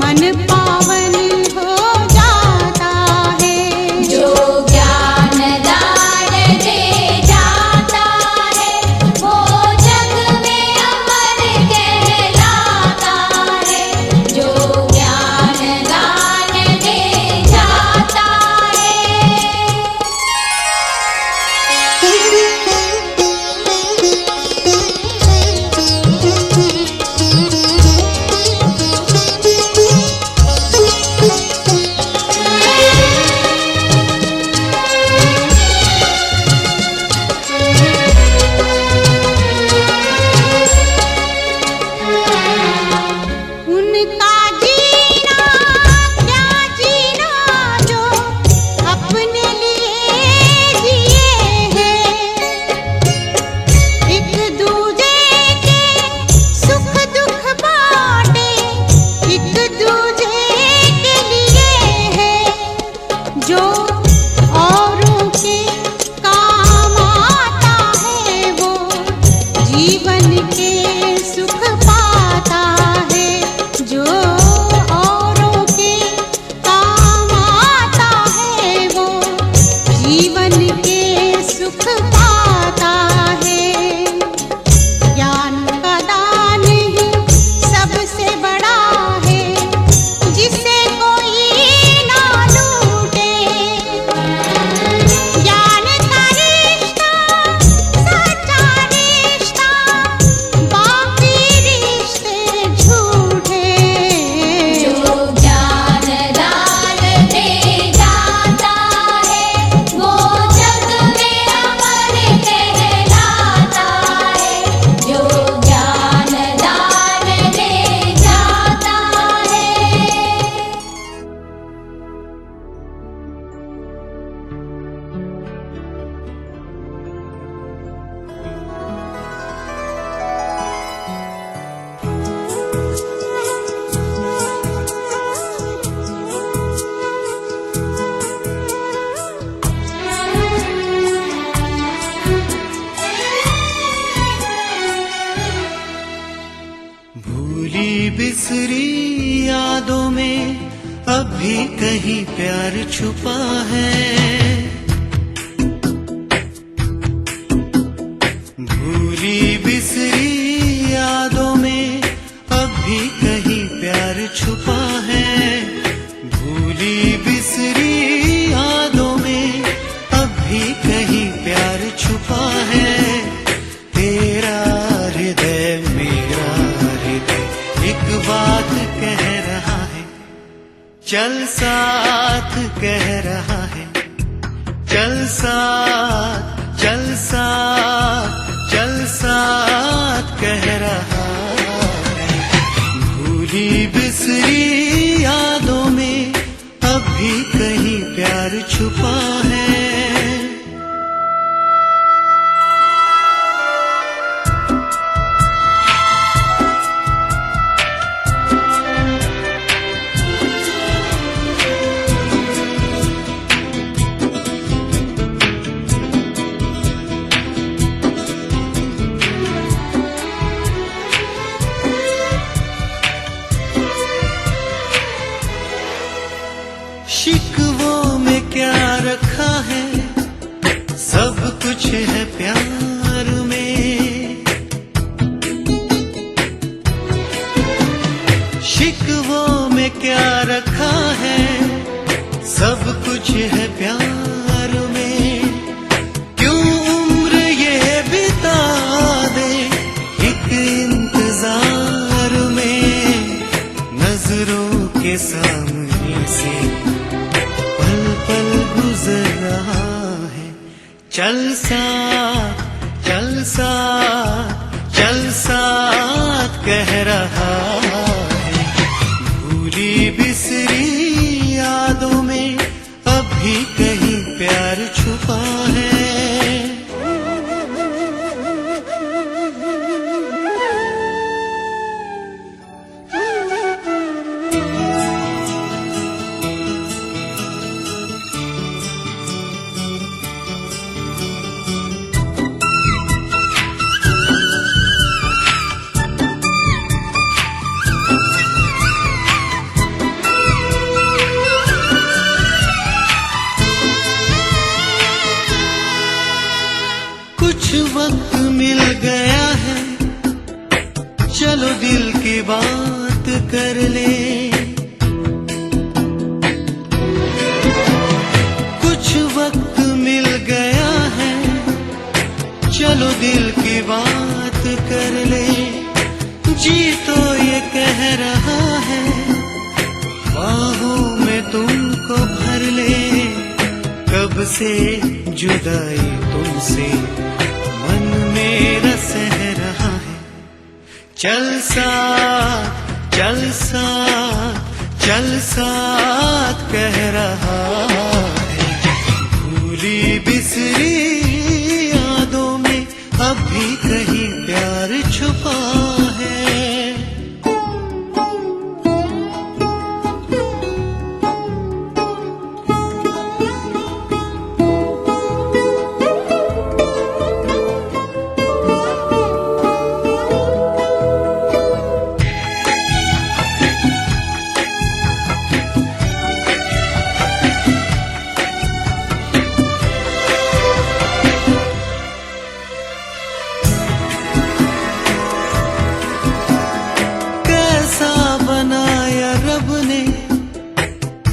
मन पावन हो जाता है। जो ज्ञान दान दे जाता है, वो जग में अमर कहलाता है। जो ज्ञान का जीना क्या जीना जो अपने लिए जिए हैं। एक दूजे के सुख दुख बांटे एक दूजे के लिए है। जो औरों के काम आता है वो जीवन के सुख पाता है। जो औरों के काम आता है वो जीवन के सुख पाता है। ज्ञान का दान ही सबसे बड़ा है जिसे कोई ना लूटे। ज्ञान का रिश्ता सच्चा रिश्ता बाकी रिश्ते झूठे। जो ज्ञान दान दे जाता है वो जग में अमर कहलाता है। जो ज्ञान दान दे जाता है। भूली बिसरी यादों में अब भी कहीं प्यार छुपा है। भूली बिसरी यादों में अब भी कहीं प्यार छुपा है। भूली बिसरी यादों में अब भी कहीं प्यार छुपा है। तेरा हृदय मेरा हृदय एक बात कह रहा है। चल साथ कह रहा है। चल साथ चल साथ चल साथ कह रहा है। भूली बिसरी यादों में अब भी कहीं प्यार छुपा है। शिकवों में क्या रखा है सब कुछ है प्यार में। शिकवों में क्या रखा है सब कुछ है प्यार में। क्यों उम्र ये बिता दे एक इंतजार में। नजरों के सामने से पल पल गुजर रहा है। चल साथ चल साथ चल साथ कह रहा है। भूली बिसरी यादों में अब भी कहीं प्यार छुपा है। कुछ वक्त मिल गया है चलो दिल की बात कर ले। कुछ वक्त मिल गया है चलो दिल की बात कर ले। जी तो ये कह रहा है बाहों में तुमको भर ले। कब से जुदाई तुमसे मन मेरा सह रहा है। चल साथ चल साथ कह रहा है। भूली बिसरी यादों में अब भी कहीं प्यार छुपा है।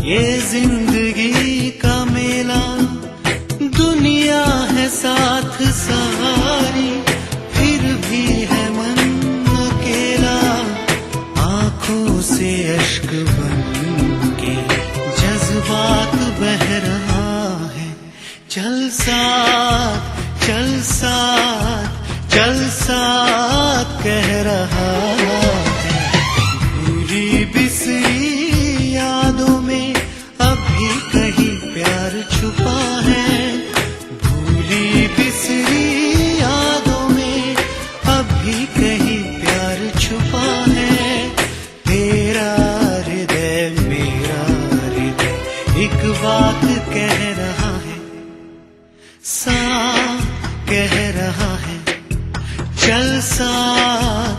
ये जिंदगी का मेला, दुनिया है साथ सारी, फिर भी है मन अकेला। आंखों से अश्क बन के जज्बात बह रहा है। चल साथ चल साथ चल साथ कह रहा है। भूली बिसरी यादों में अब भी कहीं प्यार छुपा है। भूली बिसरी यादों में अब भी कहीं प्यार छुपा है। तेरा हृदय मेरा हृदय एक बात कह रहा है, साथ कह रहा है। चल साथ